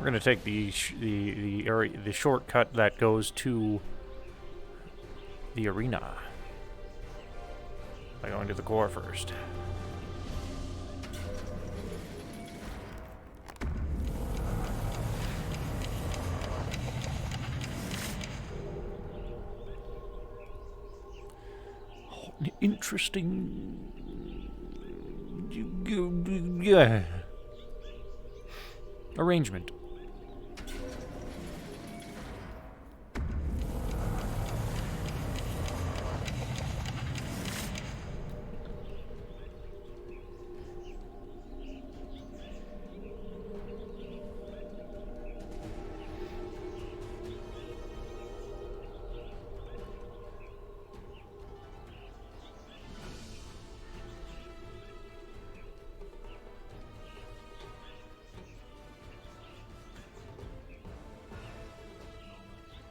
gonna take the area, the shortcut that goes to the arena by going to the core first. Oh, interesting. Yeah. Arrangement.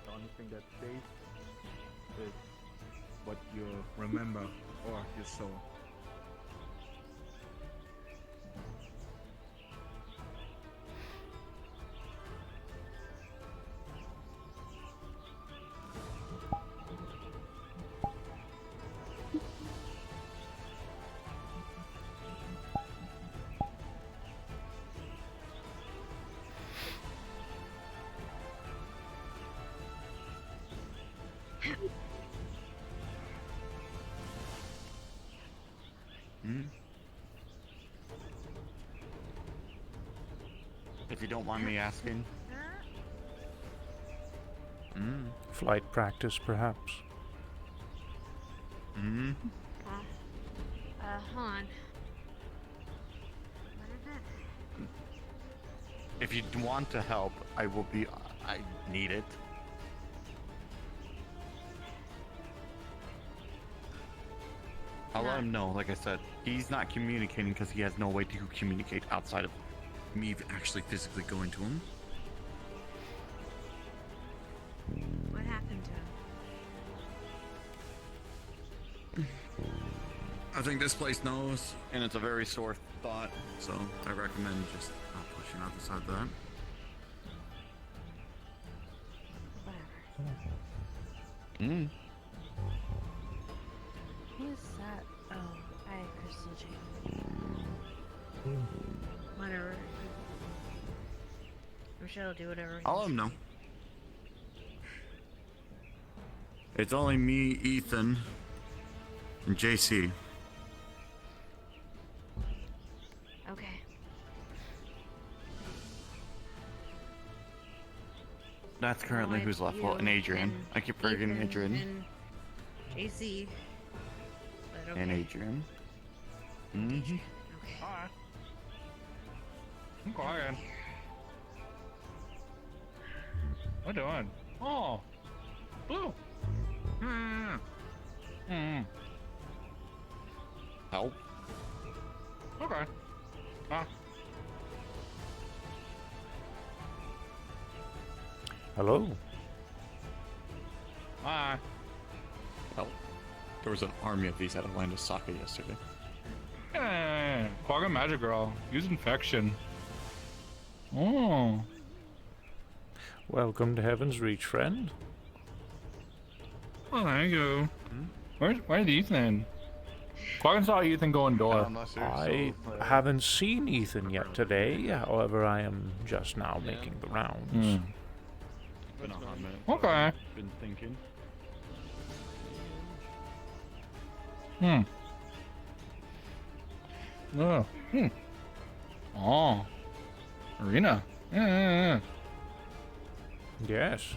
The only thing that stays is what you remember or your soul. If you don't mind me asking. Flight practice, perhaps. Hold on. What is it? If you want to help, I will be. I need it. I'll let him know. Like I said, he's not communicating because he has no way to communicate outside of me actually physically going to him. What happened to him? I think this place knows, and it's a very sore thought, so I recommend just not pushing out the side of that. Whatever. Who's that? Oh, hi, Crystal Jane. Whatever. I'm sure he'll do whatever. I'll let him know. It's only me, Ethan, and JC. Okay. That's currently who's left. Well, and Adrian. I keep forgetting Adrian. And JC. But okay. And Adrian. Okay. Hi. I'm quiet. What you doing? Oh, blue. Help. Okay. Hello. Hi. Help. There was an army of these at Atlantis Soccer yesterday. Quagga Magic Girl. Use infection. Oh. Welcome to Heaven's Reach, friend. Oh, thank you. Where's Ethan? Quagga saw Ethan go indoor. I haven't seen Ethan yet today. However, I am just now making the rounds. Been a hot minute. Okay. Been thinking. Oh. Arena. Yeah. Yes.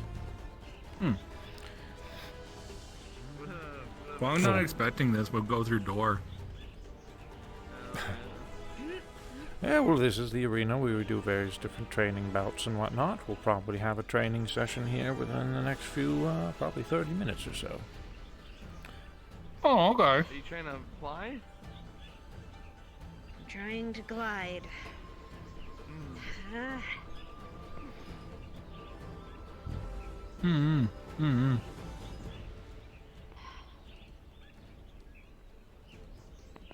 Well, I'm not expecting this. We'll go through door. Yeah, well, this is the arena where we do various different training bouts and whatnot. We'll probably have a training session here within the next few, probably 30 minutes or so. Oh, okay. Are you trying to fly? I'm trying to glide.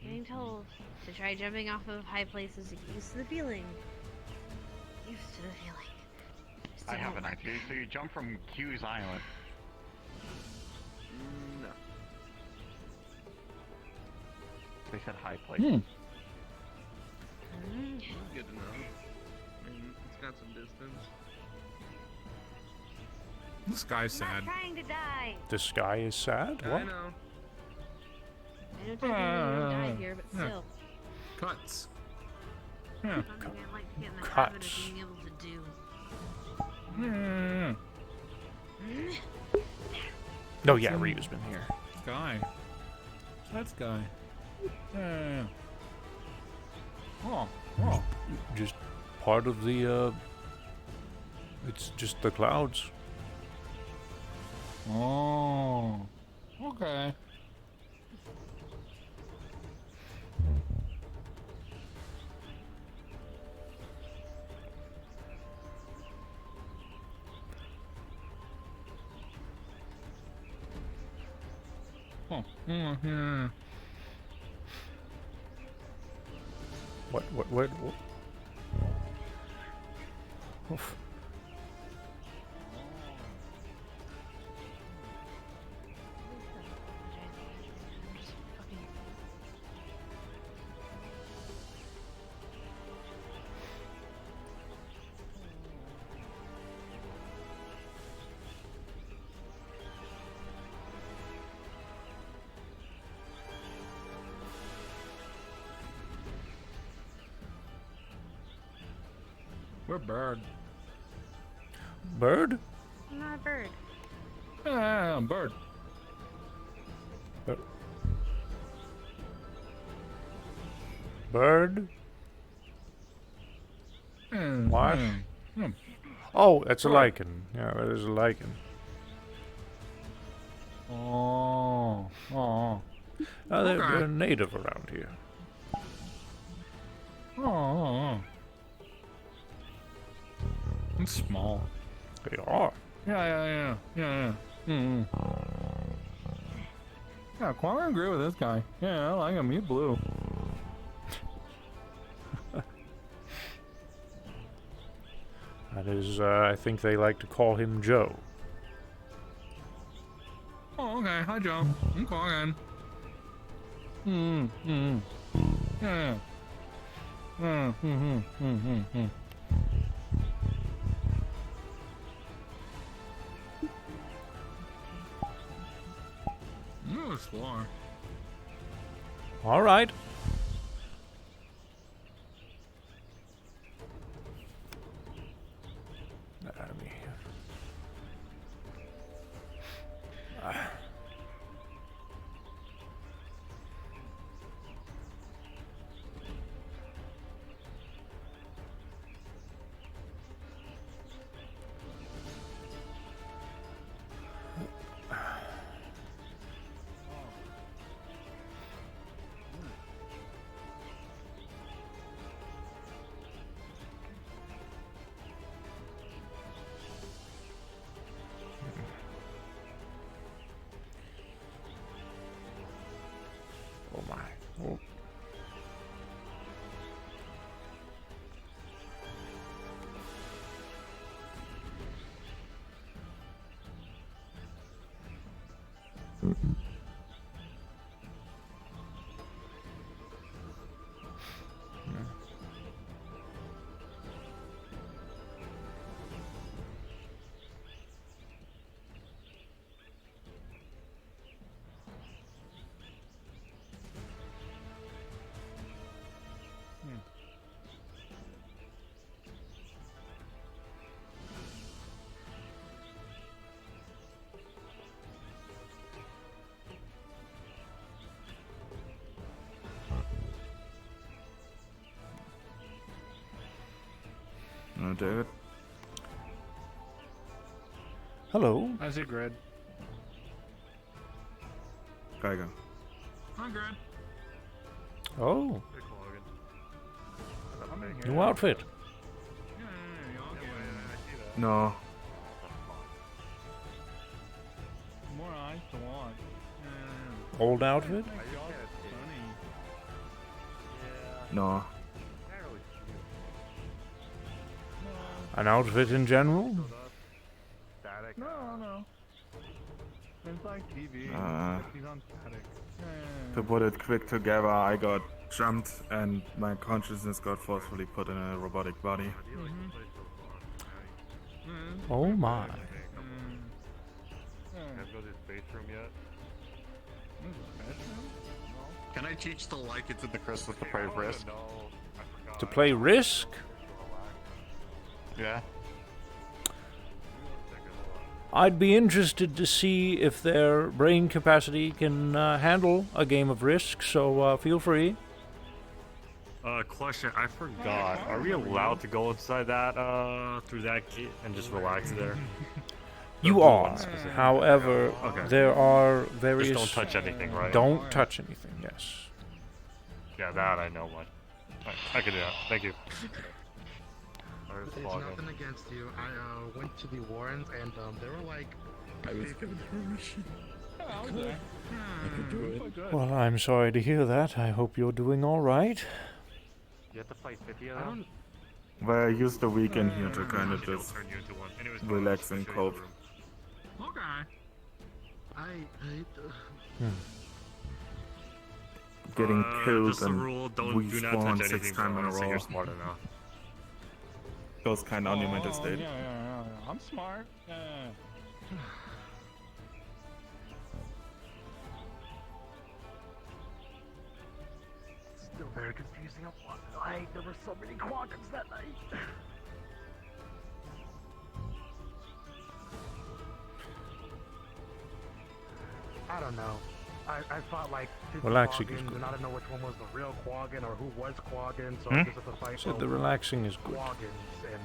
Getting told to try jumping off of high places to get used to the feeling. Used to the feeling. I have an idea. So you jump from Q's Island. No. They said high place. Mm, Good enough. I mean, it's got some distance. This guy's I'm not sad. trying to die. This guy is sad? I What? know. I don't think anyone died here, but yeah. still. Cuts. Yeah. Something I'd like to get in the habit of Cuts. being able to do. Yeah. No, yeah, Ryu's been here. Guy. That's guy. Yeah. Oh. Oh. Just part of the, it's just the clouds. Oh. Okay. Oh. Yeah. What? Oof. We're bird. Bird? I'm not a bird. Yeah, bird. Bird? Mm, What? mm. Oh, that's a Bird. lichen. Yeah, that is a lichen. Oh. Oh. They're, Okay. they're native around here. Oh. It's small. They are. Yeah. Mm-hmm. Yeah, quite agree with this guy. Yeah, I like him. He's blue. That is, I think they like to call him Joe. Oh, okay. Hi, Joe. I'm calling. Yeah. Move slower. All right. Let me- Oh my. Oh. David. Hello. I see Grid. Geiger. Hi, Grid. Oh, I'm in here. new outfit. Yeah, y'all get No. more eyes to watch. Old outfit. Y'all funny. No. An outfit in general? Static. No. It's like TV. Uh, He's on static. To put it quick together, I got jumped and my consciousness got forcefully put in a robotic body. Oh my. Have you go to the space room yet? Can I teach the like it's in the crystals to play Risk? To play Risk? Yeah. I'd be interested to see if their brain capacity can handle a game of Risk, so feel free. Question, I forgot. Are we allowed to go inside that, through that gate and just relax there? The You blue are. one specifically. However, Okay. there are various... Just don't touch anything, right? Don't touch anything, yes. Yeah, that I know what. I can do that. Thank you. Alright, let's It's log in. nothing against you. I went to the Warrens and they were like, I was given permission. I could do it. Well, I'm sorry to hear that. I hope you're doing all right. You have to fight 50 of I them? don't. Well, I used the weekend here to kind of It'll just turn you into one. Anyways, relax I'll and show you cope. the room. Okay. getting killed Just the and rule, do not respawn touch 6 anything times in a unless row. you're smart enough. Those kind of on your mental state. Yeah. I'm smart. Yeah. Still very confusing. Why there were so many quantums that night. I don't know. I fought like 50 Relaxing is Quaggins, good. and I don't know which one was the real Quaggin or who was Quaggin, so Hmm? I just have to fight Said the over relaxing is good. Quaggins, and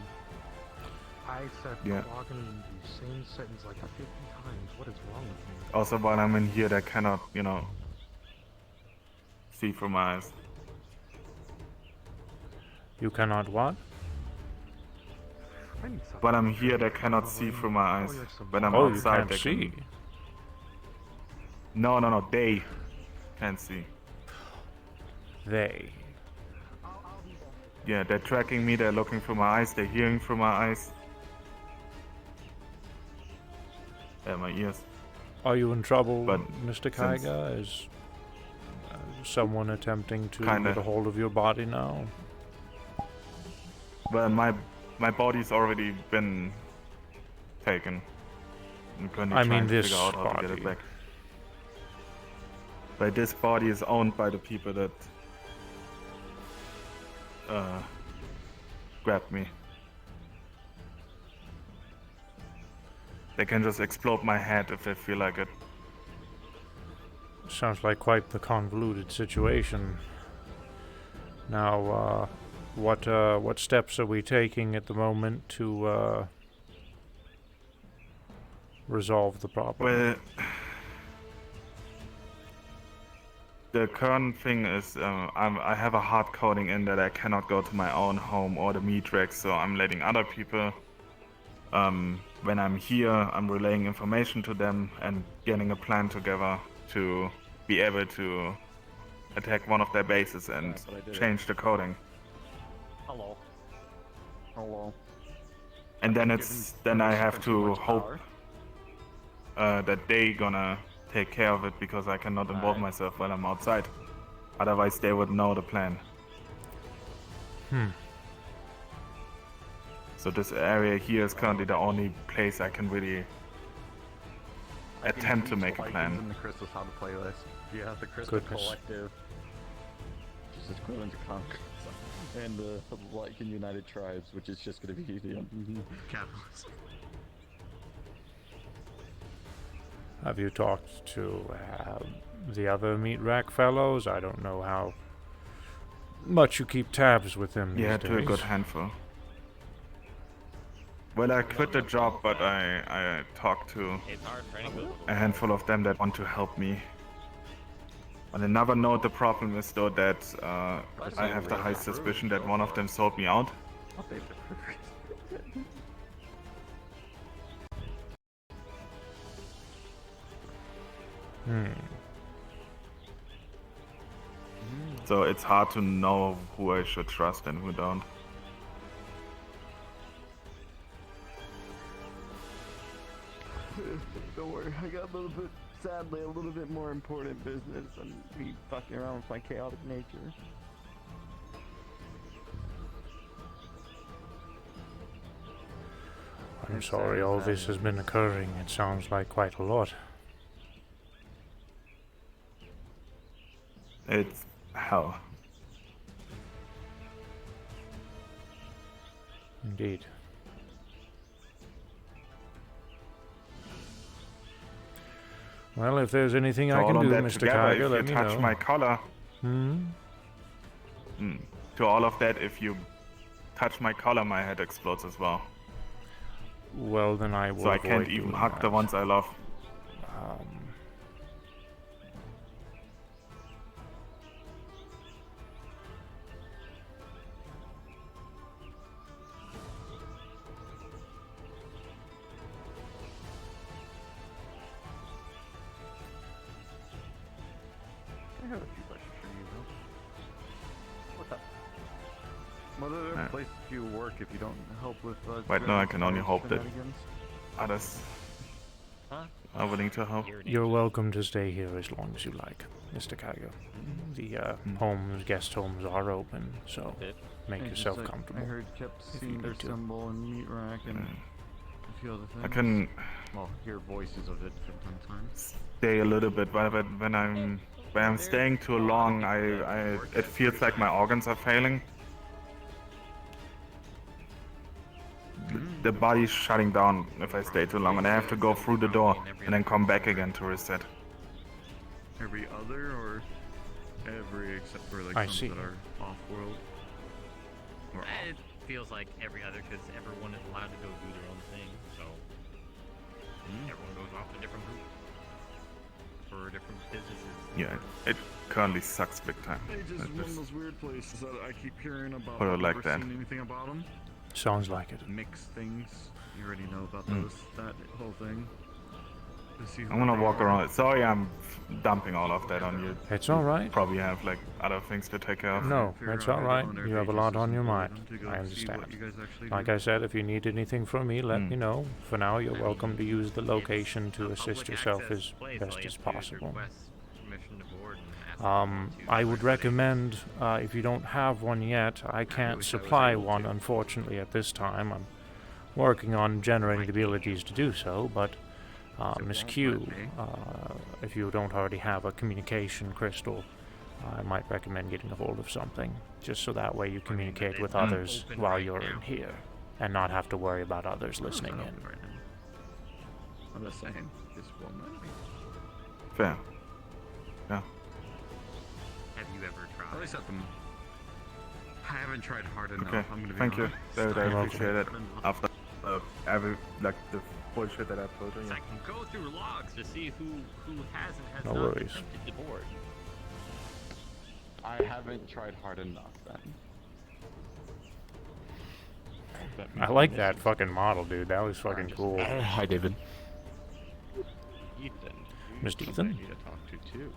I said Yeah. Quaggin in the same sentence like 50 times. What is wrong with me? Also, while I'm in here, they cannot, see through my eyes. You cannot what? I need something. When I'm here, they cannot see through my eyes. Probably like some When I'm Oh, you outside, can't they see. can. No, they can't see. They. Yeah, they're tracking me, they're looking through my eyes, they're hearing through my eyes. My ears. Are you in trouble, But Mr. since- Kaiga? Is someone attempting to Kinda. get a hold of your body now? Well, my body's already been taken. I'm currently I trying mean to this figure out how to get body. it back. But this body is owned by the people that grabbed me. They can just explode my head if they feel like it. Sounds like quite the convoluted situation. Now, what steps are we taking at the moment to resolve the problem? Well, the current thing is I have a hard coding in that I cannot go to my own home or the meat rack, so I'm letting other people. When I'm here, I'm relaying information to them and getting a plan together to be able to attack one of their bases and That's what I did. change the coding. Hello. Hello. And then Given I permission have for to too much hope power. that they gonna take care of it because I cannot involve Right. myself while I'm outside. Otherwise, they would know the plan. So this area here is currently the only place I can really attempt to make a plan. In the Crystals how to play this. You have the Crystal Goodness. Collective, which is equivalent to Conk, and the Lycan United Tribes, which is just going to be the capitalists. Have you talked to the other meat rack fellows? I don't know how much you keep tabs with them Yeah, these to a days. good handful. Well, I quit the job, but I talked to a handful of them that want to help me. On another note, the problem is though that I have the high suspicion that one of them sold me out. So it's hard to know who I should trust and who don't. Don't worry, I got sadly, a little bit more important business than me fucking around with my chaotic nature. I'm sorry all this has been occurring. It sounds like quite a lot. It's hell. Indeed. Well, if there's anything I all can of do, that Mr. together, Kaiga, if let you me touch know. my collar, Hmm? to all of that, if you touch my collar, my head explodes as well. Well, then I will So I can't avoid even doing hug that. the ones I love. I have a few questions for you, though. What's up? What other places do you work if you don't help with Right now I can only hope that shenanigans? others Huh? are willing to help. You're welcome to stay here as long as you like, Mr. Kaigo. The guest homes are open, so make I yourself just, comfortable. I heard you kept if seeing you their need to. symbol and meat rack and a few other things. I can Well, hear voices of it from time to time. stay a little bit, but when I'm staying too long, it feels like my organs are failing. The body's shutting down if I stay too long, and I have to go through the door and then come back again to reset. Every other or every except for like I some see. that are off world? Or It feels like every other, because everyone is allowed to go do their own thing, so everyone goes off to different groups for different businesses. Yeah, it currently sucks big time. It's just It's one of just- those weird places that I keep hearing about. Put it I've like never that. seen anything about them. Sounds like it. Mixed things. You already know about Mm. those. That whole thing. To see who I'm gonna they walk are. around. Sorry, I'm dumping all of that on you. It's all right. Probably have like other things to take care of. No, Figure it's out all how to right. go on their You have a pages lot or on your something mind. to go I see what understand. you guys actually Like do. I said, if you needed anything from me, let me know. For now, you're welcome to use the location to assist yourself as best as possible. I would recommend, if you don't have one yet, I can't supply one, unfortunately, at this time. I'm working on generating the abilities to do so, but Miss Q, if you don't already have a communication crystal, I might recommend getting a hold of something, just so that way you communicate with others while you're in here, and not have to worry about others listening in. Right now. I'm just saying. This will not be. Fair. Yeah. Have you ever tried? At least at them. I haven't tried hard enough. Okay. I'm gonna be Thank you, honest. David. I You're welcome. appreciate it. After every like the bullshit that I've told you. I can go through logs to see who has and has No not worries. attempted the board. I haven't tried hard enough then. I like that fucking model, dude. That was fucking cool. Hi, David. Ethan. Mr. Somebody Ethan? I need to talk to too.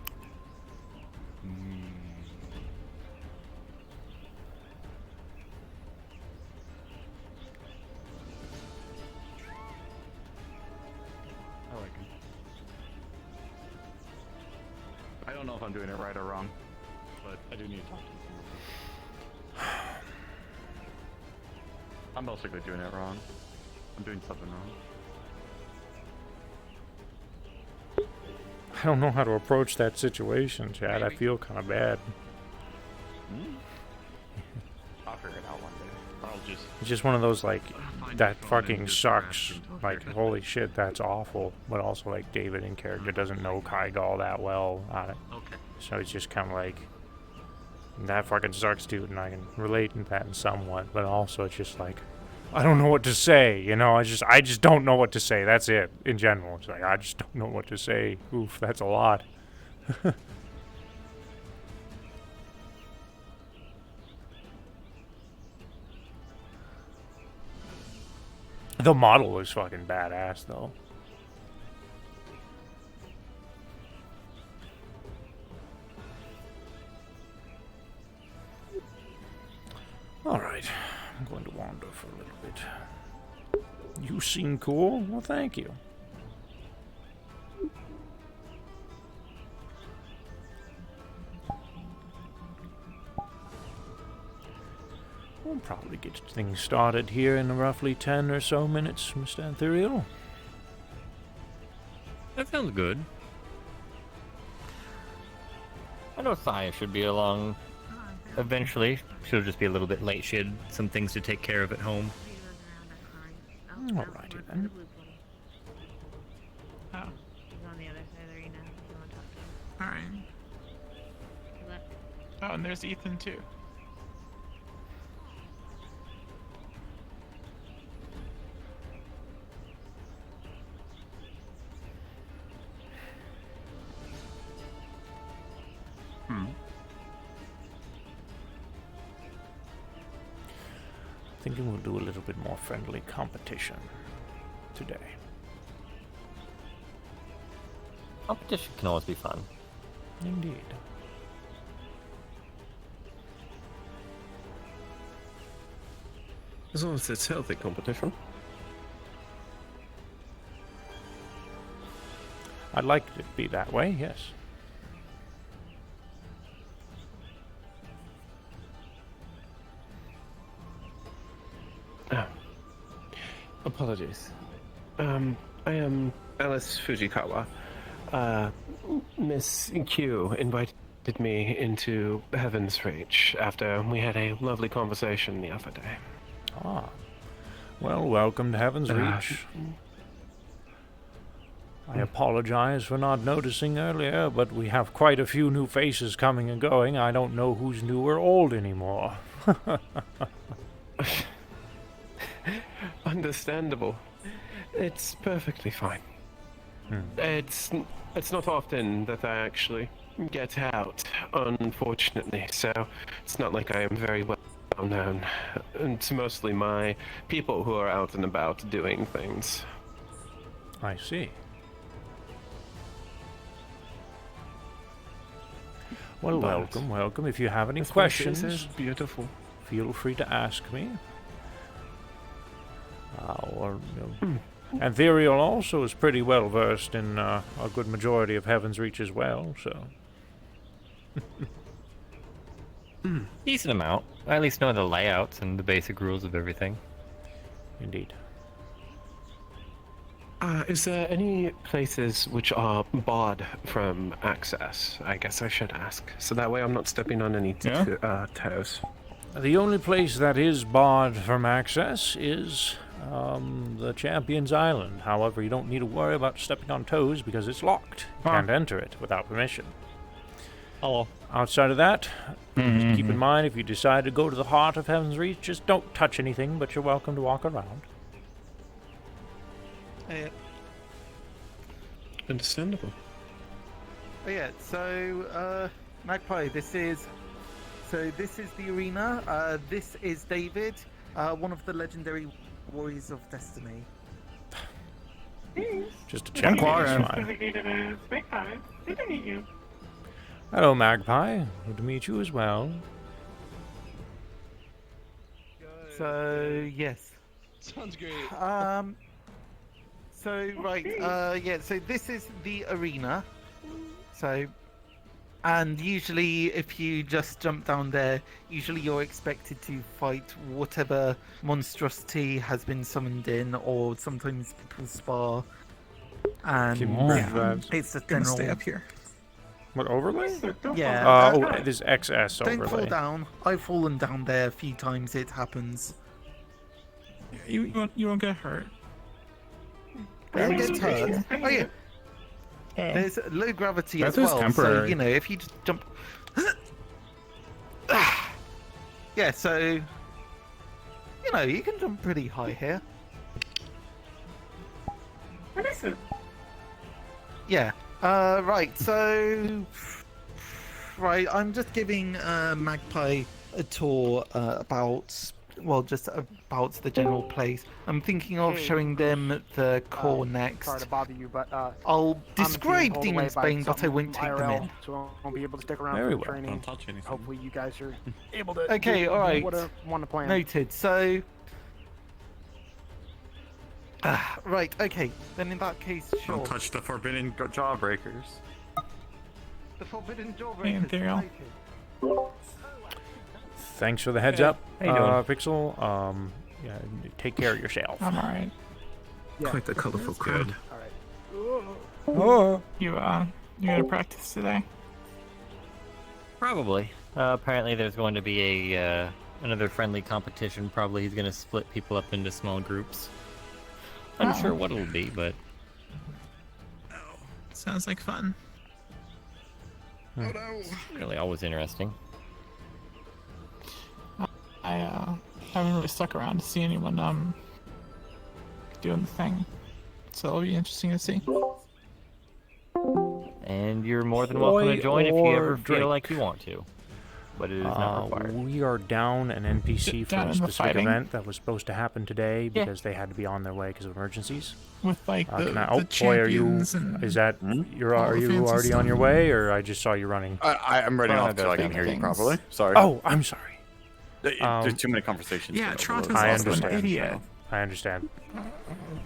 I like him. I don't know if I'm doing it right or wrong, but I do need to talk to him. I'm basically doing it wrong. I'm doing something wrong. I don't know how to approach that situation, Chad. I feel kind of bad. I'll figure it out one day. I'll just It's just one of those, like, find that your phone and fucking just sucks. crash into Like, it. holy shit, that's awful. But also, like, David in character doesn't know Kaiga all that well. Okay. So it's just kind of like, that fucking sucks, dude. And I can relate to that in somewhat. But also, it's just like, I don't know what to say, you know? I just don't know what to say. That's it, in general. It's like, I just don't know what to say. Oof, that's a lot. The model was fucking badass, though. Alright, I'm going to wander for a little bit. You seem cool. Well, thank you. We'll probably get things started here in roughly 10 or so minutes, Mr. Ethereal. That sounds good. I know Thaya should be along eventually. She'll just be a little bit late. She had some things to take care of at home. Alrighty then. He's on the other side of the arena. If you want to talk to him. Alright. He left. Oh, and there's Ethan too. Thinking we'll do a little bit more friendly competition today. Competition can always be fun. Indeed. As long as it's healthy competition. I'd like it to be that way, yes. Apologies. I am Alice Fujikawa. Miss Q invited me into Heaven's Reach after we had a lovely conversation the other day. Ah. Well, welcome to Heaven's Reach. I apologize for not noticing earlier, but we have quite a few new faces coming and going. I don't know who's new or old anymore. Understandable. It's perfectly fine. It's not often that I actually get out, unfortunately, so it's not like I am very well known. It's mostly my people who are out and about doing things. I see. Well, But welcome. If you have any this place questions, is beautiful. feel free to ask me. Ethereal also is pretty well versed in a good majority of Heaven's Reach as well, so. Decent amount. I at least know the layouts and the basic rules of everything. Indeed. Is there any places which are barred from access? I guess I should ask, so that way I'm not stepping on any toes. The only place that is barred from access is the Champion's Island. However, you don't need to worry about stepping on toes because it's locked. You can't enter it without permission. Hello. Outside of that, just keep in mind if you decide to go to the heart of Heaven's Reach, just don't touch anything, but you're welcome to walk around. Understandable. Oh yeah, so Magpie, this is the arena. This is David, one of the legendary warriors of destiny. Just to check. Hello, Magpie. Good to meet you as well. So yes. Sounds great. So right, yeah. So this is the arena. So, and usually, if you just jump down there, usually you're expected to fight whatever monstrosity has been summoned in, or sometimes people spar. And it's the general. Stay up here. What, overlay? Yeah. This XS overlay. Don't fall down. I've fallen down there a few times. It happens. Yeah, you won't get hurt. It gets hurt. Oh yeah. There's low gravity That as is well, temporary. so you know if you just jump. Yeah, so you know you can jump pretty high here. What is it? Yeah. Right. So. Right. I'm just giving Magpie a tour about. Well, just about the general place. I'm thinking of showing them the core next. Sorry to bother you, but I'll describe Demon's Bane, but I won't take them in. So I won't be able to stick around Very for well. training. Don't touch anything. Hopefully, you guys are able to. Okay, do all right. What I want to plan. Noted. So. Right. Okay. Then in that case, sure. Don't touch the forbidden jawbreakers. The forbidden jawbreakers. Ethereal. thanks for the heads Hey, up, how you doing? Pixel. Yeah, take care of yourself. I'm alright. Quite the colorful crowd. Oh. You gonna practice today? Probably. Apparently, there's going to be a another friendly competition. Probably he's going to split people up into small groups. Unsure what it'll be, but Sounds like fun. it's really always interesting. I haven't really stuck around to see anyone doing the thing, so it'll be interesting to see. And you're more than welcome to join if you or ever Drake? feel like you want to. But it is not required. We are down an NPC for Down a in the specific fighting? event that was supposed to happen today Yeah. because they had to be on their way because of emergencies. With like the, Can I, the oh boy, are you? champions and Is that you're? all Are the you fancy already on your stuff. way, or I just saw you running? I'm ready off so I can hear you properly. Sorry. Oh, I'm sorry. There's too many conversations. Yeah, to Trot overload. is I also an understand. idiot. I understand.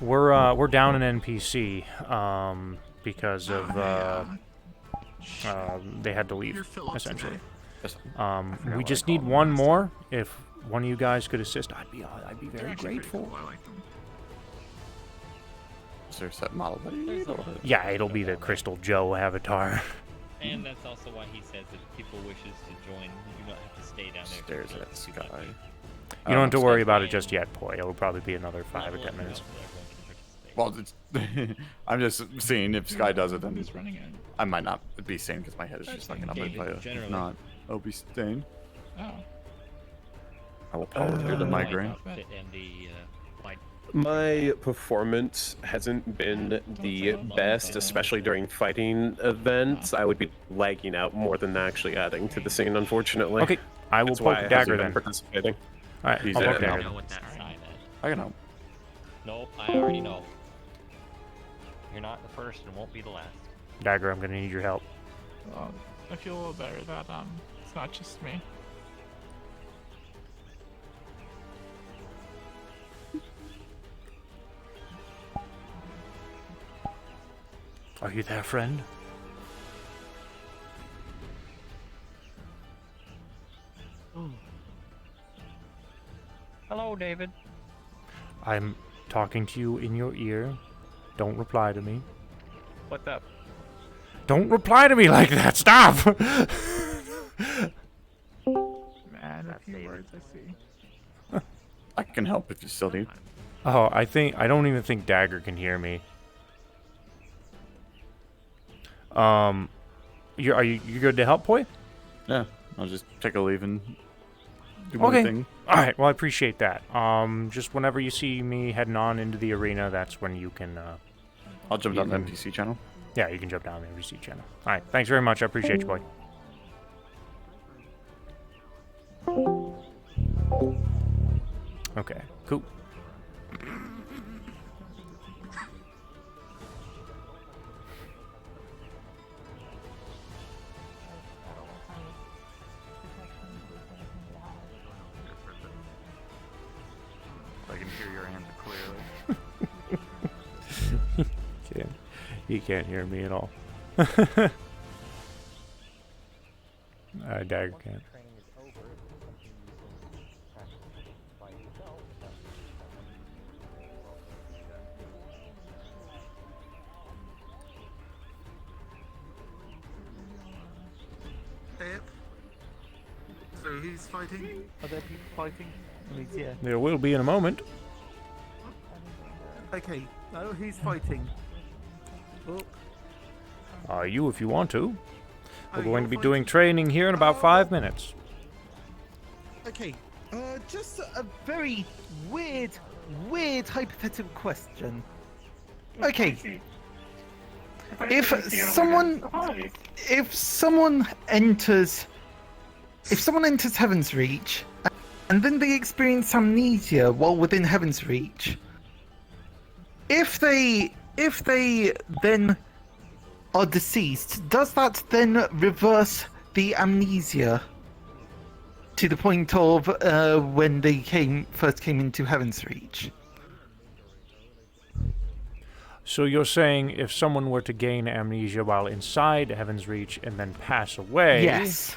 We're down an NPC because of they had to leave essentially. We just need one more. If one of you guys could assist, I'd be very grateful. Is there a set model? Yeah, it'll be the Crystal Joe avatar. And that's also why he says if people wishes to join, you do not have to stay down there. Stares at Sky. You don't have to worry about it just yet, boy. It'll probably be another 5 or 10 minutes. Well, it's I'm just seeing if Sky does it, then He's running it. I might not be sane because my head is just fucking up. okay, If generally. not, I'll be staying. Oh. I will power through the migraine. Outfit and the light. My performance hasn't been the best, especially during fighting events. I would be lagging out more than actually adding to the scene, unfortunately. Okay, I will That's why poke I Dagger hasn't been then. participating. Alright, He's I'll there poke now. Dagger. I know what that sign is. I can help. Nope, I already know. You're not the first and won't be the last. Dagger, I'm gonna need your help. Well, I feel a little better that it's not just me. Are you there, friend? Hello, David. I'm talking to you in your ear. Don't reply to me. What's up? Don't reply to me like that. Stop. Man, a few words I see. I can help if you still need. Oh, I don't even think Dagger can hear me. Are you good to help, boy? Yeah, I'll just take a leave and do my thing. All right. Well, I appreciate that. Just whenever you see me heading on into the arena, that's when you can. I'll jump down the NPC channel. Yeah, you can jump down the NPC channel. All right. Thanks very much. I appreciate you, boy. Okay. Cool. I can hear your answer clearly. He can't hear me at all. Dagger can't. Yep. So who's fighting? Are there people fighting? Yeah. There will be in a moment. Okay. Oh, who's fighting? Oh. You, if you want to. We're Oh, going to you're be doing training here in about 5 minutes. Okay. Just a very weird hypothetical question. Okay. If someone enters Heaven's Reach, and then they experience amnesia while within Heaven's Reach, if they then are deceased, does that then reverse the amnesia to the point of when they first came into Heaven's Reach? So you're saying if someone were to gain amnesia while inside Heaven's Reach and then pass away... Yes.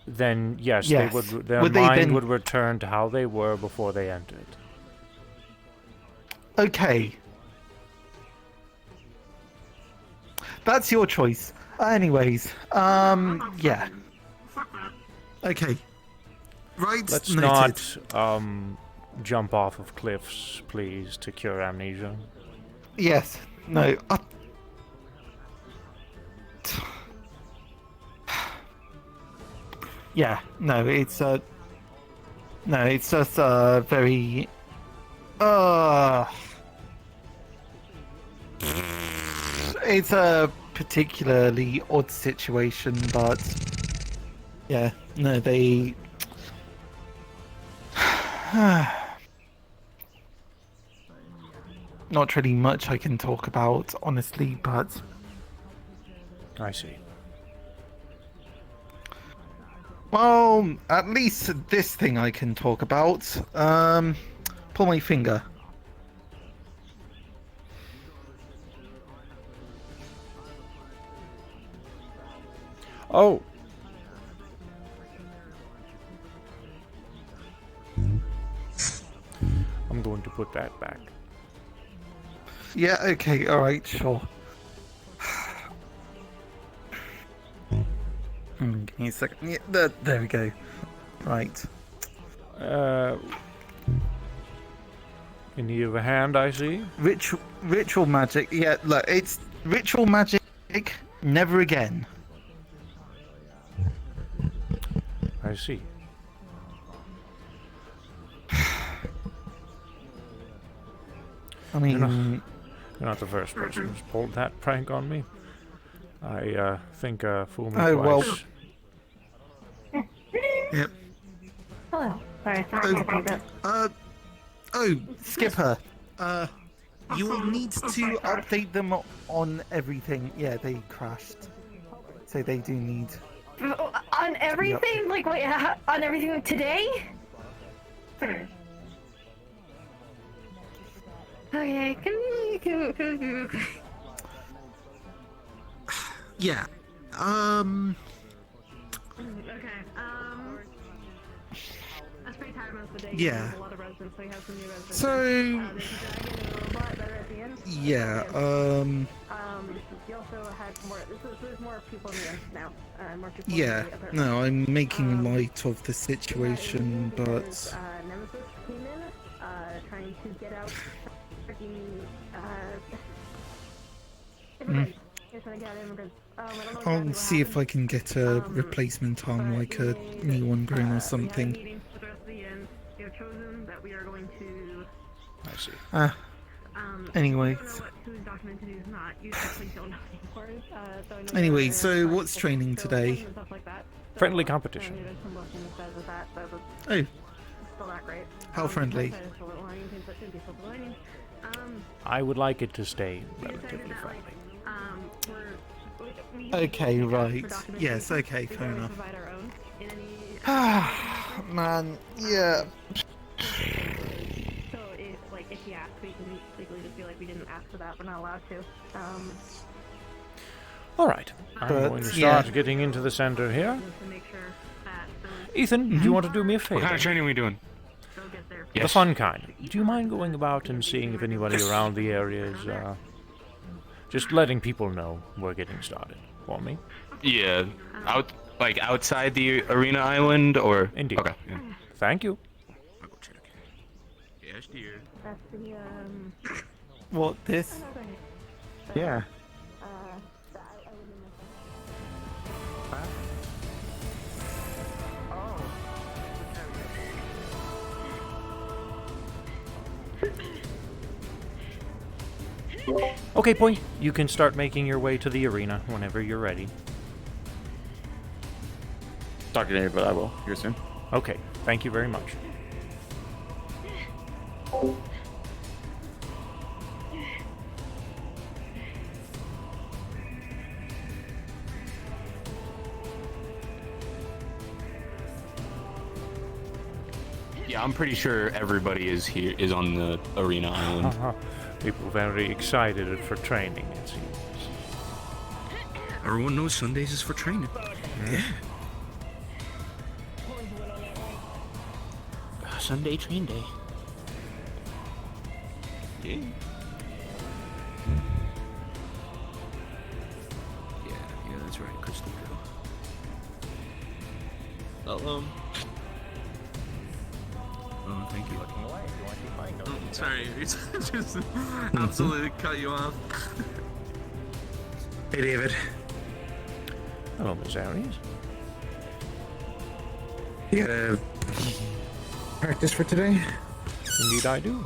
then yes, Yes. they would. Their Would they mind then- would return to how they were before they entered. Okay. That's your choice. Anyways, yeah. Okay. Right. Let's noted. not jump off of cliffs, please, to cure amnesia. Yes. No. Yeah. No. It's No. It's just very. It's a particularly odd situation, but yeah. No. They. Not really much I can talk about, honestly, but I see. well, at least this thing I can talk about. Pull my finger. Oh. I'm going to put that back. Yeah, okay, alright, sure. Give me a second. Yeah, there we go. Right. In need of a hand, I see. Ritual magic. Yeah, look, it's ritual magic. Never again. I see. I mean, you're not the first person who's pulled that prank on me. I think fool me oh twice. well. Yep. Hello. Sorry, Oh, Skipper. You will need to update them on everything. Yeah, they crashed. So they do need. On everything? Like, wait, on everything today? Okay, can Yeah. Okay, I was pretty tired most of the day. Yeah. A lot of residents, so we have some new residents. So. There's a dragon and a robot that are at the end. Yeah. You also had more. There's more people in the end now. More people. Yeah. In the other No, I'm making light of the situation, but. Nemesis came in, trying to get out. Immigrants. They're trying to get out immigrants. I don't know exactly I'll what see if happened. I can get a replacement arm, like a new one grown or something. Meeting with the rest of the end. We have chosen that we are going to. I see. Anyway. I don't know who's documented, who's not. You definitely don't know anymore. So I know Anyway, there so are what's training today? and stuff like that. Friendly competition. There's some motion that says that, but Oh, still not great. how friendly? That is silver lining, things that should be silver lining. I would like it to stay relatively friendly. Okay, right. Yes, okay, fair enough. Man, yeah. So if he asks, we can legally just be like, we didn't ask for that, we're not allowed to. All right. I'm But, going to yeah. start getting into the center here. To make sure that Ethan, do you want to do me a favor? What kind of training are we doing? they'll get there. The fun kind. Do you mind going about and seeing if anybody around the area is, just letting people know we're getting started for me? Yeah, outside the arena island, or Indeed. Okay. Yeah. Thank you. Yes, dear. That's the, What, this? Yeah. Okay, Point, you can start making your way to the arena whenever you're ready. Talking to you, but I will. Here soon. Okay, thank you very much. Yeah, I'm pretty sure everybody is on the arena island. People very excited for training, it seems. Everyone knows Sundays is for training. Yeah. Sunday train day. Yeah. Yeah, that's right, Crystal Girl. Oh, thank you. Sorry, just absolutely cut you off. Hey, David. Hello, Miss Aries. You gotta practice for today? Indeed, I do.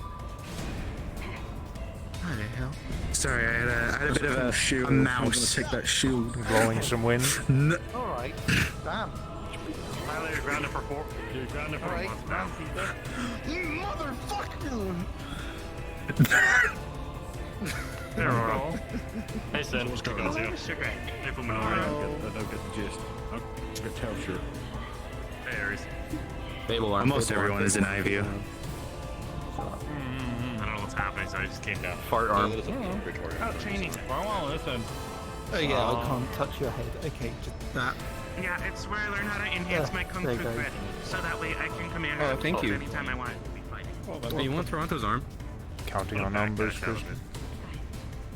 How the hell? Sorry, I had a bit of a mouse. Take that shield. Blowing some wind. No. Alright, damn. Tyler, you're grounded for 4. You're grounded for a month now. You motherfucker! There we go. Hey, Sid. What's going on? Hey, I don't get the gist. It's got tail shirt. Hey, Aries. Fable arm. Almost everyone is in Ivy. I don't know what's happening, so I just came down. Fart arm. Oh, training. Oh, listen. Oh yeah, I can't touch your head. Okay, just that. Yeah, it's where I learn how to enhance my kung fu credit, so that way I can command Oh, thank you. anytime I want to be fighting. Hey, you want Toronto's arm? Counting on numbers, Kristen.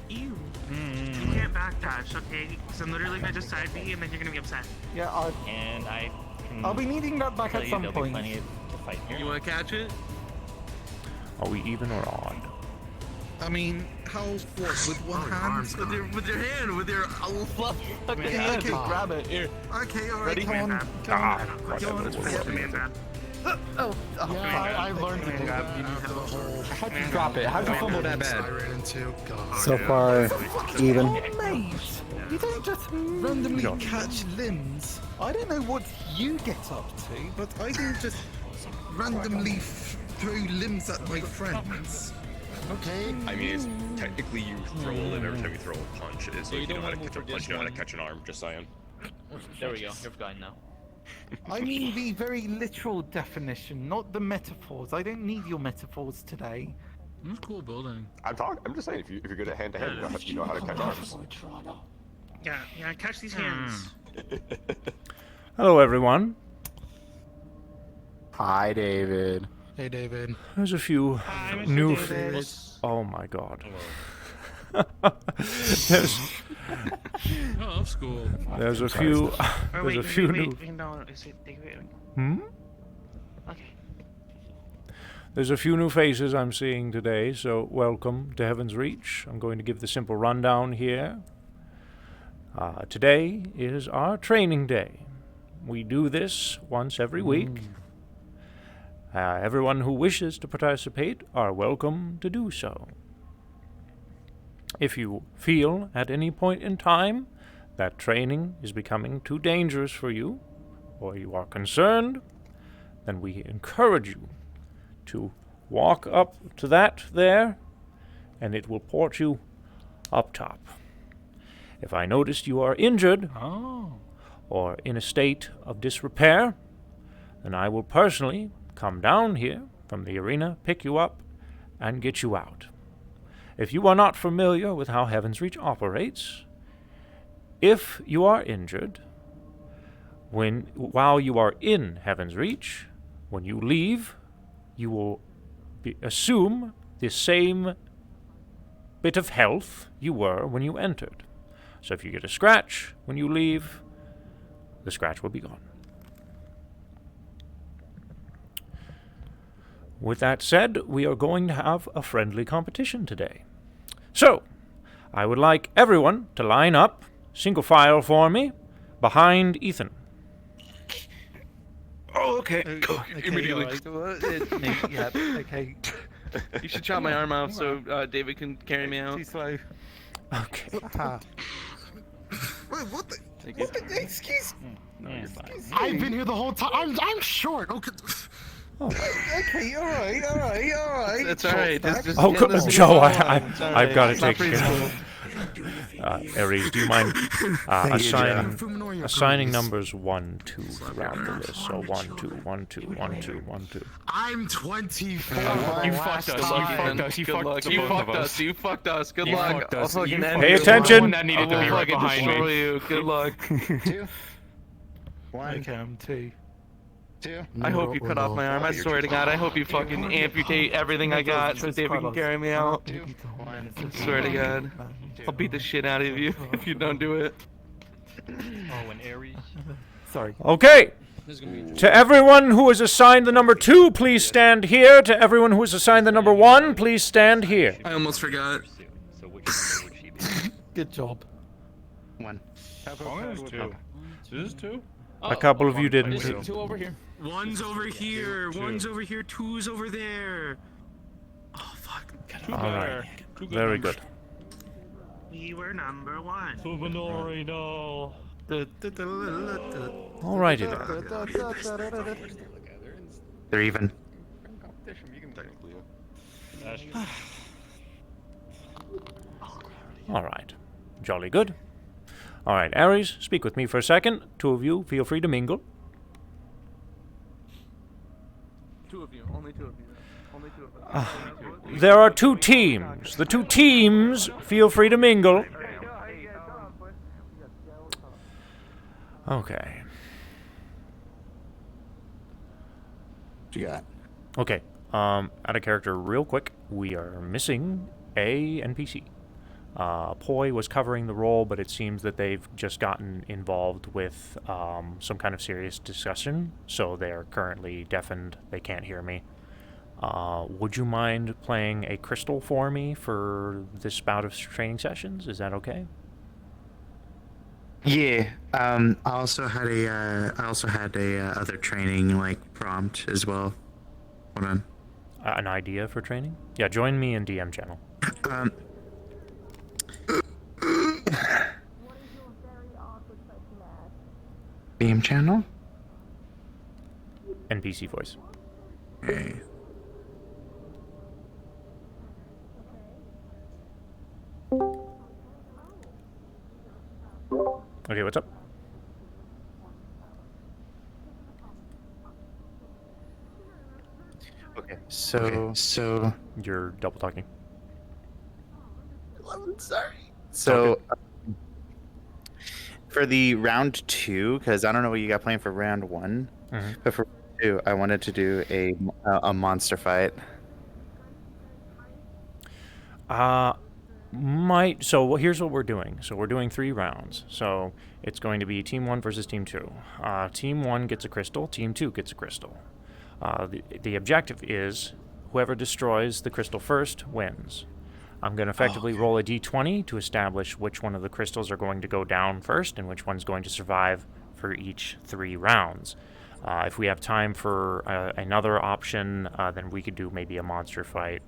Ew. You can't backdash, okay? So literally if I just side B and then you're gonna be upset. Yeah, I'll be needing that back at some point. You want to catch it? Are we even or odd? I mean, how what with one hand? With your hand, with your Okay, grab it. Here. Okay, all right. Ready? Come on. Oh, I learned to do that. How'd you drop it? How'd you fumble that bad? So far, even. Mate, you don't just randomly catch limbs. I don't know what you get up to, but I don't just randomly throw limbs at my friends. Okay. I mean, it's technically you throw a limb every time you throw a punch. It is so if you know how to catch a punch, you know how to catch an arm. Just saying. There we go. You're fine now. I mean the very literal definition, not the metaphors. I don't need your metaphors today. That's a cool building. I'm just saying, if you're good at hand-to-hand, you know how to catch arms. Yeah, catch these hands. Hello, everyone. Hi, David. Hey, David. There's a few new. Oh my God. Oh, school. There's a few. There's a few new. No, is it David? Okay. There's a few new faces I'm seeing today, so welcome to Heaven's Reach. I'm going to give the simple rundown here. Today is our training day. We do this once every week. Everyone who wishes to participate are welcome to do so. If you feel at any point in time that training is becoming too dangerous for you, or you are concerned, then we encourage you to walk up to that there, and it will port you up top. If I notice you are injured or in a state of disrepair, then I will personally come down here from the arena, pick you up, and get you out. If you are not familiar with how Heaven's Reach operates, if you are injured, while you are in Heaven's Reach, when you leave, you will assume the same bit of health you were when you entered. So if you get a scratch when you leave, the scratch will be gone. With that said, we are going to have a friendly competition today. So, I would like everyone to line up, single file for me, behind Ethan. Oh, okay. Immediately. Yeah, okay. You should chop my arm off so David can carry me out. Too slow. Okay. Wait, what the? Excuse me. No, you're fine. I've been here the whole time. I'm short. Okay. Okay, alright. That's alright. Joe, I've got to take care. Aries, do you mind assigning numbers 1, 2 throughout the list? So 1, 2, 1, 2, 1, 2, 1, 2. I'm 24. You fucked us. You fucked us. Good luck. Pay attention. That needed to be right behind me. You. Good luck. 2. 1. Okay, I'm 2. I hope you cut off my arm. I swear to God, I hope you fucking amputate everything I got so David can carry me out. I swear to God. I'll beat the shit out of you if you don't do it. Oh, and Aries. Sorry. Okay. To everyone who is assigned the number 2, please stand here. To everyone who is assigned the number 1, please stand here. I almost forgot. So which number would she be? Good job. 1. This is 2? A couple of you didn't. There's 2 over here. One's over here. One's over here. 2's over there. Oh fuck. All right. Very good. We were number 1. Fuminori, no. Alrighty then. They're even. Alright. Jolly good. Alright, Ares, speak with me for a second. 2 of you, feel free to mingle. 2 of you. Only 2 of you. Only 2 of us. There are 2 teams. The 2 teams, feel free to mingle. Okay. What you got? Okay. Out of character real quick. We are missing a NPC. Poi was covering the role, but it seems that they've just gotten involved with some kind of serious discussion, so they are currently deafened. They can't hear me. Would you mind playing a crystal for me for this bout of training sessions? Is that okay? Yeah. I also had a other training like prompt as well. Hold on. An idea for training? Yeah, join me in DM channel. DM channel? NPC voice. Okay. Okay, what's up? Okay, so you're double talking. I'm sorry. So for the round 2, because I don't know what you got planned for round 1, but for 2, I wanted to do a monster fight. So here's what we're doing. So we're doing 3 rounds. So it's going to be Team 1 versus Team 2. Team 1 gets a crystal. Team 2 gets a crystal. The objective is whoever destroys the crystal first wins. I'm going to effectively roll a d20 to establish which one of the crystals are going to go down first and which one's going to survive for each 3 rounds. If we have time for another option, then we could do maybe a monster fight.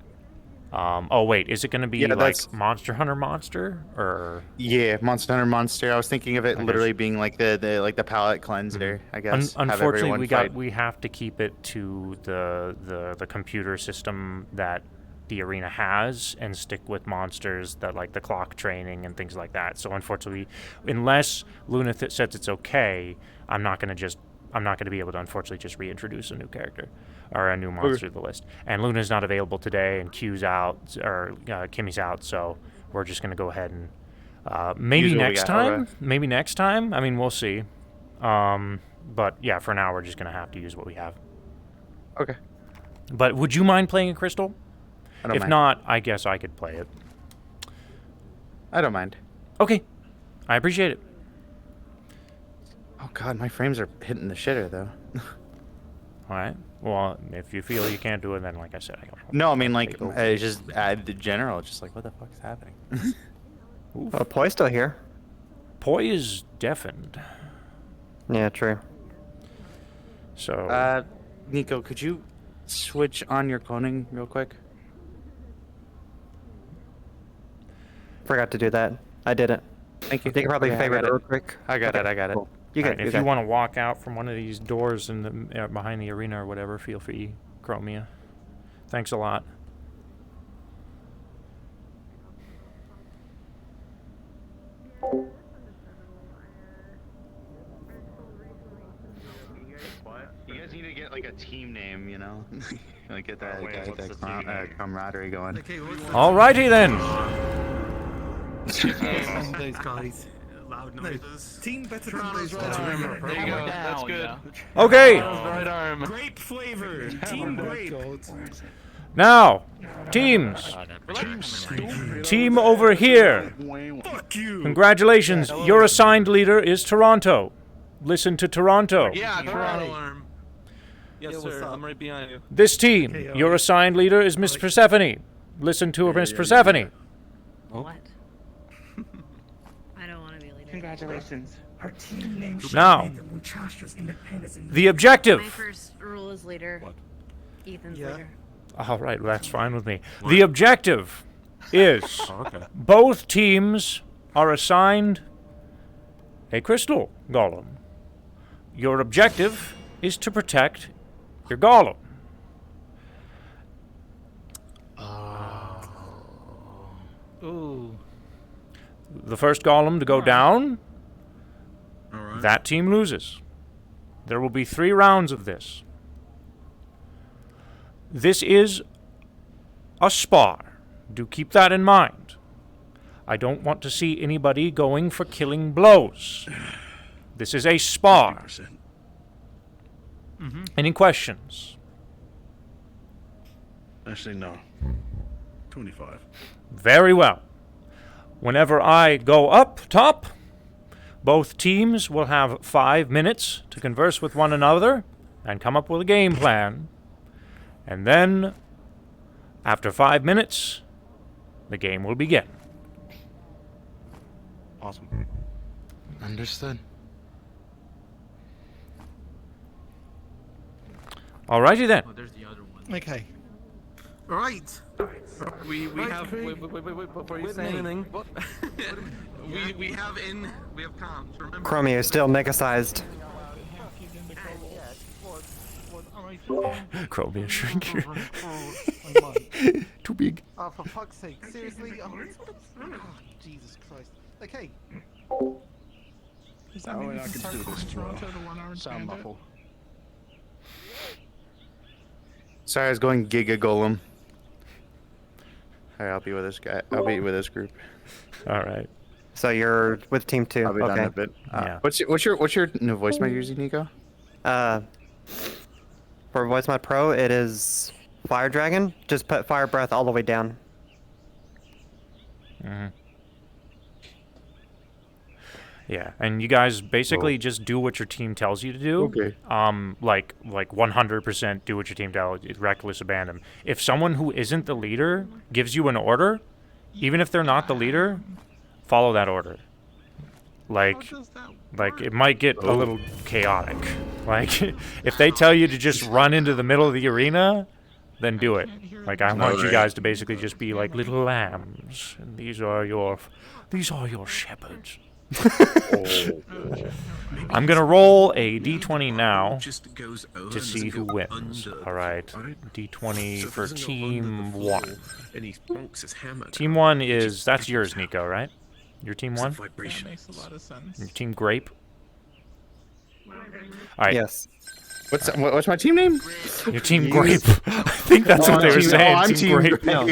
Oh wait, is it going to be like Monster Hunter Monster or? Yeah, Monster Hunter Monster. I was thinking of it literally being like the palate cleanser. I guess. Unfortunately, we have to keep it to the computer system that the arena has and stick with monsters that like the clock training and things like that. So unfortunately, unless Luna says it's okay, I'm not going to be able to unfortunately just reintroduce a new character or a new monster to the list. And Luna's not available today, and Q's out, or Kimmy's out, so we're just going to go ahead and maybe next time. Maybe next time. I mean, we'll see. But yeah, for now, we're just going to have to use what we have. Okay. But would you mind playing a crystal? I don't mind. Not, I guess I could play it. I don't mind. Okay. I appreciate it. Oh god, my frames are hitting the shitter though. Alright. Well, if you feel you can't do it, then like I said, I don't know. No, I mean like it's just the general, just like what the fuck is happening? Oh, Poi's still here. Poi is deafened. Yeah, true. So Nico, could you switch on your cloning real quick? Forgot to do that. I did it. Thank you. You can probably Okay, favorite I it real quick. I got it. I got it. Cool. You right, get. if you want to walk out from one of these doors in the behind the arena or whatever, feel free, Chromia. Thanks a lot. You guys need to get like a team name, you know, like get that camaraderie going. Alrighty then. Those guys. loud noises. Team better than Toronto's those right arm. There you go. That's good. Okay. Toronto's right arm. Grape flavor. Team grape. Now, teams. Team over here. Fuck you. Congratulations. Your assigned leader is Toronto. Listen to Toronto. Yeah, Toronto arm. Yes, sir. I'm right behind you. This team, your assigned leader is Miss Persephone. Listen to Miss Persephone. What? I don't want to be a leader. Congratulations. Our team name Now, the objective. My first rule is leader. What? Ethan's leader. All right, well, that's fine with me. The objective is both teams are assigned a crystal golem. Your objective is to protect your golem. Ooh. The first golem to go down, that team loses. There will be 3 rounds of this. This is a spar. Do keep that in mind. I don't want to see anybody going for killing blows. This is a spar. Any questions? Actually, no. 25. Very well. Whenever I go up top, both teams will have 5 minutes to converse with one another and come up with a game plan. And then, after 5 minutes, the game will begin. Awesome. Understood. Alrighty then. Oh, there's the other one. Okay. Right. We have wait before you say anything. we have comms. Remember. Chromie is still mega-sized. Chromie is shrinking. Too big. Oh, for fuck's sake, seriously? Oh, Jesus Christ. Okay. Does that mean we can start calling Toronto the one-armed Sound bandit? muffle. Sorry, I was going Giga Golem. Alright, I'll be with this guy. I'll be with this group. Alright. So you're with team 2. I'll be okay. done in a bit. Yeah. What's your new voice mod using, Nico? For Voice Mod Pro, it is Fire Dragon. Just put Fire Breath all the way down. Yeah, and you guys basically just do what your team tells you to do. Okay. Like 100% do what your team tells you. Reckless abandon. If someone who isn't the leader gives you an order, even if they're not the leader, follow that order. Like it might get a little chaotic. Like, if they tell you to just run into the middle of the arena, then do it. Like, I want you guys to basically just be like little lambs, and these are your shepherds. I'm gonna roll a d20 now to see who wins. Alright, d20 for team 1. Team 1 is, that's yours, Nico, right? Your team 1? That makes a lot of sense. Your team Grape? Alright. Yes. What's my team name? Your team Grape. I think that's what they were saying. I'm team Grape. No.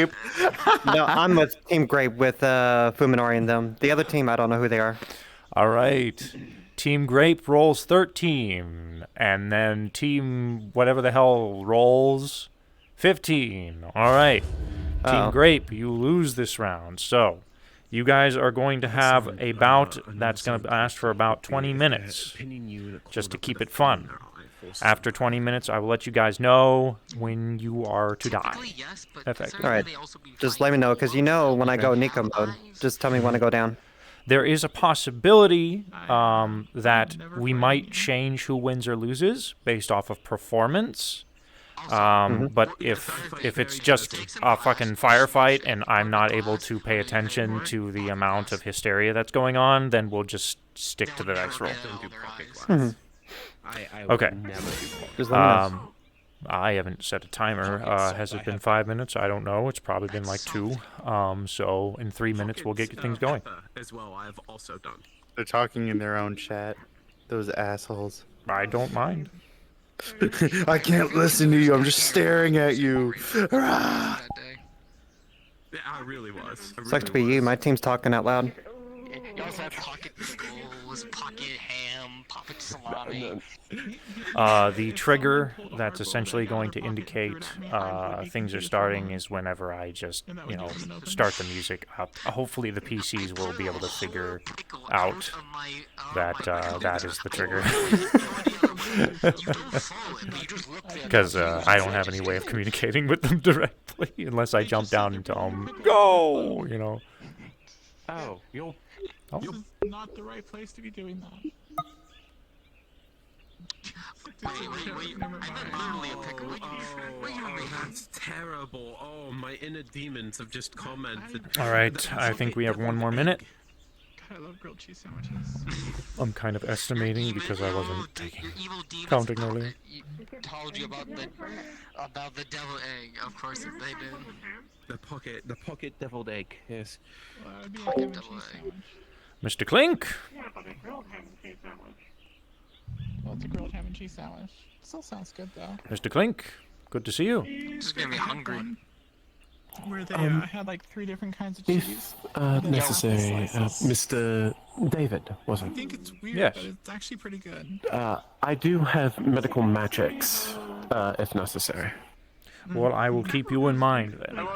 No, I'm with Team Grape with Fuminori and them. The other team, I don't know who they are. Alright. Team Grape rolls 13. And then Team whatever the hell rolls 15. Alright. Team Grape, you lose this round. So, you guys are going to have a bout that's going to last for about 20 minutes. Just to keep it fun. After 20 minutes, I will let you guys know when you are to die. Effective. Alright. Just let me know, because you know when I go Nico mode. Just tell me when to go down. There is a possibility that we might change who wins or loses based off of performance. But if it's just a fucking firefight and I'm not able to pay attention to the amount of hysteria that's going on, then we'll just stick to the next roll. Okay. Just let me know. I haven't set a timer. Has it been 5 minutes? I don't know. It's probably been like 2. So in 3 minutes we'll get things going. As well, I've also done. They're talking in their own chat. Those assholes. I don't mind. I can't listen to you. I'm just staring at you. Yeah, I really was. Sucks to be you. My team's talking out loud. You also have pocket skull. The trigger that's essentially going to indicate things are starting is whenever I just, start the music up. Hopefully the PCs will be able to figure out that that is the trigger. Because I don't have any way of communicating with them directly unless I jump down and tell them, go, Oh, you're... Oh. This is not the right place to be doing that. That's terrible. Oh, my inner demons have just commented. Alright, I think we have one more minute. God, I love grilled cheese sandwiches. I'm kind of estimating because I wasn't counting earlier. Told you about the devil egg. Of course they did. The pocket deviled egg. Yes. Well, that would be a ham and cheese sandwich. Mr. Clink. Well, it's a grilled ham and cheese sandwich. Still sounds good though. Mr. Clink, good to see you. This is gonna be hungry. Where they had like 3 different kinds of cheese. If necessary, Mr. David, was I it? think it's weird, Yes. but it's actually pretty good. I do have medical magics, if necessary. Well, I will keep you in mind then.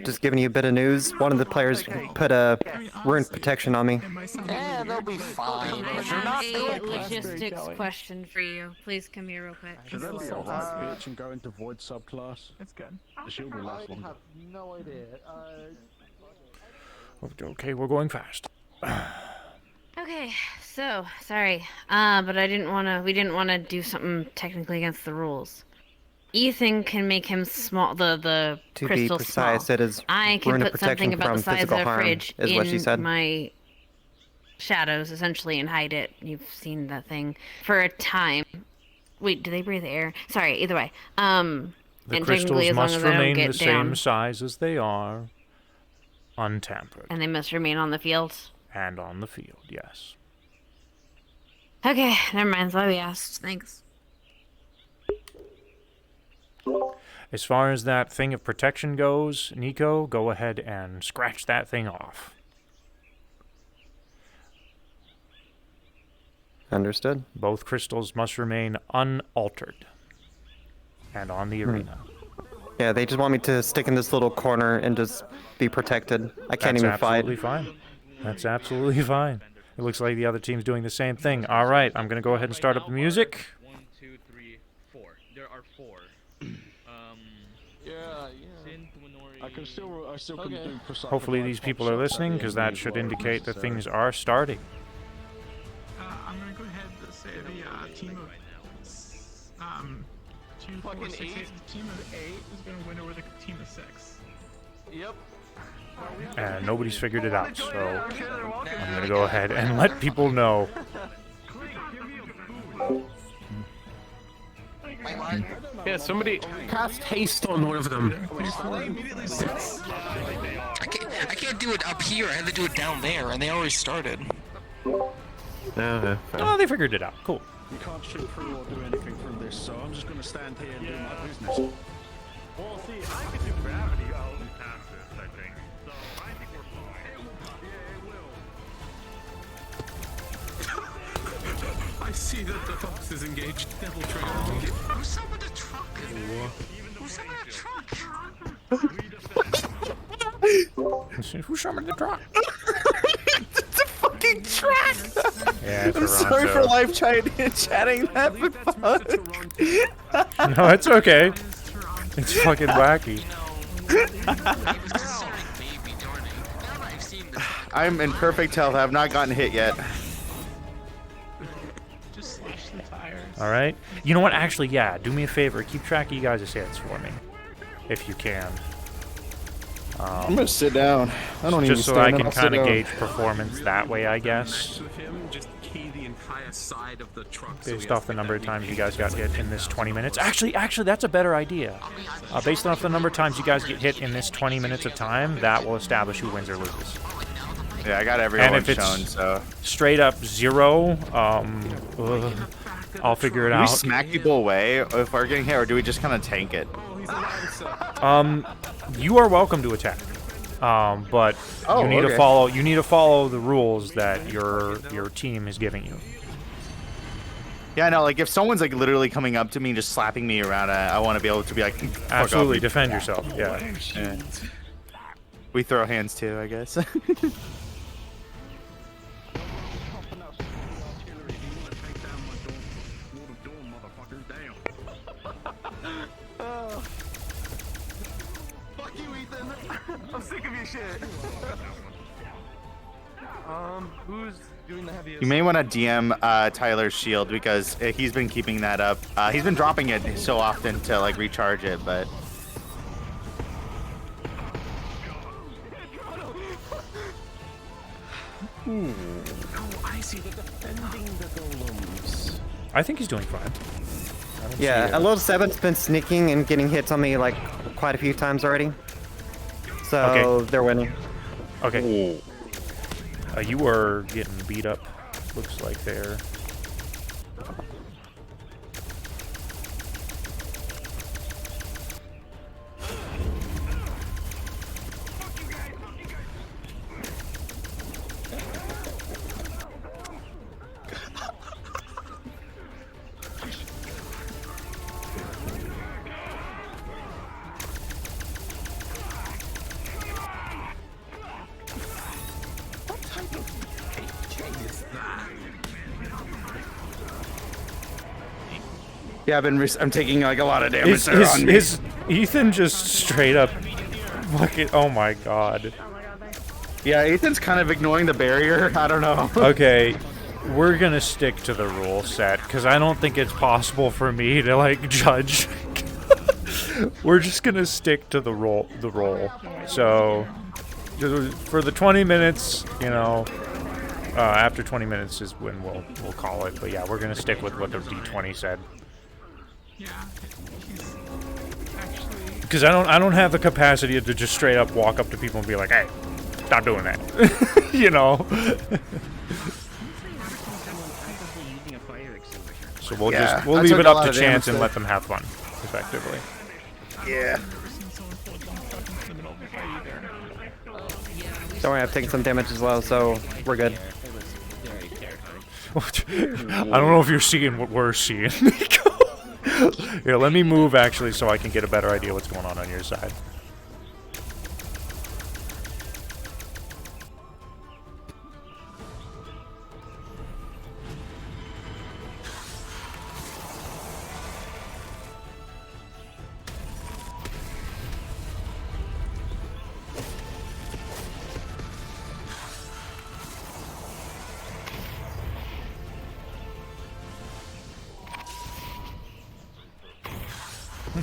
Just giving you a bit of news. One of the players put a rune protection on me. Yeah, they'll be fine. If you're not A logistics question for you. Please come here real quick. Should I be a bitch and go into void subclass? It's good. The shield will last longer. No idea. Okay, we're going fast. Okay, so sorry, but we didn't want to do something technically against the rules. Ethan can make him small, the To be crystal precise, small. it is I can rune of put something protection about the from size of physical a harm, fridge is what she in said. my shadows, essentially, and hide it. You've seen that thing for a time. Wait, do they breathe air? Sorry, either way. The And crystals technically, as long must as I don't remain get the down, same size as they are, untampered, and they must remain on the field. and on the field, yes. Okay, never mind. That's why we asked. Thanks. As far as that thing of protection goes, Nico, go ahead and scratch that thing off. Understood. Both crystals must remain unaltered and on the arena. Yeah, they just want me to stick in this little corner and just be protected. I can't even fight. That's absolutely fine. That's absolutely fine. It looks like the other team's doing the same thing. All right, I'm going to go ahead and start up the music. 1, 2, 3, 4. There are 4. I still can do precise. Hopefully these people are listening, because that should indicate that things are starting. I'm gonna go ahead and say the team of 2, 4, 6, 8. The team of 8 is gonna win over the team of 6. Yep. And nobody's figured it out, so I'm going to go ahead and let people know. Yeah, somebody cast haste on one of them. I can't do it up here. I had to do it down there, and they already started. Oh, they figured it out. Cool. You can't shoot through or do anything from this, so I'm just going to stand here and do my business. Well, see, I can do gravity past this, I think. So I think we're fine. I see that the fox is engaged. Devil trigger. Who's summoned the truck? Who's summoned the truck? Who summoned the truck? It's a fucking truck! Yeah, I'm sorry for live chatting that, but No, it's okay. It's fucking wacky. I'm in perfect health. I have not gotten hit yet. Just slash the tires. All right. You know what? Actually, yeah. Do me a favor. Keep track of you guys' hits for me, if you can. I'm gonna sit down. I don't just even so stand I up, can I'll sit kind of down. gauge performance that way, I guess. With him, just key the entire side of the truck. Based off the number of times you guys got hit in this 20 minutes. Actually, that's a better idea. Based off the number of times you guys get hit in this 20 minutes of time, that will establish who wins or loses. Yeah, I got everyone And if it's shown, so. straight up 0, I'll figure it Do we out. smack people away if we're getting hit, or do we just kind of tank it? You are welcome to attack. But Oh, you need okay. to follow the rules that your team is giving you. Yeah, no, like if someone's like literally coming up to me and just slapping me around, I want to be able to be like, "Fuck off, Absolutely, you." defend yourself. Yeah. Yeah. We throw hands too, I guess. Fuck you, Ethan. I'm sick of your shit. Who's doing the heaviest? You may want to DM Tyler's shield because he's been keeping that up. He's been dropping it so often to like recharge it, but. Oh, I see. They're defending the golems. I think he's doing fine. Yeah, a little Seven's been sneaking and getting hits on me like quite a few times already. So Okay. they're winning. Okay. You are getting beat up. Looks like there. Yeah, I'm taking like a lot of damage there on me. Is Ethan just straight up fucking? Oh my god. Yeah, Ethan's kind of ignoring the barrier. I don't know. Okay, we're gonna stick to the rule set because I don't think it's possible for me to like judge. We're just gonna stick to the role. So for the 20 minutes, you know, after 20 minutes is when we'll call it. But yeah, we're gonna stick with what the D20 said. Yeah, he's actually. Because I don't have the capacity to just straight up walk up to people and be like, hey, stop doing that. You know. So we'll leave it up to chance and let them have fun, effectively. Yeah. Don't worry, I've taken some damage as well, so we're good. I don't know if you're seeing what we're seeing. Here, let me move actually so I can get a better idea what's going on your side.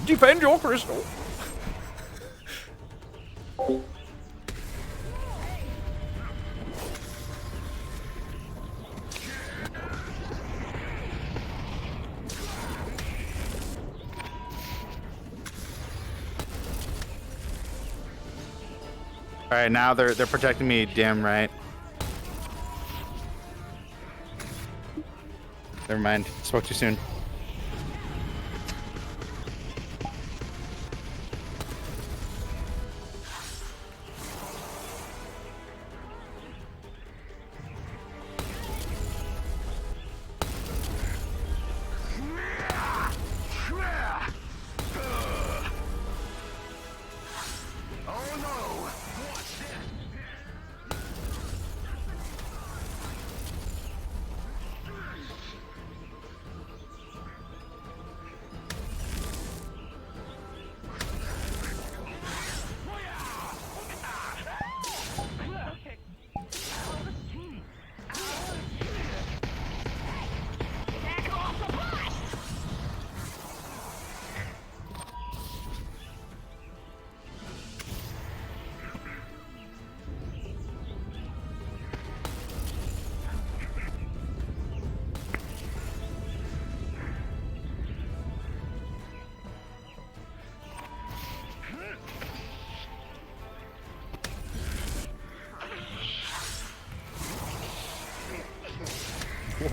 Defend your crystal. All right, now they're protecting me. Damn right. Never mind. Spoke too soon.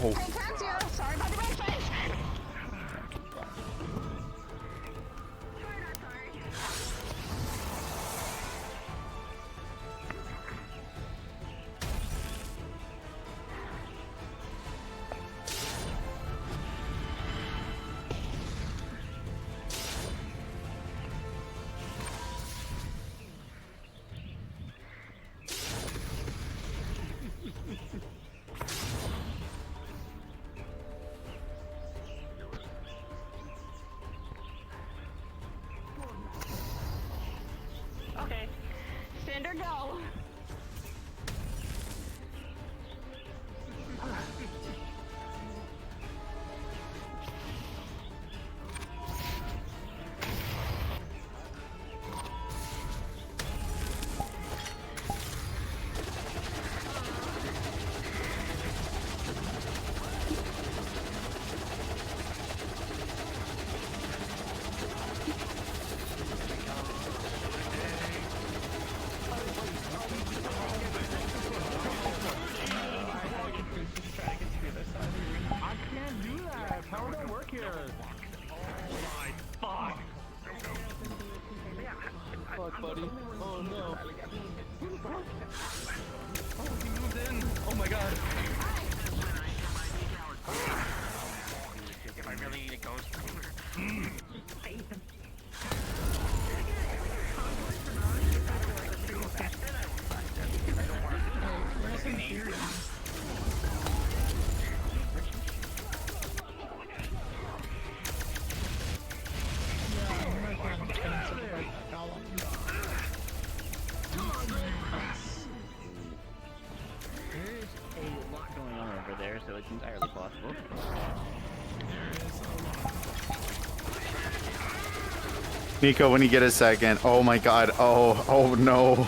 Whoa. Commander, go! How would that work here? Fuck! Fuck, buddy. Oh no. Oh, he moved in. Oh my god. If I really need a ghost. There's a lot going on over there, so it's entirely possible. Nico, when you get a second. Oh my god. Oh no.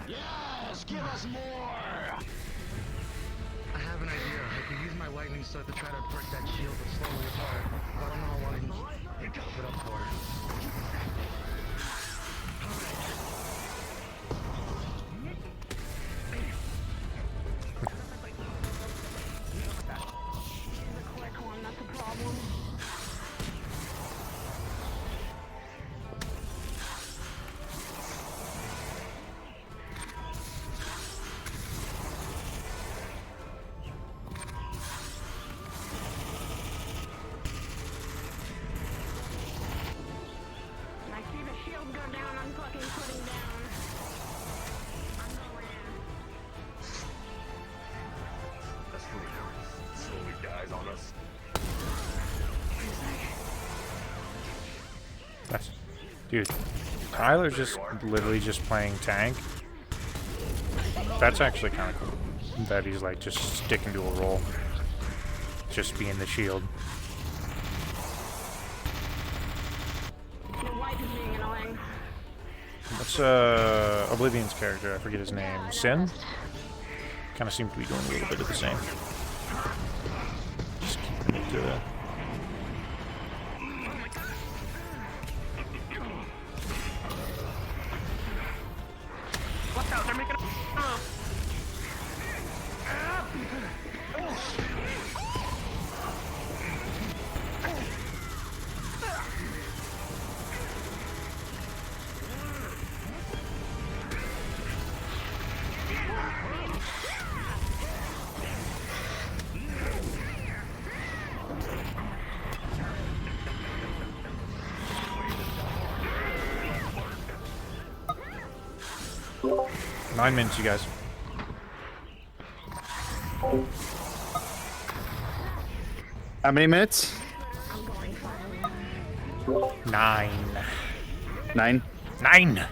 Yes, give us more! I have an idea. I can use my lightning strike to try to break that shield to slow it apart. But I don't know how long I can keep it up for. Slowly dies on us. That's, dude, Tyler's just literally just playing tank. That's actually kind of cool. That he's like just sticking to a role, just being the shield. Your wife is being annoying. What's Oblivion's character? I forget his name. Sin? Kind of seem to be doing a little bit of the same. Just keeping it to Watch out, they're making a 9 minutes, you guys. How many minutes? 9. 9? 9!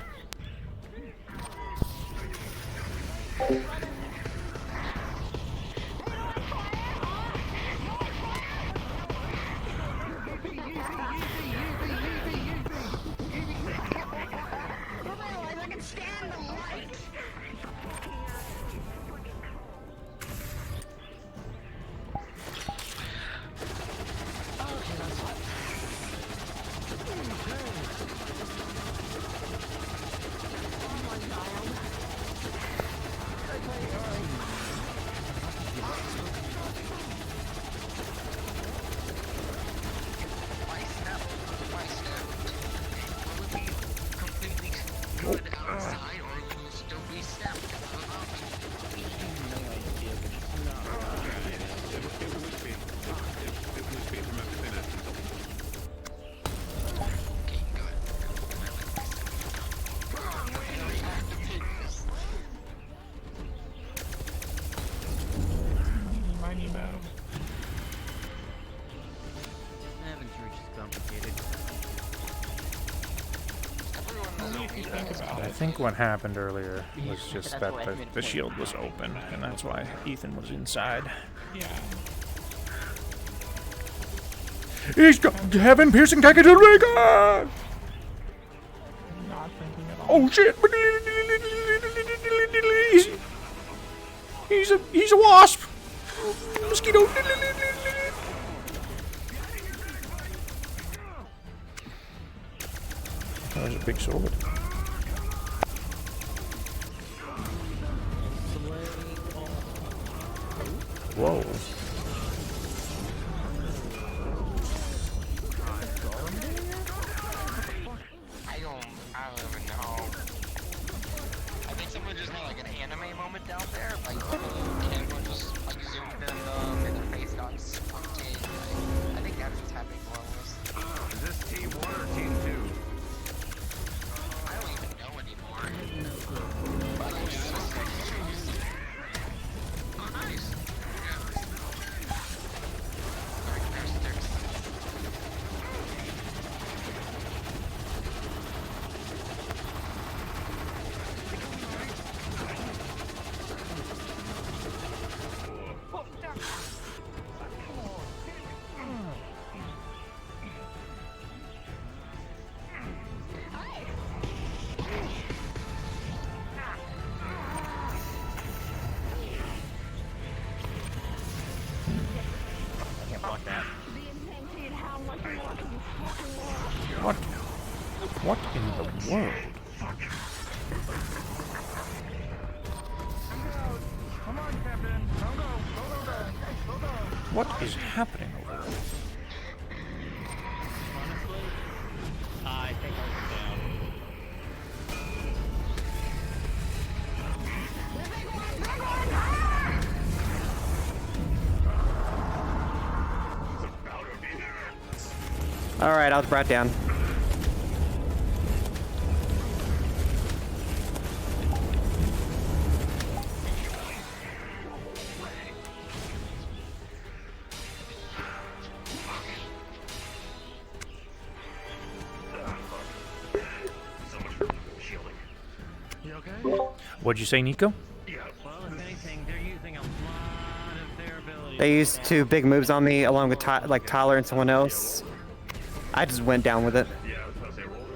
I think what happened earlier was just that the shield was open, and that's why Ethan was inside. Yeah. He's got heaven-piercing dagger to the god! Not thinking at all. Oh shit! He's a wasp! Mosquito! Oh, there's a big sword. Whoa. I don't even know. I think someone just had like an anime moment down there, like camera just like zoomed in their face got squinted. I think that's what's happening for us. Is this team 1 or team 2? I don't even know anymore. Oh, nice. What in the world? What is happening over there? I think I was down. Alright, I was brought down. What'd you say, Nico? They used 2 big moves on me along with like Tyler and someone else. I just went down with it.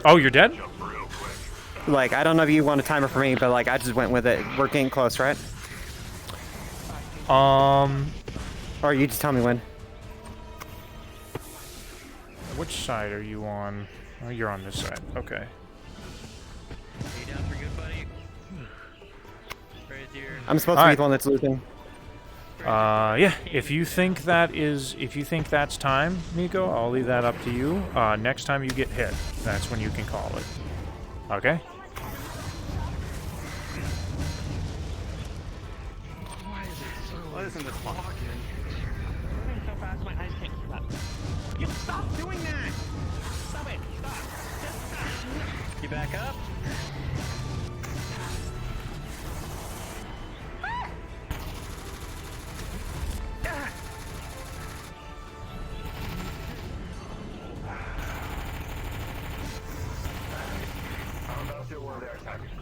Oh, you're dead? Like, I don't know if you want a timer for me, but like, I just went with it. We're getting close, right? Or you just tell me when. Which side are you on? Oh, you're on this side. Okay. I'm supposed to be the one that's losing. Yeah. If you think that's time, Nico, I'll leave that up to you. Next time you get hit, that's when you can call it. Okay? Why isn't this locked in? Moving so fast, my eyes can't keep up. You stop doing that! Stop it! Stop! Just stop! You back up?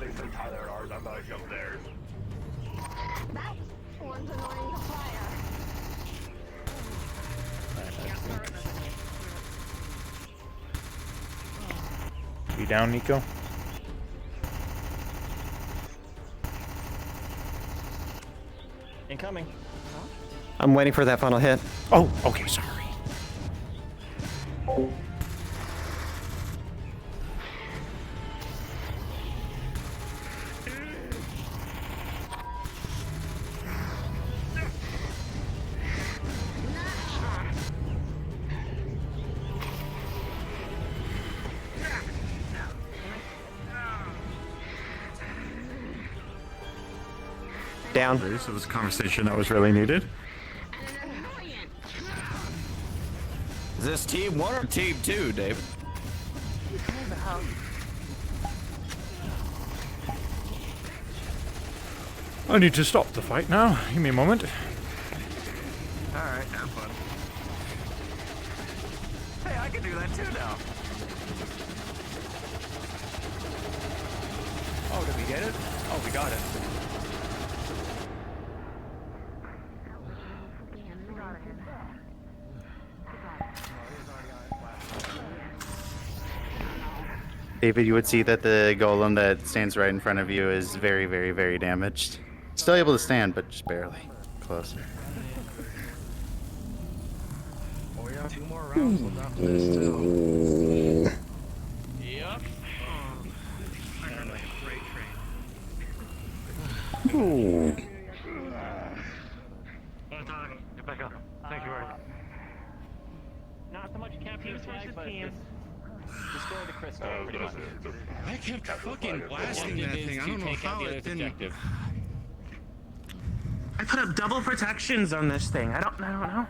they said Tyler and ours, I'm not jump there. That one's annoying to fire. You down, Nico? Incoming. I'm waiting for that final hit. Oh, okay, sorry. Down. This was a conversation that was really needed. Is this team 1 or team 2, David? I need to stop the fight now. Give me a moment. Alright, have fun. Hey, I can do that too now. Oh, did we get it? Oh, we got it. David, you would see that the golem that stands right in front of you is very, very, very damaged. Still able to stand, but just barely. Close. Oh yeah, 2 more rounds on that list too. Yep. I heard like a freight train. Ooh. Get back up. Thank you, Eric. Not so much capture the flag, but destroy the crystal, pretty much. I kept fucking blasting that thing. I don't know how it didn't. I put up double protections on this thing. I don't know.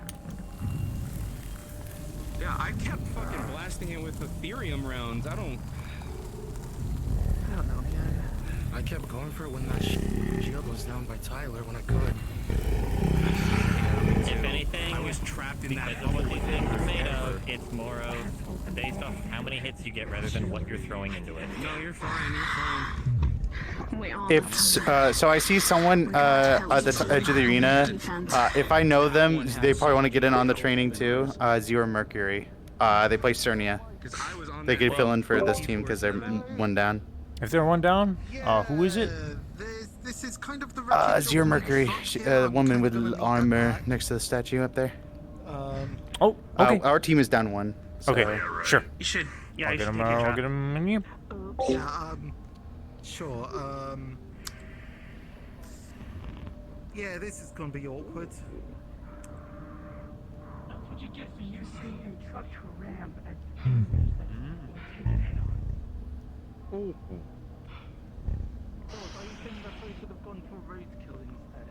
Yeah, I kept fucking blasting it with Ethereum rounds. I don't know, man. I kept going for it when that shield was down by Tyler when I could. If anything, I was trapped in that because of what these things are made of, it's more of based off how many hits you get rather than what you're throwing into it. No, you're fine. You're fine. If so, I see someone at the edge of the arena. If I know them, they probably want to get in on the training too. Zero Mercury. They play Cernia. They could fill in for this team because they're 1 down. If they're 1 down, who is it? This is kind of the Zero Mercury. Woman with armor next to the statue up there. Oh, okay. Our team is down 1. So. Okay, sure. You should. Yeah, I'll you get should him. take your I'll shot. get him in you. Yeah, sure. Yeah, this is gonna be awkward. That's what you get for using a truck to ramp at Oh, I think that we should have gone for roadkill instead.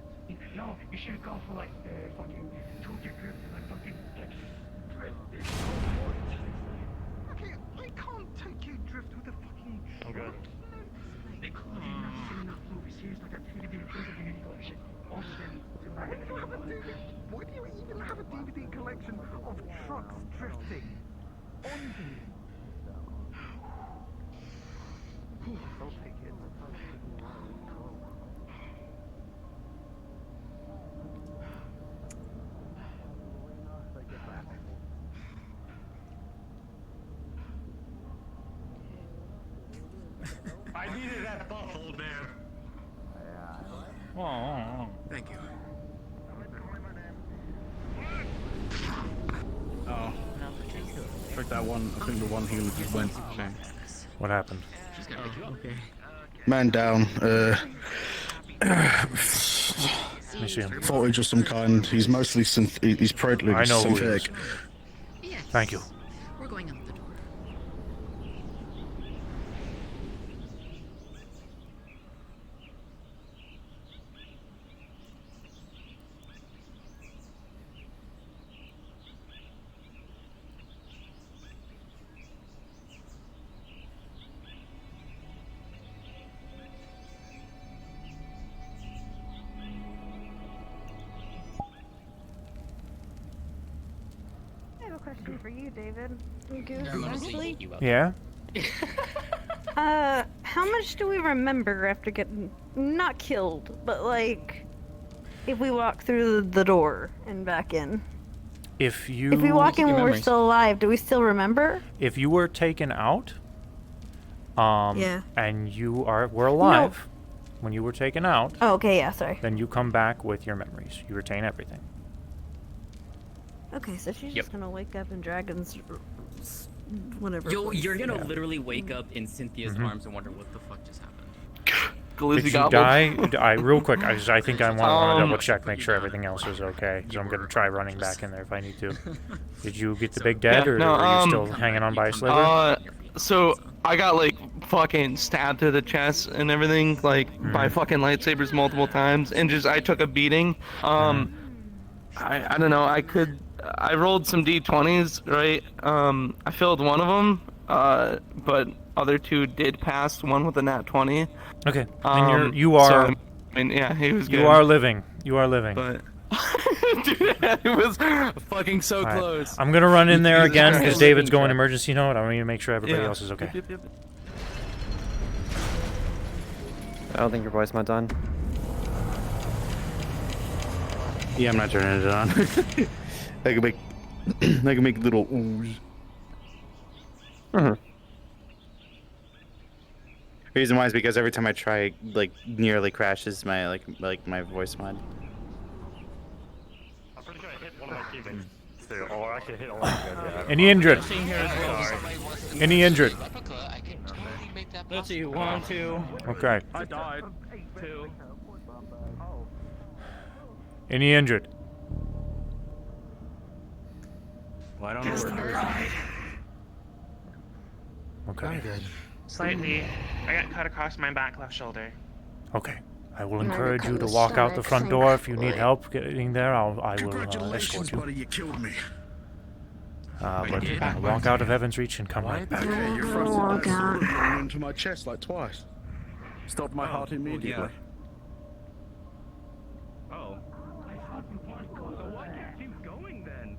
No, you should go for like fucking Tokyo Drift, like fucking Okay, I can't take you drift with a fucking I'm good. They call it not seen enough movies. Here's like a DVD DVD collection. Also then Why do you even have a DVD collection of trucks drifting on you? I'll take it. I needed that butthole, man. Oh. Thank you. Oh. Took that one. I think the one healer just went. Shame. What happened? Okay. Man down. Let me see him. Voltage of some kind. He's mostly he's protally I know who he is. synthetic. Thank you. We're going out the door. I have a question for you, David. Goose, actually. Yeah. how much do we remember after getting not killed, but like if we walk through the door and back in? If we walk in when we're still alive, do we still remember? If you were taken out, Yeah. and were alive when you were taken out. Oh, okay, yeah, sorry. Then you come back with your memories. You retain everything. Okay, so she's just gonna wake up in Dragon's whatever. You're gonna Yeah. literally wake up in Cynthia's Mhm. arms and wonder what the fuck just happened. Did you die? Real quick, I think I want to double check, make sure everything else is okay. So I'm gonna try running back in there if I need to. Did you get the big dead, or are you still hanging on by a sliver? So I got like fucking stabbed to the chest and everything, like by fucking lightsabers multiple times, and I took a beating. I don't know. I rolled some d20s, right? I failed one of them, but other two did pass. One with a nat 20. Okay. And you are. So, I mean, yeah, he was good. You are living. You are living. But dude, it was fucking so All right. close. I'm gonna run in there again because Yeah. David's going emergency note. I need to make sure everybody Yeah. else is okay. Yep. I don't think your voice mod's on. Yeah, I'm not turning it on. I can make little oohs. Reason why is because every time I try, it, like, nearly crashes my my voice mod. I'm pretty sure I hit one of my teammates too, or actually hit all of you guys. Yeah. Any injured? Sorry. Any injured? Let's see, 1, 2. Okay. I died. 2. Any injured? Well, I don't know where. Okay. Slightly. I got cut across my back left shoulder. Okay. I will encourage you to walk out the front door if you need help getting there. I will escort you. buddy, you killed me. But walk out of Heaven's Reach and come right back. Okay, you're frosted that into my chest like twice. Stopped my heart immediately. Oh. So why can't keep going then?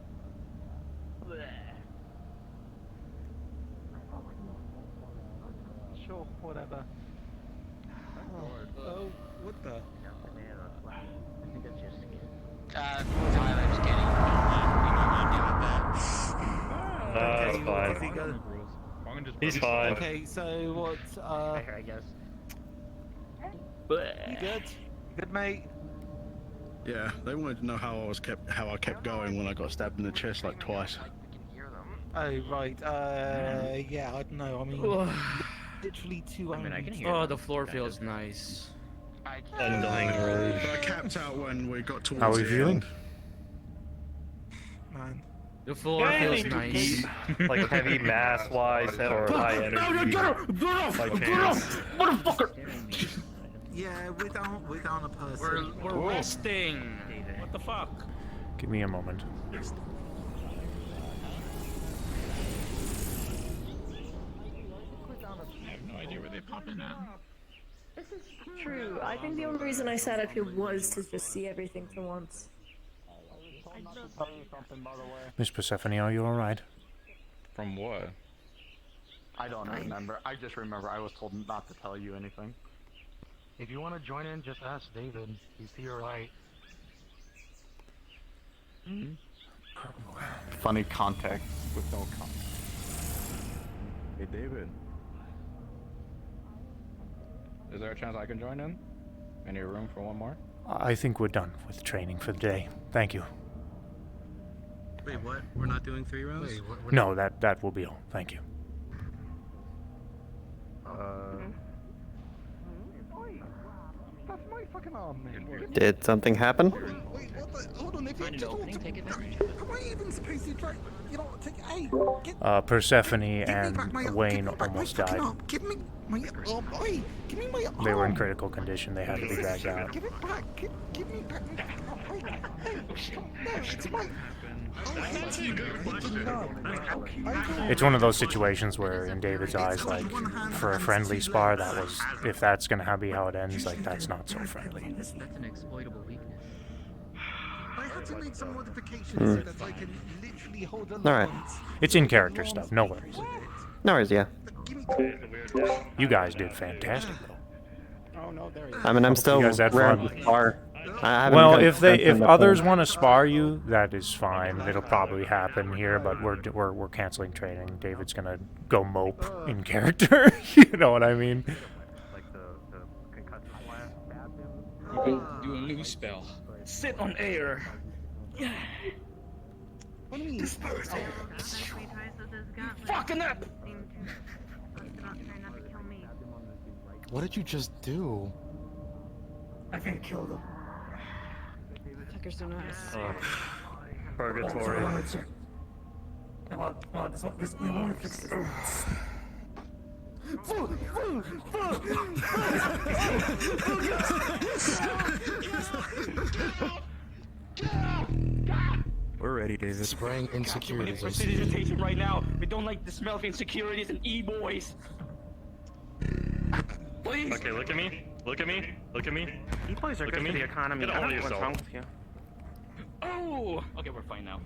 Sure, whatever. Oh, what the? Tyler, just kidding. That's fine. He's fine. Okay, so what? I guess. You good? Good, mate. Yeah, they wanted to know how I kept going when I got stabbed in the chest like twice. Oh right. Yeah, I don't know. I mean, literally 2 hours. Oh, the floor feels nice. Undying relief. I capped out when we got towards How are you the feeling? end. Man. The floor feels nice. Like heavy mass-wise or high energy. Motherfucker! Yeah, we're down a person. We're resting. What the fuck? Give me a moment. I have no idea where they pop in at. This is true. I think the only reason I sat up here was to just see everything for once. Miss Persephone, are you alright? From what? I don't remember. I just remember I was told not to tell you anything. If you want to join in, just ask David. He's to your right. Funny context with no context. Hey, David. Is there a chance I can join in? Any room for one more? I think we're done with training for the day. Thank you. Wait, what? We're not doing 3 rounds? Wait, what? No, that will be all. Thank you. That's my fucking arm, man. Did something happen? Wait, what the? Hold on, if you just opening, take advantage. Am I even supposed to try? You know, take. Hey, Persephone and Wayne almost died. give me my arm. Oi, give me my arm. They were in critical condition. They had to be dragged out. Give it back. Give me back my arm. Wait, no, it's mine. It's one of those situations where, in David's eyes, like, for a friendly spar, that was, if that's gonna be how it ends, like, that's not so friendly. That's an exploitable weakness. I had to make some modifications so that I can literally hold on. Alright. It's in character stuff, no worries. No worries, yeah. You guys did fantastic, though. Oh no, there he is. I mean, I'm still You guys had rare fun. to spar. I haven't Well, got if something others to- want to spar you, that is fine. It'll probably happen here, but we're canceling training. David's gonna go mope in character. You know what I mean? You can do a new spell. Sit on air. What do you mean? Fucking up! What did you just do? I can kill them. Fuckers don't know how to Oh, purgatory. We're ready, David. Spraying insecurities. Prestidigitation right now. We don't like the smell of insecurities and e-boys. Please. Okay, look at me. Look at me. Look at me. E-boys are Look good at for me. the economy. Get I a don't hold know of what's wrong with yourself. you. Oh. Okay, we're fine now.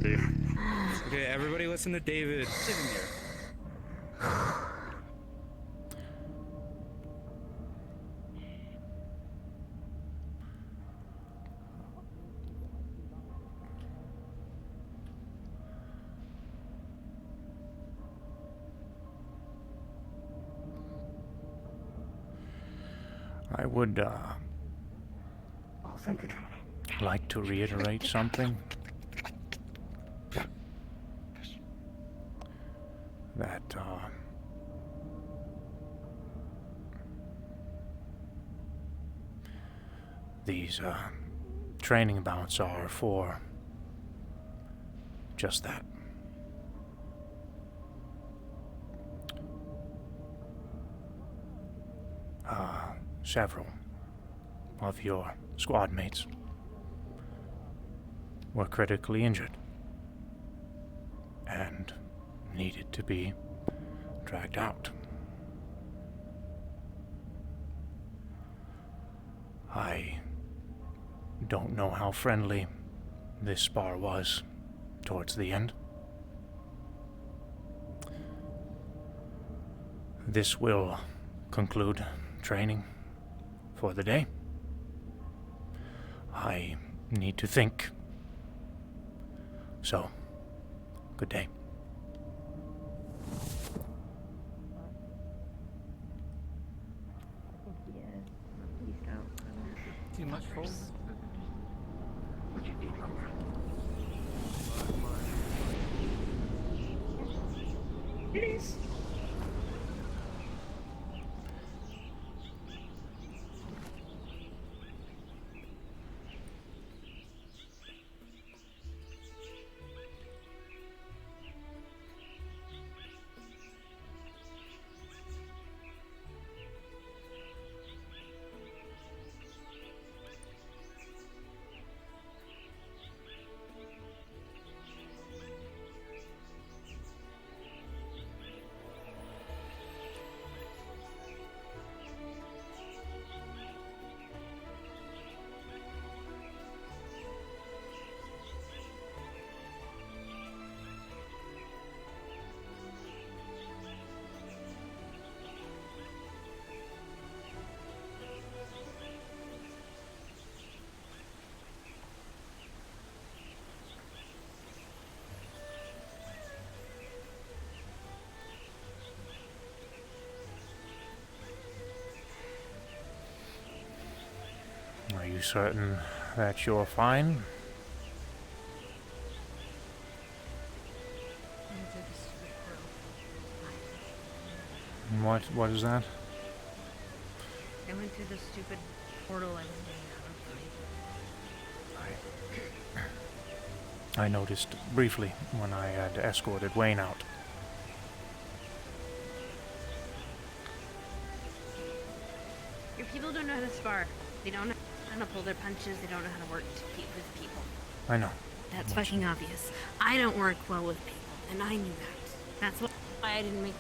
See? Okay, everybody listen to David. Sitting there. I would like to reiterate something. That these training bouts are for just that. Several of your squad mates were critically injured and needed to be dragged out. I don't know how friendly this spar was towards the end. This will conclude training for the day. I need to think. So, good day. Too much force. Please. Are you certain that you're fine? What is that? I went through the stupid portal I was getting I noticed briefly when I had escorted Wayne out. Your people don't know how to spar. They don't know how to pull their punches. They don't know how to work to keep with people. I know. That's fucking obvious. I don't work well with people, and I knew that. That's why I didn't make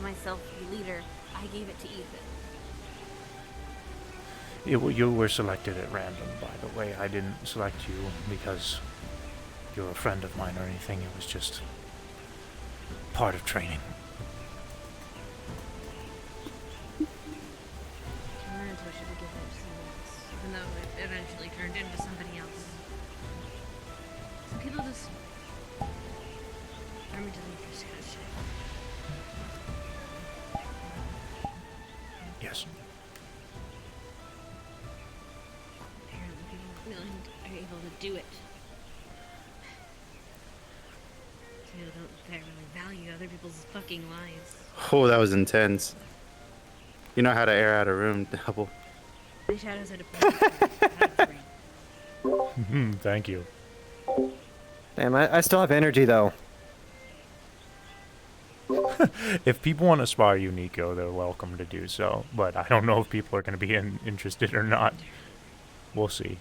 myself the leader. I gave it to Ethan. You were selected at random, by the way. I didn't select you because you're a friend of mine or anything. It was just part of training. even though it eventually turned into somebody else. Some people just are into this kind of shit. Yes. Apparently people are able to do it. People don't really value other people's fucking lives. Oh, that was intense. You know how to air out a room, Double. My shadows had a Thank you. Damn, I still have energy though. If people want to spar you, Nico, they're welcome to do so. But I don't know if people are going to be interested or not. We'll see.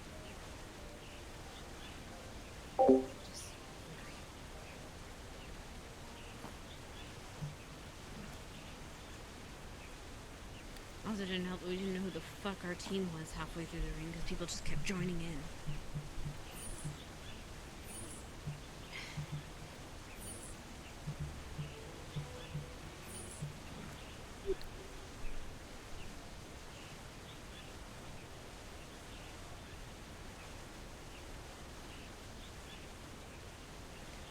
Also didn't help that we didn't know who the fuck our team was halfway through the ring because people just kept joining in.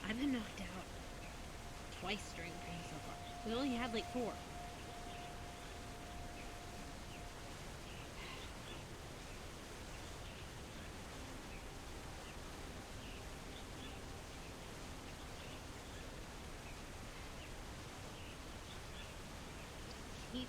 I've been knocked out twice during training so far. We only had like 4. Keep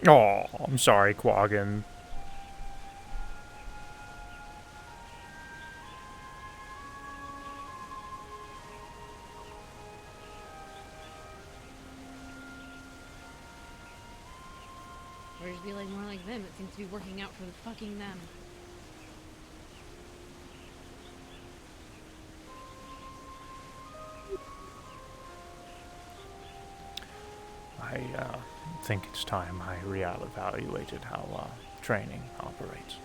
Oh, I'm sorry, Quaggin. Or just be like more like them. It seems to be working out for the fucking them. I think it's time I reevaluated how training operates.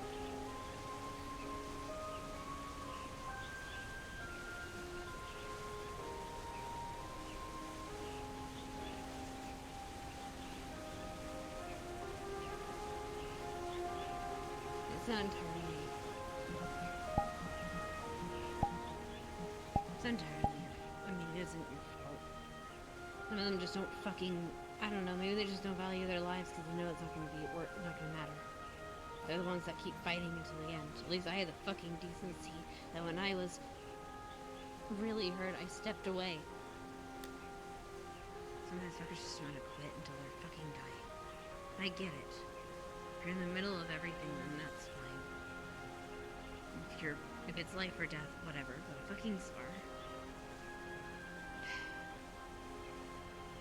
It's not entirely. It's entirely. I mean, it isn't your fault. Some of them just don't fucking. I don't know. Maybe they just don't value their lives because they know it's not going to be not going to matter. They're the ones that keep fighting until the end. At least I had the fucking decency that when I was really hurt, I stepped away. Some motherfuckers just want to quit until they're fucking dying. I get it. If you're in the middle of everything, then that's fine. If it's life or death, whatever. But fucking spar.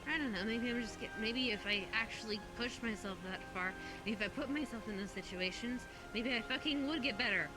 I don't know, maybe I'm just maybe if I actually push myself that far, maybe if I put myself in those situations, maybe I fucking would get better.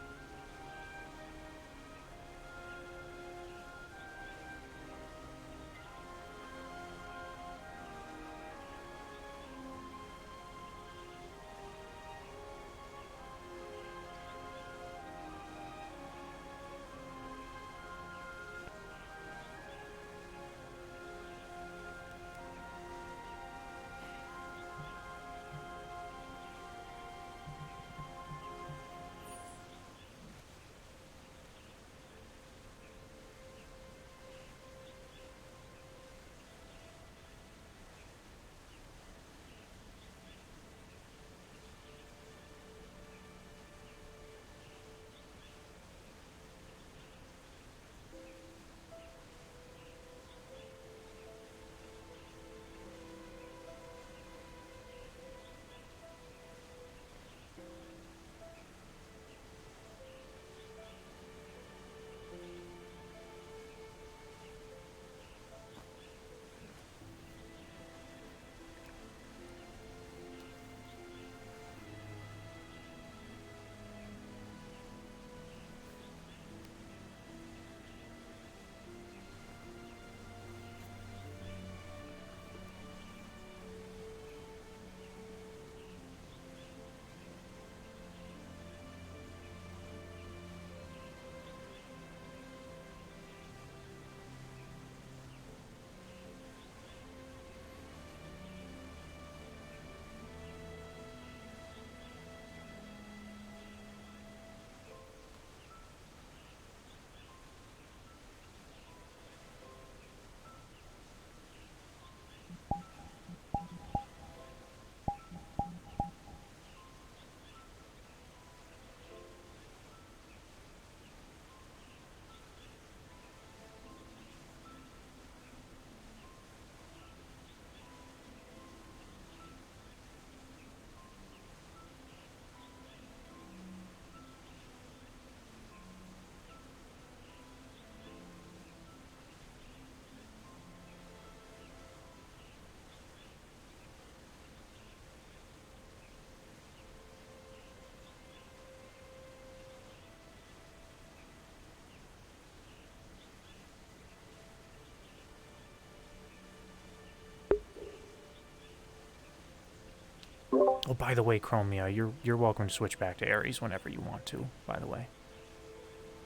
Oh, by the way, Chromia, you're welcome to switch back to Ares whenever you want to, by the way.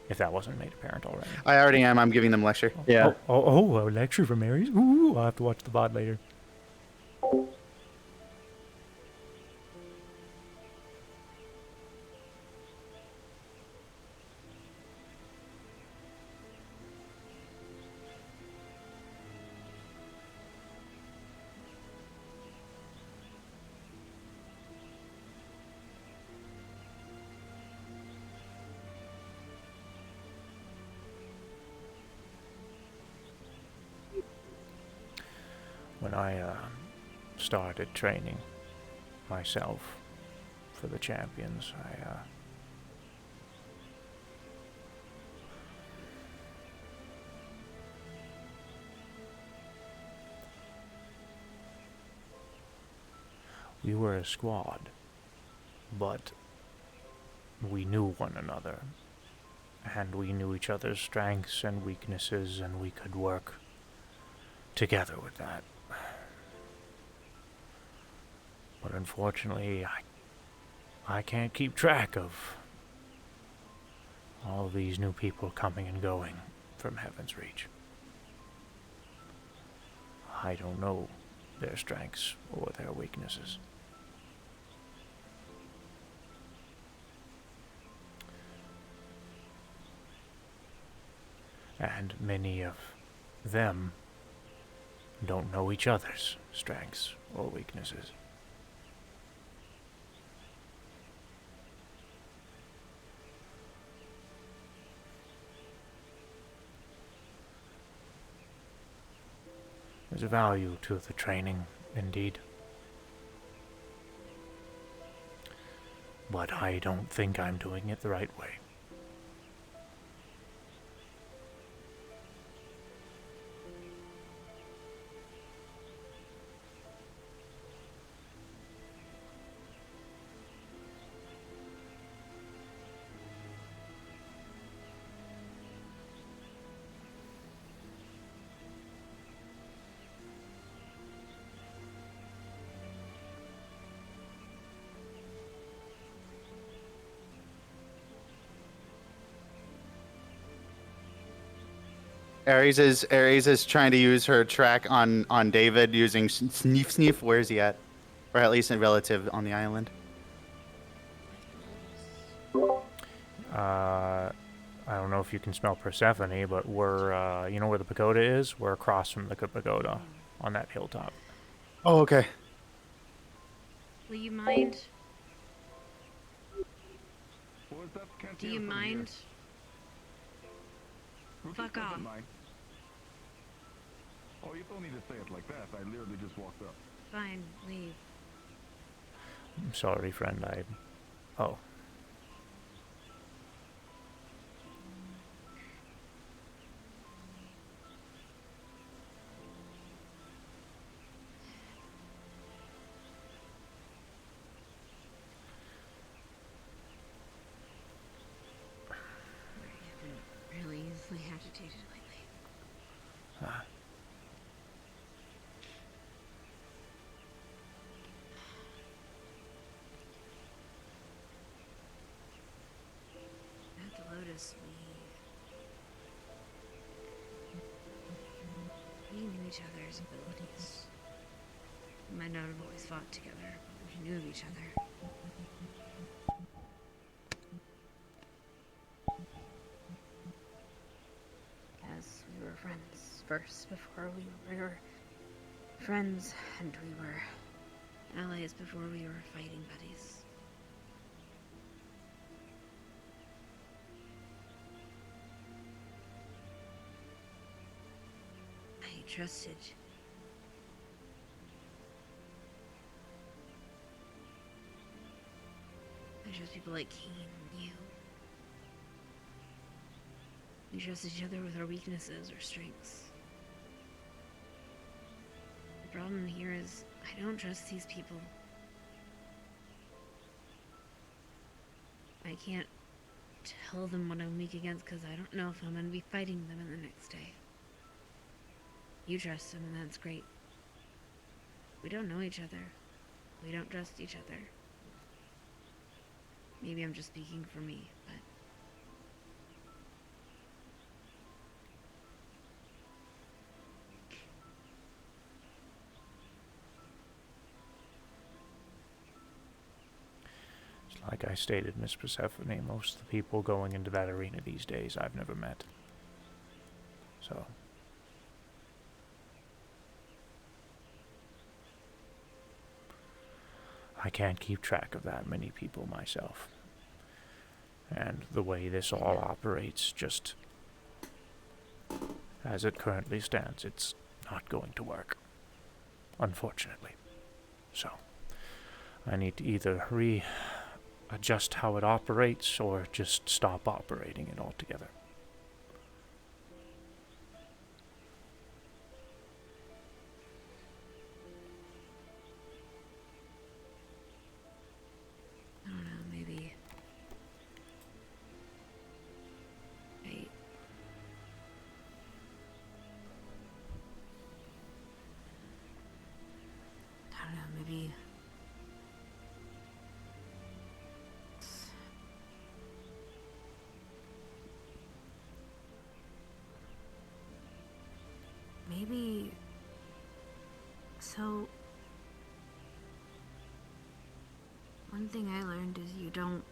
If that wasn't made apparent already. I already am. I'm giving them lecture. Oh, a lecture from Ares? Ooh, I'll have to watch the VOD later. When I started training myself for the champions, we were a squad, but we knew one another, and we knew each other's strengths and weaknesses, and we could work together with that. But unfortunately, I can't keep track of all these new people coming and going from Heaven's Reach. I don't know their strengths or their weaknesses. And many of them don't know each other's strengths or weaknesses. There's a value to the training, indeed. But I don't think I'm doing it the right way. Ares is trying to use her track on David using Sneef. Where is he at? Or at least a relative on the island. I don't know if you can smell Persephone, but we're, you know where the pagoda is? We're across from the pagoda on that hilltop. Oh, okay. Will you mind? Do you mind? Fuck off. Oh, you don't need to say it like that. I literally just walked up. Fine, leave. I'm sorry, friend. Oh. Really easily agitated lately. At the Lotus, we knew each other's abilities. We might not have always fought together, but we knew of each other. As we were friends first before we were friends, and we were allies before we were fighting buddies. I trusted people like Kane and you. We trust each other with our weaknesses or strengths. The problem here is I don't trust these people. I can't tell them what I'm weak against because I don't know if I'm going to be fighting them in the next day. You trust them and that's great. We don't know each other. We don't trust each other. Maybe I'm just speaking for me, but... Like I stated, Miss Persephone, most of the people going into that arena these days I've never met. So... I can't keep track of that many people myself. And the way this all operates, just... as it currently stands, it's not going to work. Unfortunately. So... I need to either adjust how it operates, or just stop operating it altogether. I don't know, maybe... I don't know, maybe... Maybe... So... One thing I learned is you don't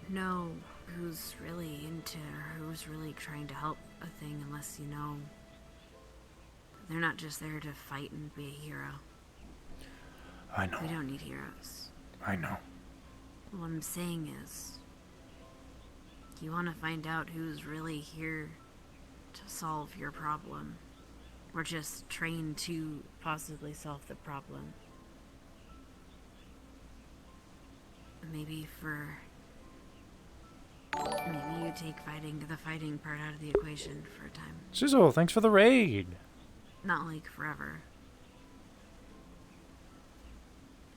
know who's really into or who's really trying to help a thing unless you know they're not just there to fight and be a hero. I know. We don't need heroes. I know. What I'm saying is, you want to find out who's really here to solve your problem, or just trained to possibly solve the problem. Maybe you take the fighting part out of the equation for a time. Sizzle, thanks for the raid. Not like forever.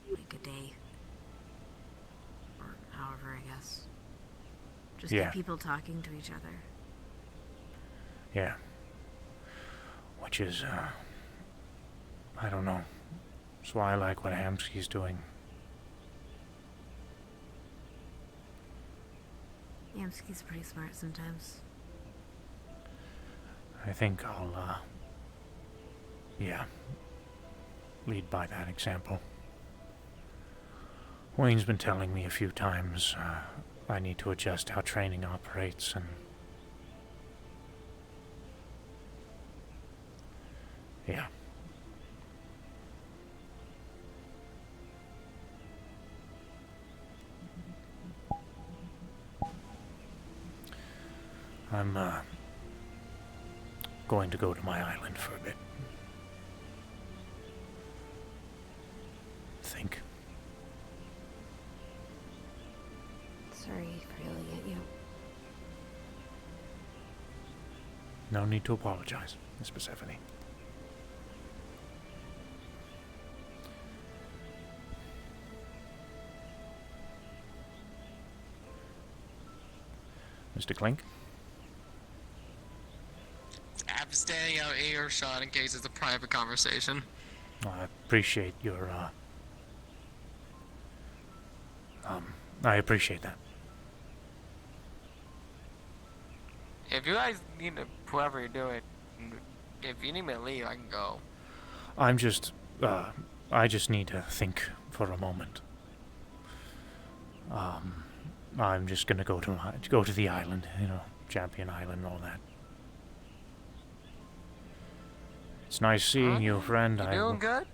Like a day. Or however, I guess. Just Yeah. get people talking to each other. Yeah. Which is, I don't know. That's why I like what Hamsky's doing. Yamsky's pretty smart sometimes. I think I'll, yeah, lead by that example. Wayne's been telling me a few times, I need to adjust how training operates, and yeah. I'm, going to go to my island for a bit. Think. Sorry for yelling at you. No need to apologize, Miss Persephone. Mr. Clink? I'm standing out earshot in case it's a private conversation. I appreciate your, I appreciate that. If you guys need to, whoever you're doing, if you need me to leave, I can go. I'm just, I just need to think for a moment. I'm just gonna go to the island, you know, Champion Island and all that. It's nice seeing you, friend. You doing good?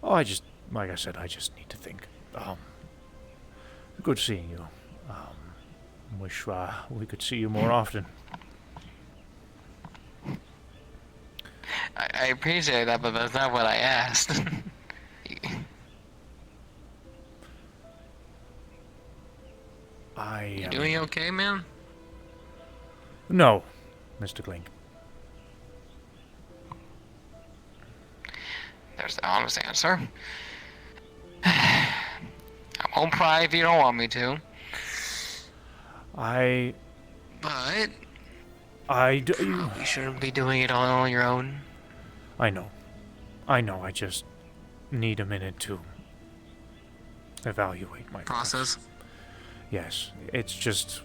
Oh, like I said, I just need to think. Good seeing you. Wish we could see you more often. I appreciate that, but that's not what I asked. You doing okay, man? No, Mr. Clink. There's the honest answer. I won't pry if you don't want me to. But you shouldn't be doing it all on your own. I know. I just need a minute to evaluate my process. Yes, it's just...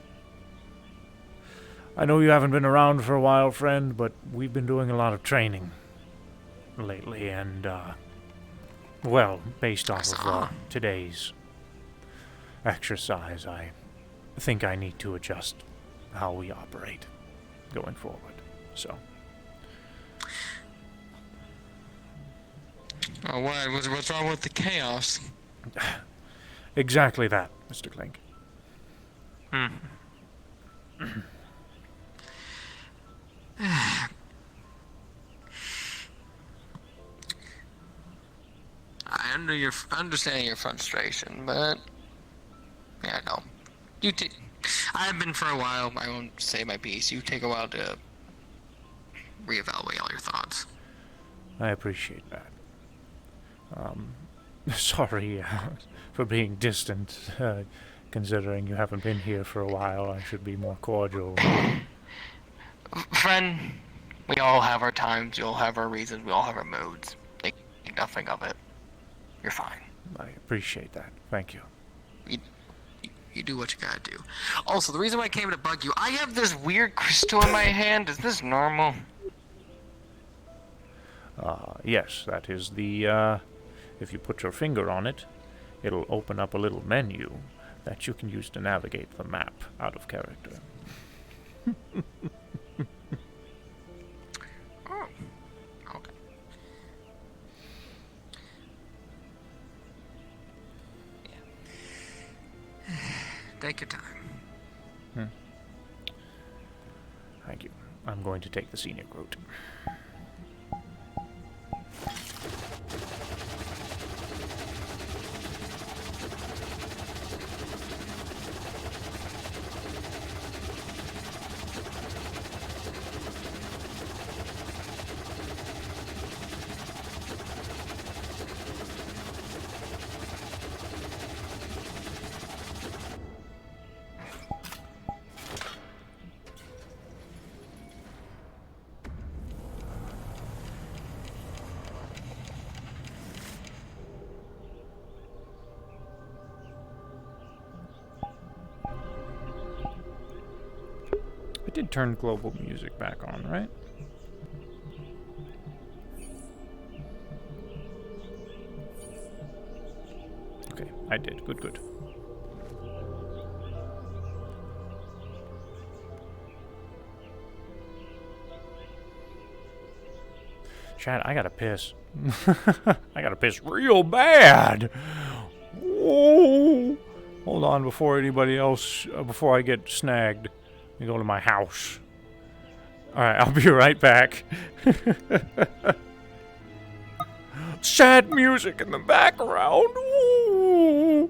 I know you haven't been around for a while, friend, but we've been doing a lot of training lately, and, well, based off of today's exercise, I think I need to adjust how we operate going forward, so... Oh, why? What's wrong with the chaos? Exactly that, Mr. Clink. I understand your frustration, but yeah, no. I've been for a while. I won't say my piece. You take a while to reevaluate all your thoughts. I appreciate that. Sorry for being distant. Considering you haven't been here for a while, I should be more cordial. Friend, we all have our times, we all have our reasons, we all have our moods. Think nothing of it. You're fine. I appreciate that. Thank you. You do what you gotta do. Also, the reason why I came to bug you, I have this weird crystal in my hand. Is this normal? Yes, that is the, if you put your finger on it, it'll open up a little menu that you can use to navigate the map out of character. Oh, okay. Yeah. Take your time. Thank you. I'm going to take the scenic route. I did turn global music back on, right? Okay, I did. Good, good. Chad, I gotta piss. I gotta piss real bad. Whoa. Hold on before anybody else, before I get snagged. Let me go to my house. Alright, I'll be right back. Sad music in the background. Ooh.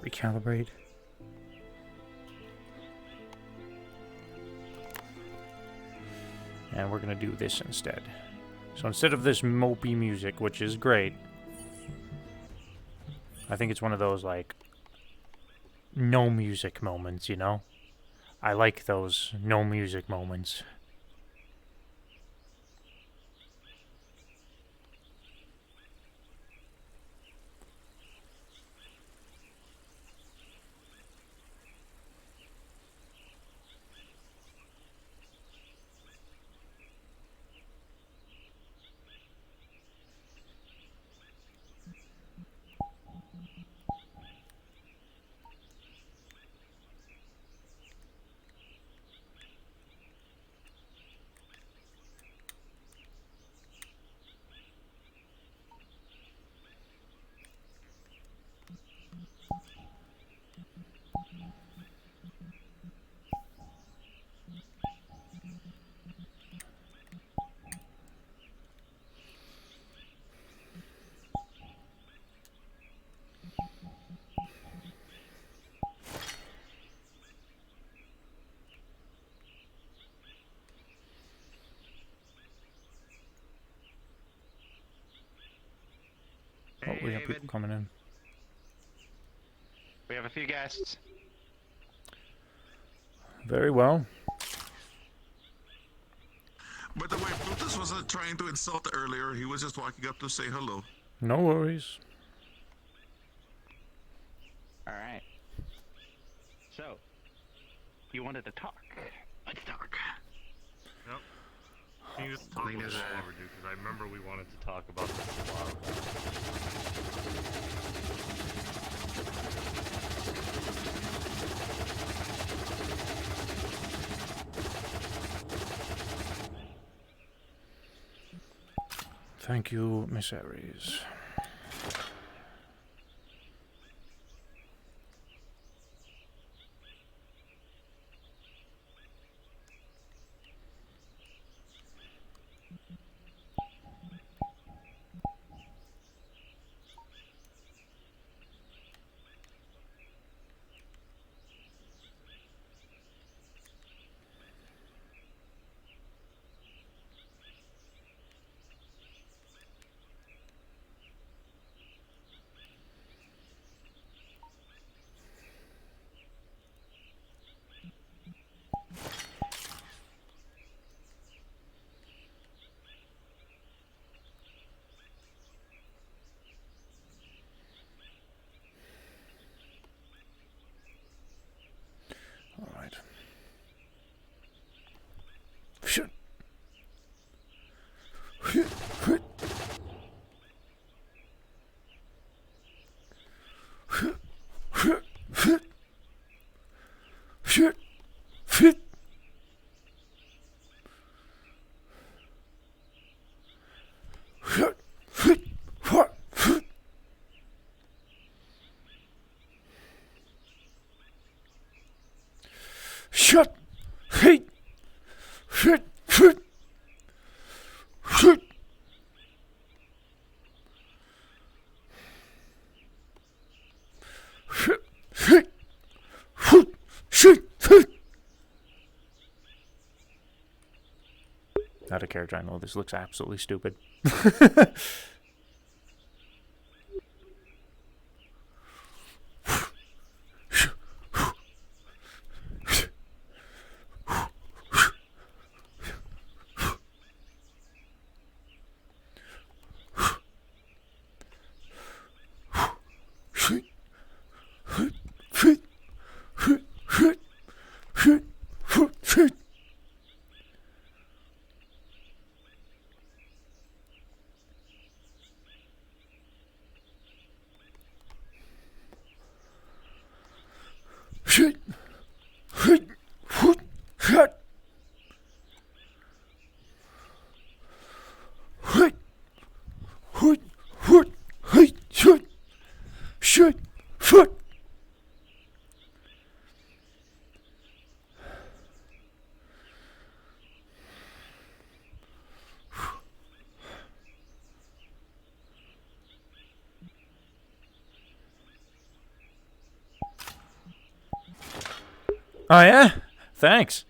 Recalibrate. And we're gonna do this instead. So instead of this mopey music, which is great, I think it's one of those, like, no music moments, you know? I like those no music moments. Oh, we have people coming in. We have a few guests. Very well. By the way, Brutus wasn't trying to insult earlier. He was just walking up to say hello. No worries. All right. So, you wanted to talk. Let's talk. Yep. Can you just talk a little longer, dude? Because I remember we wanted to talk about this a while Thank you, Miss Aries. All right. Shit. Shut. Hey. Shit. Shit. Shit. Shit. Shit. Shit. Shit. Out of character, I know this looks absolutely stupid. Oh yeah? Thanks.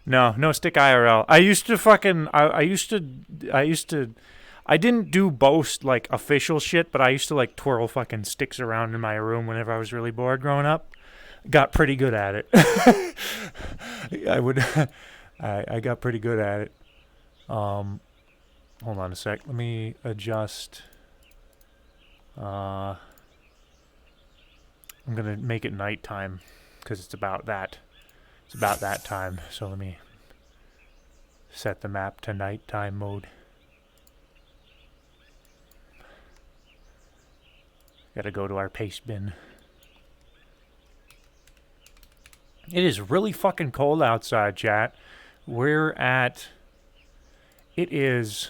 No stick IRL. I used to fucking I didn't do boast like official shit, but I used to like twirl fucking sticks around in my room whenever I was really bored growing up. Got pretty good at it. I got pretty good at it. Hold on a sec. Let me adjust. I'm gonna make it nighttime because it's about that. It's about that time. So let me set the map to nighttime mode. Gotta go to our paste bin. It is really fucking cold outside, chat. We're at... It is...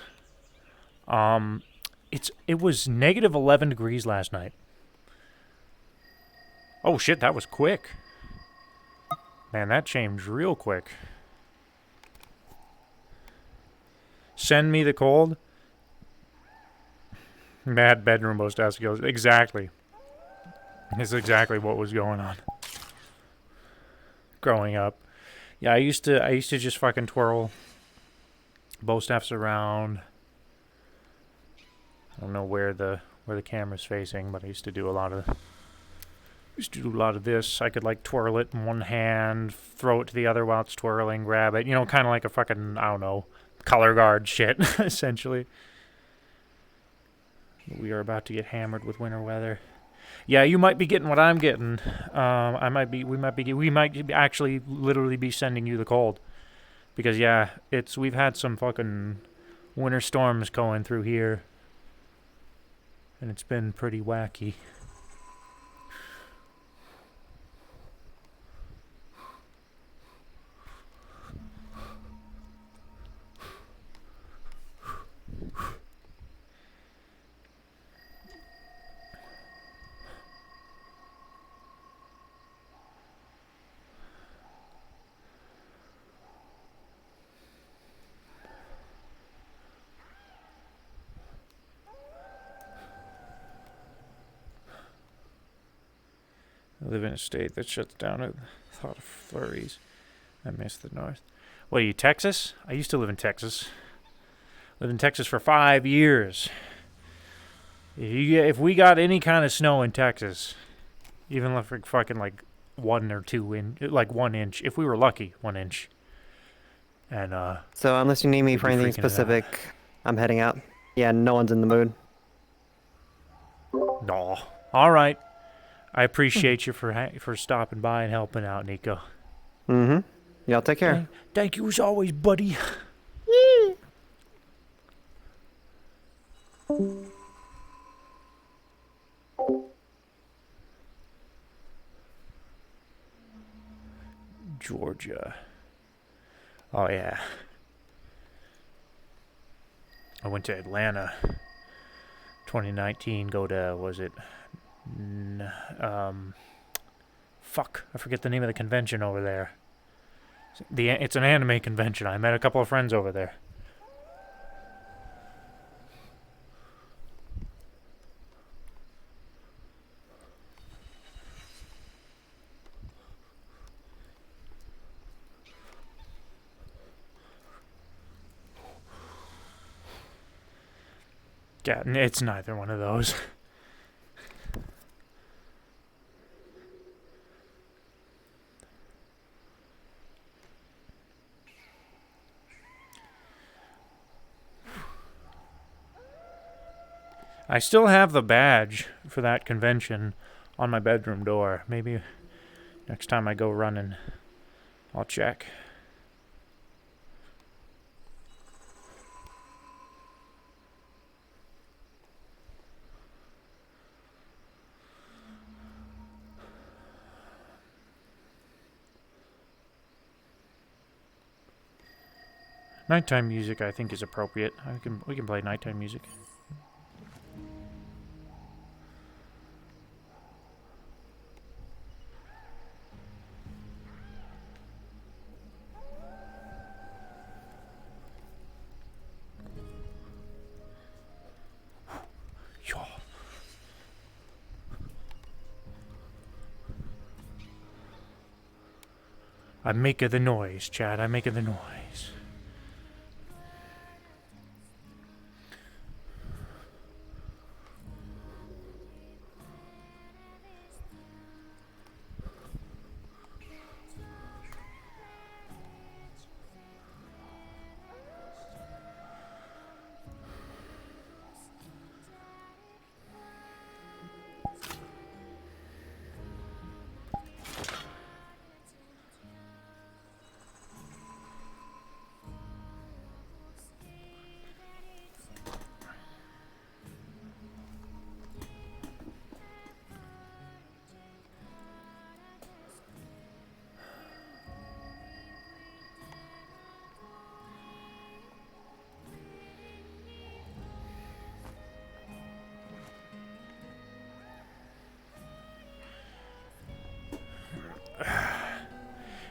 It was negative 11 degrees last night. Oh shit, that was quick. Man, that changed real quick. Send me the cold. Mad bedroom boast skills. Exactly. That's exactly what was going on. Growing up. Yeah, I used to just fucking twirl bow staffs around. I don't know where the camera's facing, but I used to do a lot of this. I could like twirl it in one hand, throw it to the other while it's twirling, grab it, you know, kind of like a fucking, I don't know, color guard shit essentially. We are about to get hammered with winter weather. Yeah, you might be getting what I'm getting. We might actually literally be sending you the cold. Because yeah, we've had some fucking winter storms going through here. And it's been pretty wacky. I live in a state that shuts down at the thought of flurries. I miss the north. What are you, Texas? I used to live in Texas. Lived in Texas for 5 years. If we got any kind of snow in Texas, even if fucking like 1 or 2 inch, like 1 inch, if we were lucky, 1 inch. And So unless you need me for anything specific, I'm heading out. Yeah, no one's in the mood. No. All right. I appreciate you for stopping by and helping out, Nico. Mm-hmm. Y'all take care. Thank you as always, buddy. Georgia. Oh, yeah. I went to Atlanta 2019, go to, was it... fuck, I forget the name of the convention over there. It's an anime convention. I met a couple of friends over there. Yeah, it's neither one of those. I still have the badge for that convention on my bedroom door. Maybe next time I go running, I'll check. Nighttime music, I think, is appropriate. We can play nighttime music. I'm making the noise, Chad. I'm making the noise.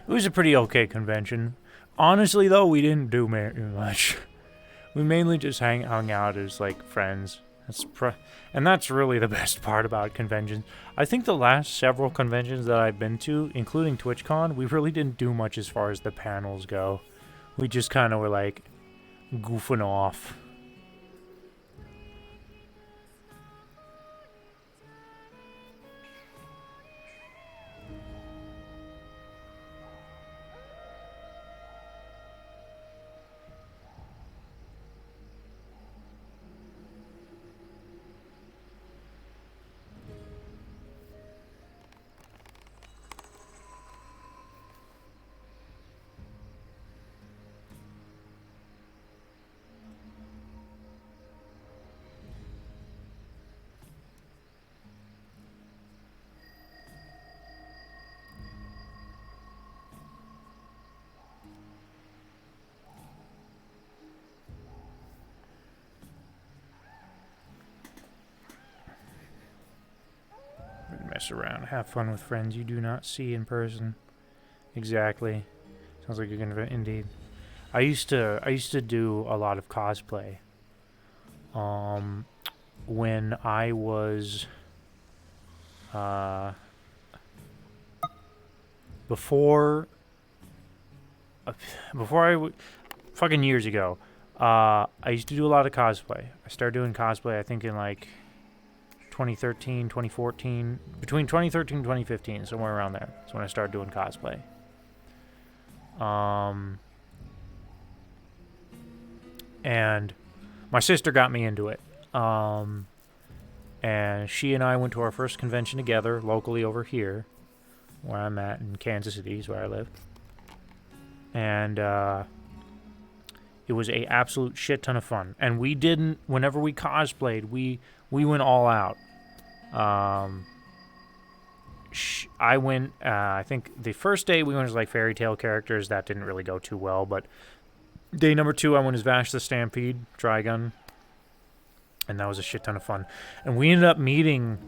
It was a pretty okay convention. Honestly, though, we didn't do much. We mainly just hung out as, like, friends. And that's really the best part about conventions. I think the last several conventions that I've been to, including TwitchCon, we really didn't do much as far as the panels go. We just kind of were, like, goofing off. Mess around, have fun with friends you do not see in person. Exactly. Sounds like you're gonna indeed. I used to do a lot of cosplay. When I was before fucking years ago, I used to do a lot of cosplay. I started doing cosplay, I think, in like 2013, 2014, between 2013 and 2015, somewhere around there. That's when I started doing cosplay. And my sister got me into it. And she and I went to our first convention together, locally over here, where I'm at in Kansas City, is where I live. And it was a absolute shit ton of fun. And we didn't, whenever we cosplayed, we went all out. I went, I think the first day we went as like fairy tale characters. That didn't really go too well, but day number 2 I went as Vash the Stampede, Trigun, and that was a shit ton of fun. And we ended up meeting,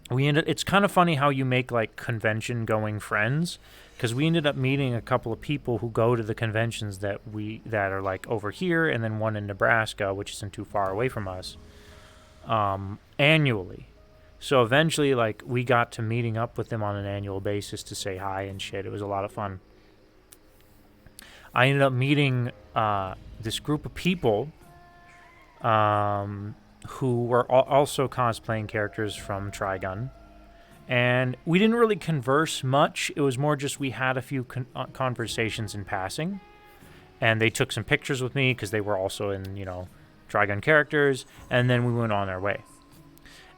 it's kind of funny how you make like convention going friends, because we ended up meeting a couple of people who go to the conventions that are like over here, and then one in Nebraska, which isn't too far away from us, annually. So eventually, like, we got to meeting up with them on an annual basis to say hi and shit. It was a lot of fun. I ended up meeting this group of people who were also cosplaying characters from Trigun. And we didn't really converse much. It was more just we had a few conversations in passing. And they took some pictures with me because they were also in, Trigun characters. And then we went on our way.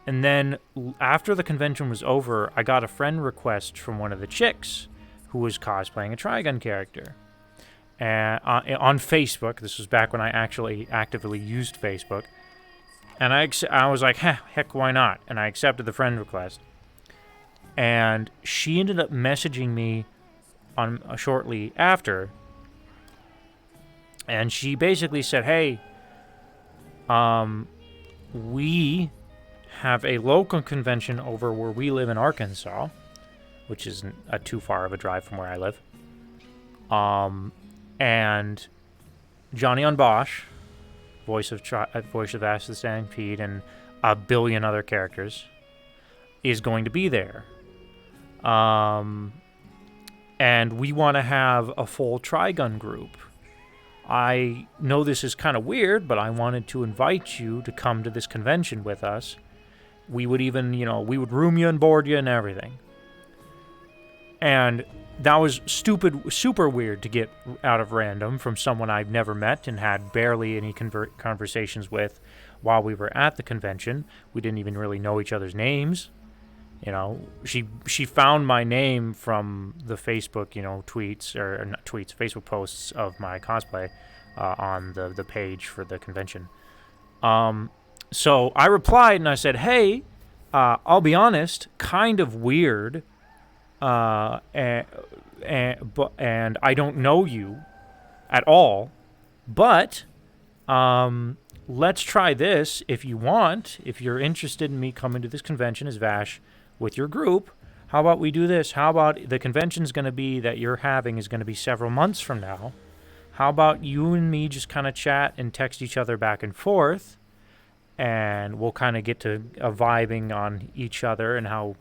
And then after the convention was over, I got a friend request from one of the chicks who was cosplaying a Trigun character. On Facebook. This was back when I actually actively used Facebook. And I was like, heck, why not? And I accepted the friend request. And she ended up messaging me on shortly after. And she basically said, hey, we have a local convention over where we live in Arkansas, which isn't too far of a drive from where I live. And Johnny on Bosch, voice of Ash the Stampede, and a billion other characters, is going to be there. and we want to have a full Trigun group. I know this is kind of weird, but I wanted to invite you to come to this convention with us. We would even, we would room you and board you and everything. And that was super weird to get out of random from someone I've never met and had barely any conversations with while we were at the convention. We didn't even really know each other's names. She found my name from the Facebook, tweets, or not tweets, Facebook posts of my cosplay on the page for the convention. So I replied and I said, hey, I'll be honest, kind of weird. And I don't know you at all, but let's try this if you want. If you're interested in me coming to this convention as Vash with your group, how about we do this? How about the convention's going to be that you're having is going to be several months from now. How about you and me just kind of chat and text each other back and forth, and we'll kind of get to vibing on each other and how,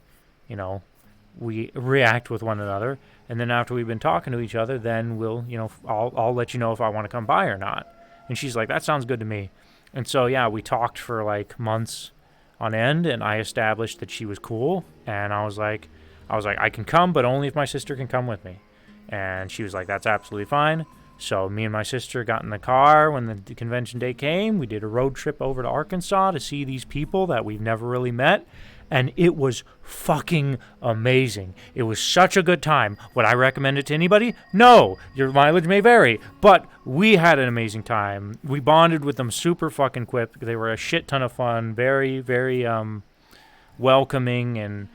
we react with one another. And then after we've been talking to each other, then we'll, I'll let you know if I want to come by or not. And she's like, that sounds good to me. And so, yeah, we talked for like months on end, and I established that she was cool. And I was like, I can come, but only if my sister can come with me. And she was like, that's absolutely fine. So me and my sister got in the car when the convention day came. We did a road trip over to Arkansas to see these people that we've never really met. And it was fucking amazing. It was such a good time. Would I recommend it to anybody? No. Your mileage may vary. But we had an amazing time. We bonded with them super fucking quick. They were a shit ton of fun. Very, very welcoming and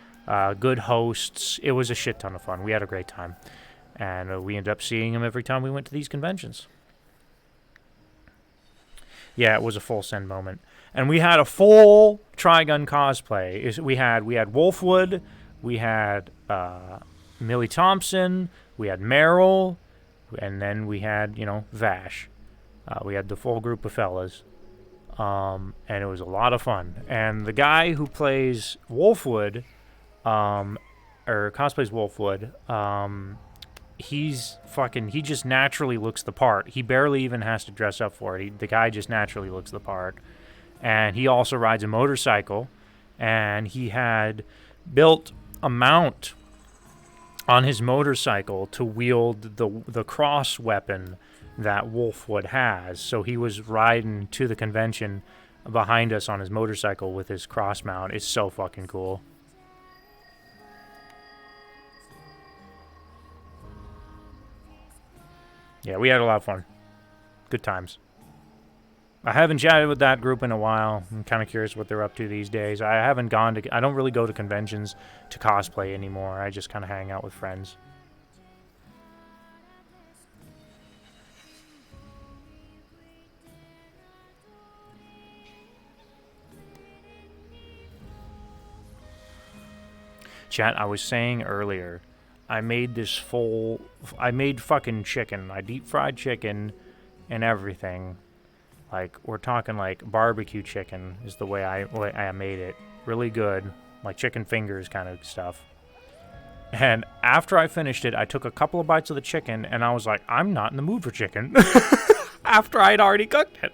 good hosts. It was a shit ton of fun. We had a great time. And we ended up seeing them every time we went to these conventions. Yeah, it was a full send moment. And we had a full Trigun cosplay. We had Wolfwood, we had Millie Thompson, we had Meryl, and then we had, Vash. We had the full group of fellas. And it was a lot of fun. And the guy who plays Wolfwood, or cosplays Wolfwood, he just naturally looks the part. He barely even has to dress up for it. The guy just naturally looks the part. And he also rides a motorcycle, and he had built a mount on his motorcycle to wield the cross weapon that Wolfwood has. So he was riding to the convention behind us on his motorcycle with his cross mount. It's so fucking cool. Yeah, we had a lot of fun. Good times. I haven't chatted with that group in a while. I'm kind of curious what they're up to these days. I don't really go to conventions to cosplay anymore. I just kind of hang out with friends. Chat, I was saying earlier, I made fucking chicken. I deep fried chicken and everything. Like, we're talking like barbecue chicken is the way I made it. Really good. Like chicken fingers kind of stuff. And after I finished it, I took a couple of bites of the chicken and I was like, I'm not in the mood for chicken. After I'd already cooked it.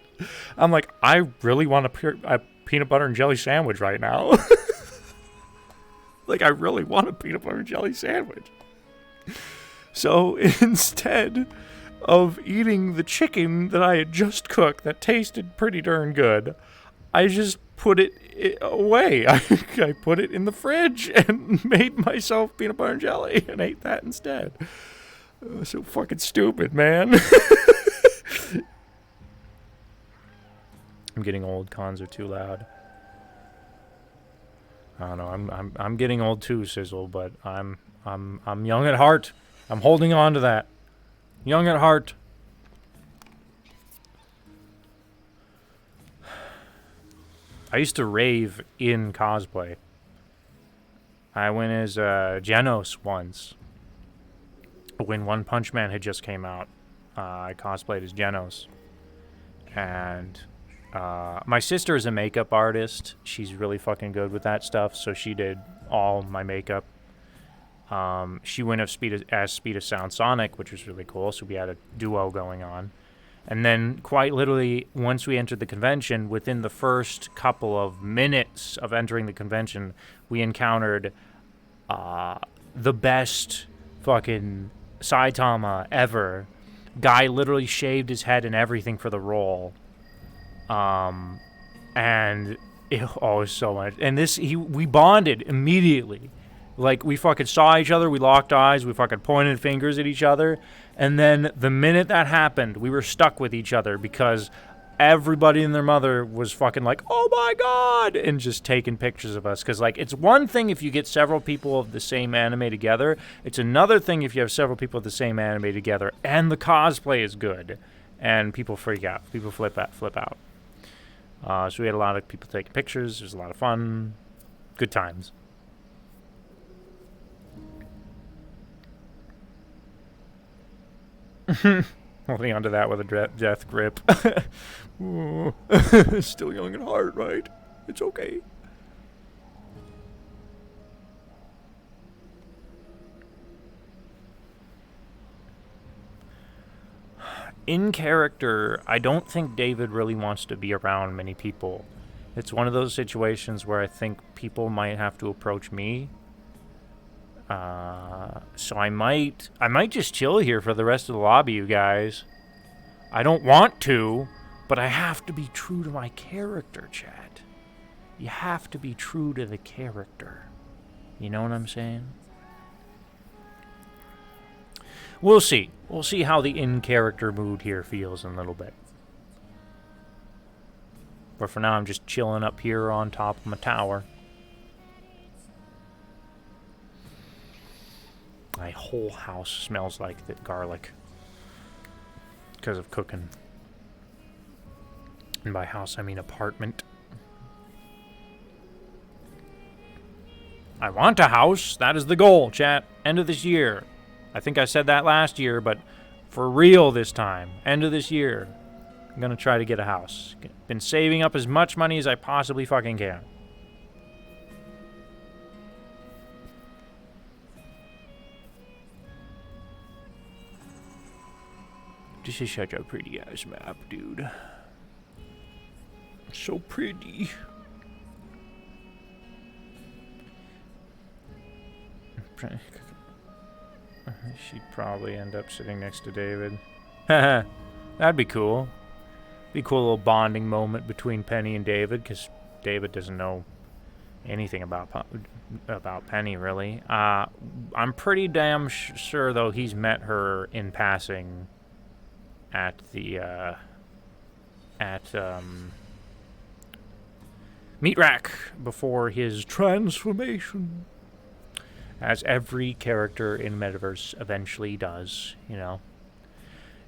I'm like, I really want a peanut butter and jelly sandwich right now. Like, I really want a peanut butter and jelly sandwich. So instead of eating the chicken that I had just cooked that tasted pretty darn good, I just put it away. I put it in the fridge and made myself peanut butter and jelly and ate that instead. So fucking stupid, man. I'm getting old. Cons are too loud. I don't know. I'm getting old too, Sizzle, but I'm young at heart. I'm holding on to that. Young at heart. I used to rave in cosplay. I went as Genos once. When One Punch Man had just came out, I cosplayed as Genos. And my sister is a makeup artist. She's really fucking good with that stuff, so she did all my makeup. She went as Speed of Sound Sonic, which was really cool. So we had a duo going on. And then, quite literally, once we entered the convention, within the first couple of minutes of entering the convention, we encountered the best fucking Saitama ever. Guy literally shaved his head and everything for the role. And it was so much. And we bonded immediately. Like, we fucking saw each other, we locked eyes, we fucking pointed fingers at each other, and then the minute that happened, we were stuck with each other because everybody and their mother was fucking like, oh my god, and just taking pictures of us. Because, like, it's one thing if you get several people of the same anime together, it's another thing if you have several people of the same anime together, and the cosplay is good, and people freak out, people flip out. So we had a lot of people taking pictures, it was a lot of fun, good times. Holding onto that with a death grip. Still young at heart, right? It's okay. In character, I don't think David really wants to be around many people. It's one of those situations where I think people might have to approach me. So I might just chill here for the rest of the lobby, you guys. I don't want to, but I have to be true to my character, chat. You have to be true to the character. You know what I'm saying? We'll see. We'll see how the in-character mood here feels in a little bit. But for now, I'm just chilling up here on top of my tower. My whole house smells like that garlic because of cooking. And by house, I mean apartment. I want a house. That is the goal, chat. End of this year. I think I said that last year, but for real this time. End of this year. I'm going to try to get a house. Been saving up as much money as I possibly fucking can. This is such a pretty ass map, dude. So pretty. She'd probably end up sitting next to David. That'd be cool. Be a cool little bonding moment between Penny and David, because David doesn't know anything about Penny, really. I'm pretty damn sure, though, he's met her in passing at the Meat Rack before his transformation, as every character in Metaverse eventually does, you know.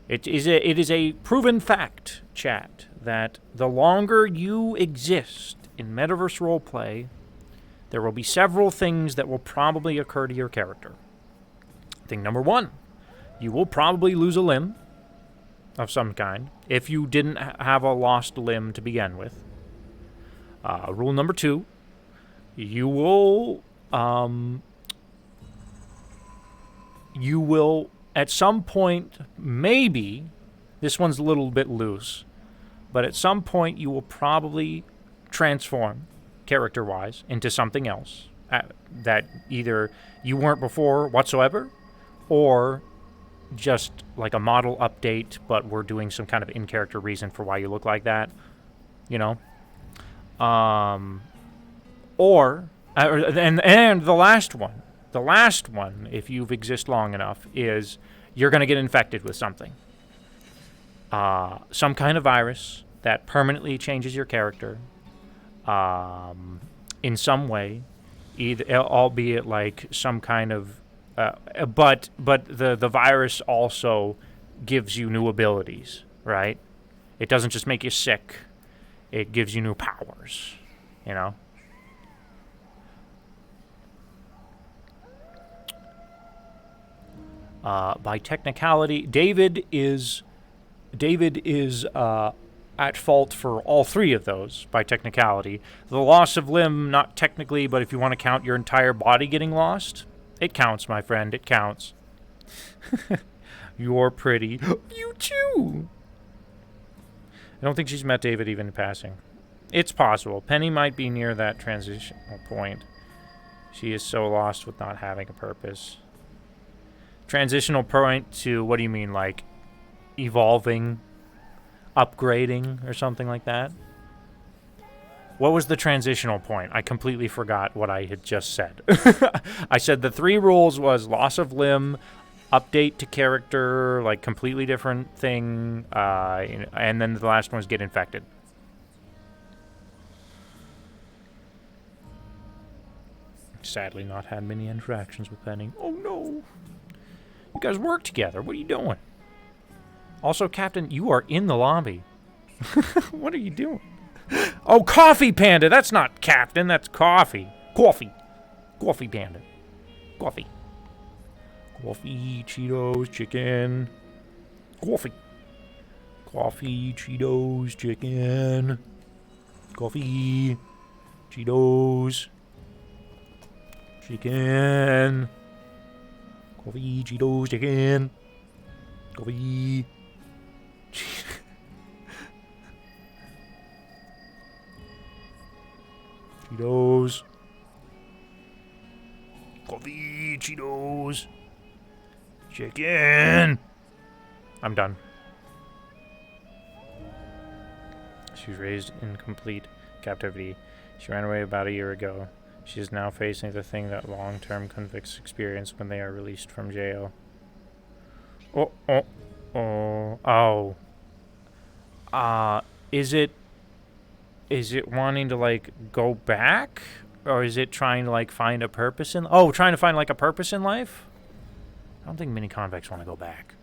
It is a proven fact, chat, that the longer you exist in Metaverse roleplay, there will be several things that will probably occur to your character. Thing number one, you will probably lose a limb of some kind, if you didn't have a lost limb to begin with. Rule number two, you will at some point, maybe, this one's a little bit loose, but at some point you will probably transform, character-wise, into something else that either you weren't before whatsoever, or just like a model update, but we're doing some kind of in-character reason for why you look like that, you know? And the last one, if you've exist long enough, is you're going to get infected with something. Some kind of virus that permanently changes your character in some way, either, albeit like some kind of but the virus also gives you new abilities, right? It doesn't just make you sick. It gives you new powers, you know? By technicality, David is at fault for all three of those by technicality. The loss of limb, not technically, but if you want to count your entire body getting lost, It counts, my friend. It counts. You're pretty. You too. I don't think she's met David even in passing. It's possible. Penny might be near that transitional point. She is so lost with not having a purpose. Transitional point to, what do you mean, like evolving, upgrading, or something like that? What was the transitional point? I completely forgot what I had just said. I said the 3 rules was loss of limb, update to character, like completely different thing, and then the last one was get infected. Sadly not had many interactions with Penny. Oh no! You guys work together. What are you doing? Also, Captain, you are in the lobby. What are you doing? Oh, Coffee Panda! That's not Captain, that's Coffee. Coffee. Coffee Panda. Coffee. Coffee, Cheetos, chicken. Coffee. Coffee, Cheetos, chicken. Coffee, Cheetos, chicken. Coffee, Cheetos, chicken. Coffee. Cheetos. Coffee, Cheetos. Chicken. I'm done. She was raised in complete captivity. She ran away about a year ago. She is now facing the thing that long-term convicts experience when they are released from jail. Is it wanting to, like, go back? Or is it trying to, like, find a purpose in... Oh, trying to find, like, a purpose in life? I don't think many convicts want to go back.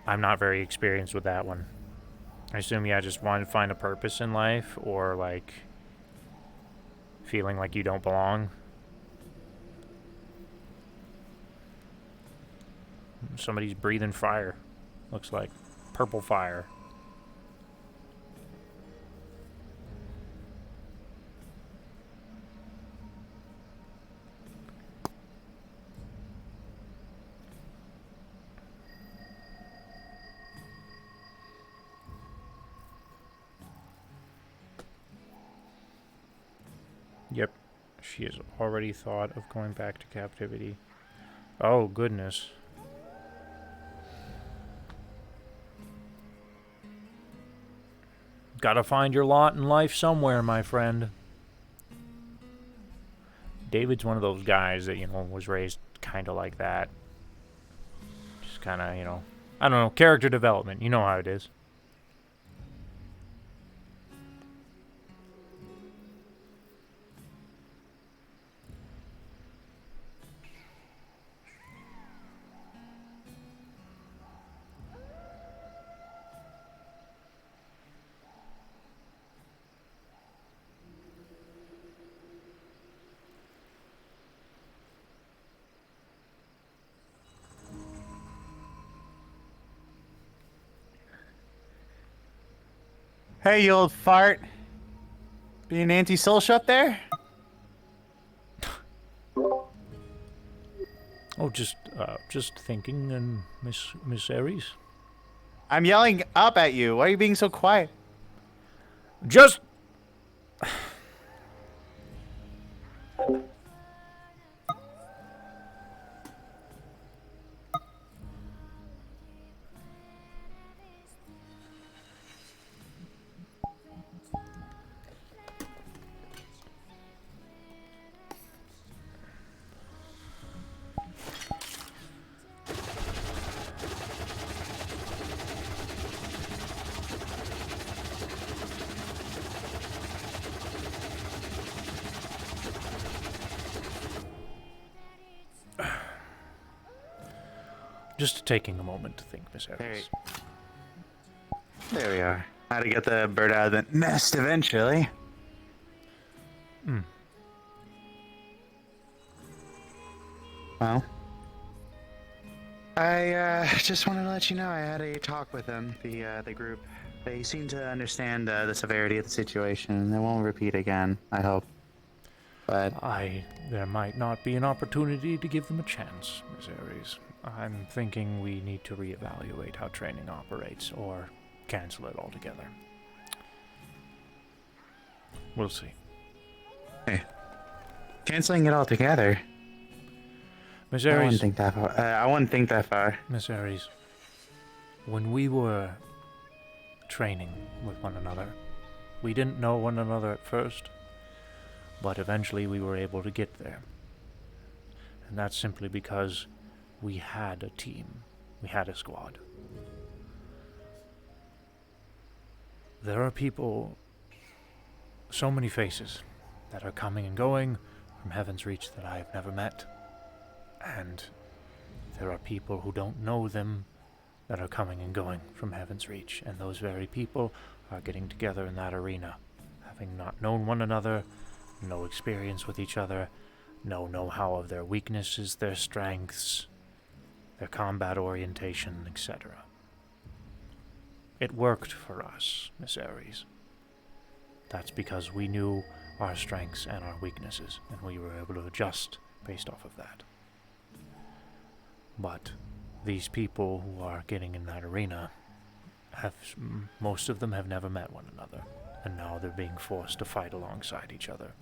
I'm not very experienced with that one. I assume, yeah, just want to find a purpose in life, or, like, feeling like you don't belong. Somebody's breathing fire. Looks like purple fire. Yep, she has already thought of going back to captivity. Oh, goodness. Gotta find your lot in life somewhere, my friend. David's one of those guys that, you know, was raised kind of like that. Just kind of, you know, I don't know, character development. You know how it is. Hey, you old fart. Being antisocial up there? Oh, just thinking, and Miss Aries. I'm yelling up at you. Why are you being so quiet? Just... Just taking a moment to think, Miss Aries. There we are. How to get the bird out of the nest eventually. Hmm. Well, I just wanted to let you know I had a talk with them, the group. They seem to understand the severity of the situation. They won't repeat again, I hope. but there might not be an opportunity to give them a chance, Miss Ares. I'm thinking we need to reevaluate how training operates, or cancel it altogether. We'll see. Hey, canceling it altogether. Miss I Ares. wouldn't think that far. I wouldn't think that far. Miss Ares, when we were training with one another, we didn't know one another at first, but eventually we were able to get there. And that's simply because we had a team. We had a squad. There are people, so many faces, that are coming and going from Heaven's Reach that I have never met. And there are people who don't know them that are coming and going from Heaven's Reach. And those very people are getting together in that arena, having not known one another, no experience with each other, no know-how of their weaknesses, their strengths, their combat orientation, etc. It worked for us, Miss Ares. That's because we knew our strengths and our weaknesses, and we were able to adjust based off of that. But these people who are getting in that arena, most of them have never met one another, and now they're being forced to fight alongside each other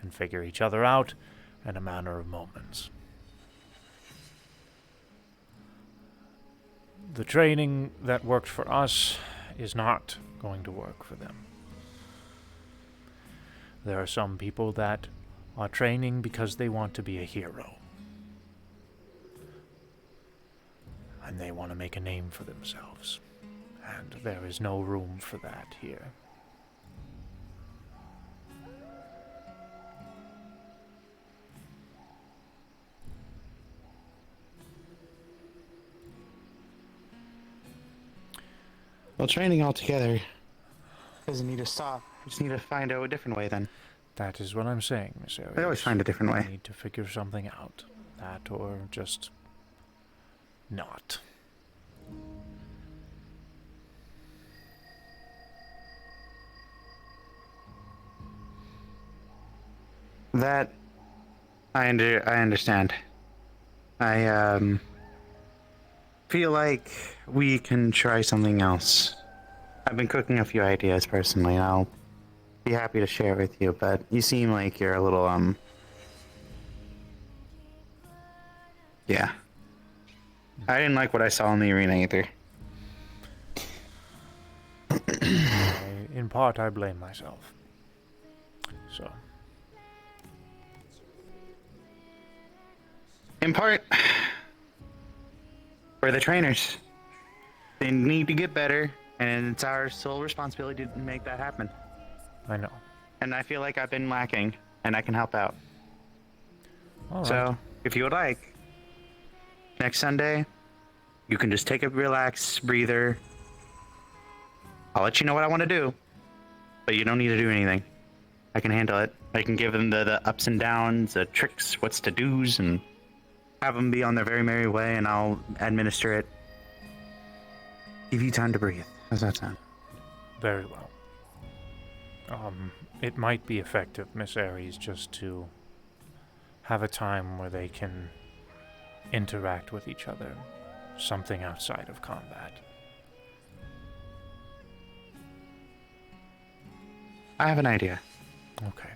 and figure each other out in a matter of moments. The training that worked for us is not going to work for them. There are some people that are training because they want to be a hero. And they want to make a name for themselves. And there is no room for that here. Well, training altogether doesn't need to stop. We just need to find out a different way then. That is what I'm saying, Miss Ares. They always find a different way. We need to figure something out. That or just not. That I understand. I feel like we can try something else. I've been cooking a few ideas personally, and I'll be happy to share it with you, but you seem like you're a little yeah. I didn't like what I saw in the arena either. In part, I blame myself. So. In part, we're the trainers. They need to get better, and it's our sole responsibility to make that happen. I know. And I feel like I've been lacking, and I can help out. All So, right. if you would like, next Sunday, you can just take a relax breather. I'll let you know what I want to do, but you don't need to do anything. I can handle it. I can give them the ups and downs, the tricks, what's to do's, and have them be on their very merry way, and I'll administer it. Give you time to breathe. How's that sound? Very well. It might be effective, Miss Ares, just to have a time where they can interact with each other. Something outside of combat. I have an idea. Okay.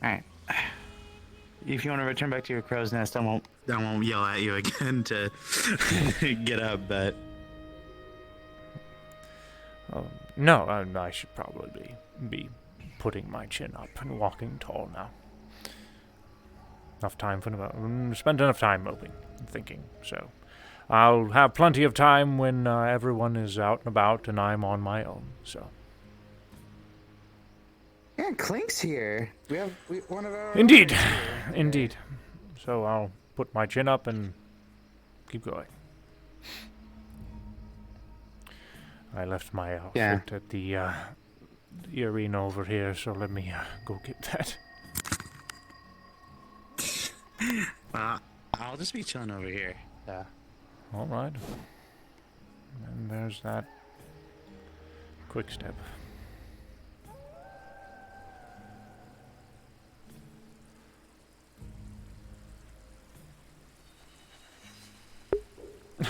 Alright. If you want to return back to your crow's nest, I won't yell at you again to get up, but... No, I should probably be putting my chin up and walking tall now. Enough time for spent enough time moping and thinking, so I'll have plenty of time when everyone is out and about and I'm on my own, so. Yeah, Clink's here. We have one of our... Indeed, indeed. So I'll put my chin up and keep going. I left my outfit at the arena over here, so let me go get that. I'll just be chilling over here. All right. And there's that Quick step.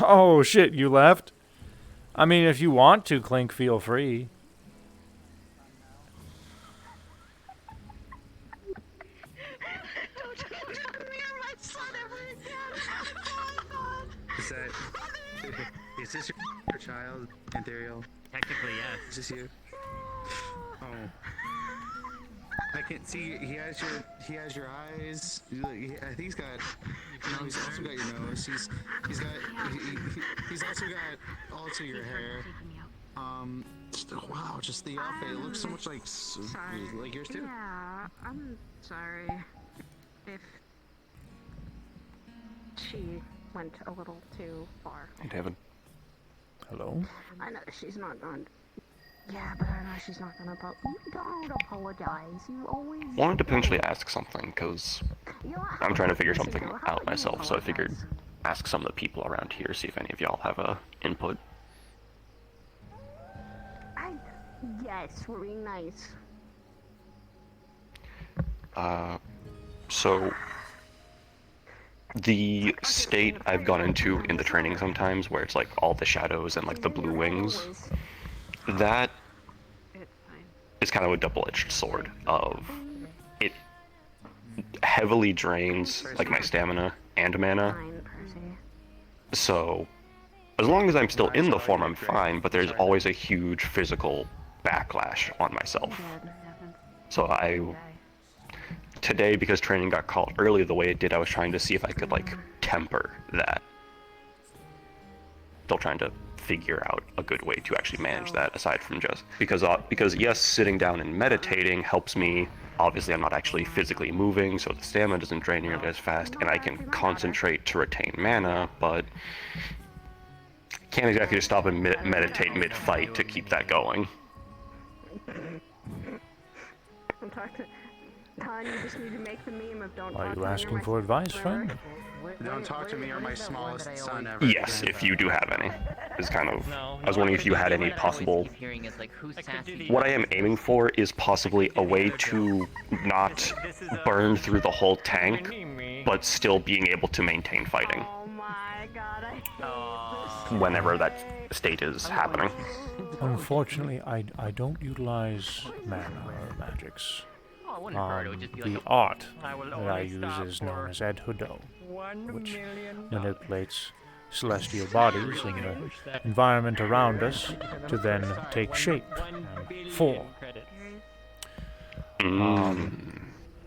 Oh shit, you left? I mean, if you want to, Clink, feel free. Is this your child, Ethereal? Technically, yes. Is this you? Oh. I can see he has your eyes. I think he's got. No, he's also got your nose. He's also got also your hair. Wow, just the outfit. It looks so much like yours too. Yeah, I'm sorry if she went a little too far. Hey, David. Hello? I know she's not going to... Yeah, but I know she's not going to... Don't apologize. You always... Wanted to potentially ask something, because I'm trying to figure something out myself, so I figured ask some of the people around here, see if any of y'all have a input. Yes, we're being nice. So... The state I've gone into in the training sometimes, where it's like all the shadows and like the blue wings, that is kind of a double-edged sword of it heavily drains like my stamina and mana. So as long as I'm still in the form, I'm fine, but there's always a huge physical backlash on myself. So today, because training got called early the way it did, I was trying to see if I could, like, temper that. Still trying to figure out a good way to actually manage that, aside from just... Because yes, sitting down and meditating helps me. Obviously, I'm not actually physically moving, so the stamina doesn't drain nearly as fast, and I can concentrate to retain mana, but... Can't exactly just stop and meditate mid-fight to keep that going. I'm talking... Ton, you just need to make the meme of don't Are talk you to me asking or for advice, friend? Don't talk to me or my smallest son ever. Yes, if you do have any. Is kind of... I was wondering if you had any possible... What I am aiming for is possibly a way to not burn through the whole tank, but still being able to maintain fighting. Oh my god, I hate this. Whenever that state is happening. Unfortunately, I don't utilize mana or magics. Oh, it wouldn't hurt, it would just be like The a- art I will that I only use stop is known for as Ed Hudo, $1 which million. manipulates celestial bodies and the environment around us to then take shape and form.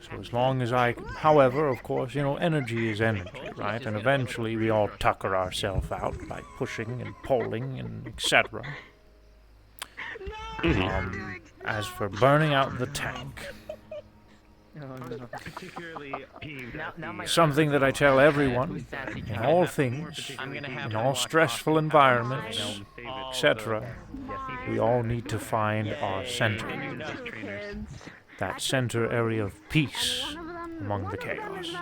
So as long as however, of course, you know, energy is energy, right? And eventually we all tucker ourselves out by pushing and pulling and etc. As for burning out the tank, something that I tell everyone, in all things, in all stressful environments, etc., we all need to find our center. That center area of peace among the chaos.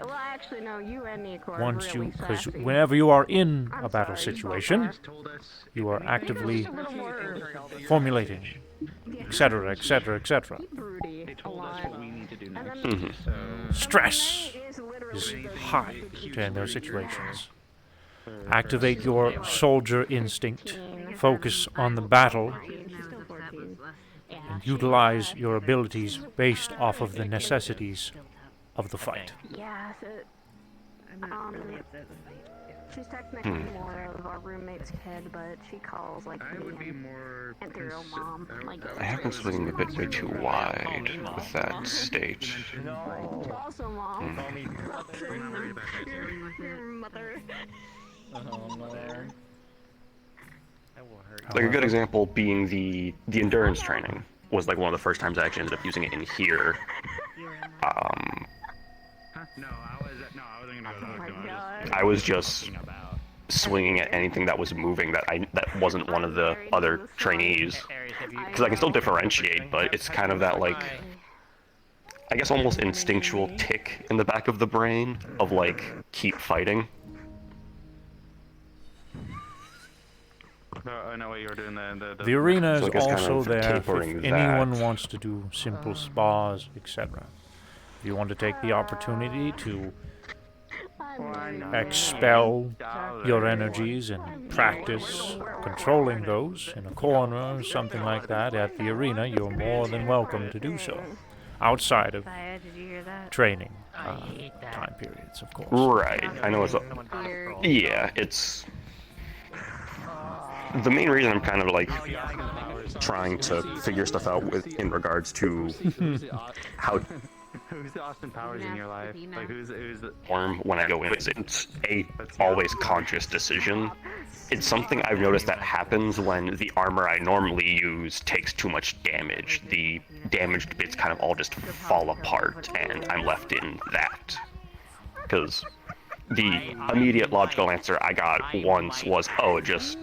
Well, actually, no, you and Nico are Once you, really because sassy. whenever you are in a battle situation, you are actively formulating, etc., etc., etc. Stress is high during those situations. Activate your soldier instinct, focus on the battle, and utilize your abilities based off of the necessities of the fight. Yeah, so, she's technically more of our roommate's kid, but she calls like me Ethereal mom. Like, I have been swinging a bit way too wide with that state. also mom. Your mother. Like a good example being the endurance training was like one of the first times I actually ended up using it in here. I was just swinging at anything that was moving that wasn't one of the other trainees, because I can still differentiate, but it's kind of that like, I guess almost instinctual tick in the back of the brain of like keep fighting. I know what you were doing there. The arena is So I guess kind also of there if tapering anyone that. wants to do simple spas, etc. If you want to take the opportunity to expel your energies and practice controlling those in a corner or something like that at the arena, you're more than welcome to do so. Outside of training time periods, of course. Right. I know it's yeah, it's the main reason I'm kind of like trying to figure stuff out in regards to how Who's the Austin Powers in your life? Like who's the when I go in. It's a always conscious decision. It's something I've noticed that happens when the armor I normally use takes too much damage. The damaged bits kind of all just fall apart, and I'm left in that. Because the immediate logical answer I got once was, oh, just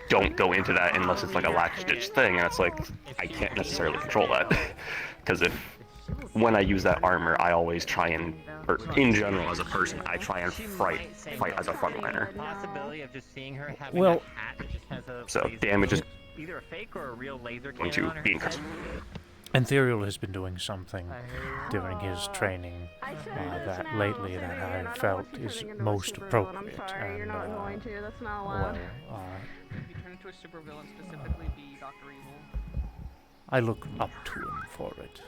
don't go into that unless it's like a latch-stitch thing, and it's like, I can't necessarily control that. Because when I use that armor, I always try and, or in general as a person, I try and fight as a frontliner. Possibility of just seeing her having Well, a hat that just has a So damage is either a fake or a real laser going cannon to on her be head. increased. And Therial has been doing something during his training that lately that I felt is most appropriate. And, well, You turn into a supervillain, specifically be Dr. Evil. I look up to him for it.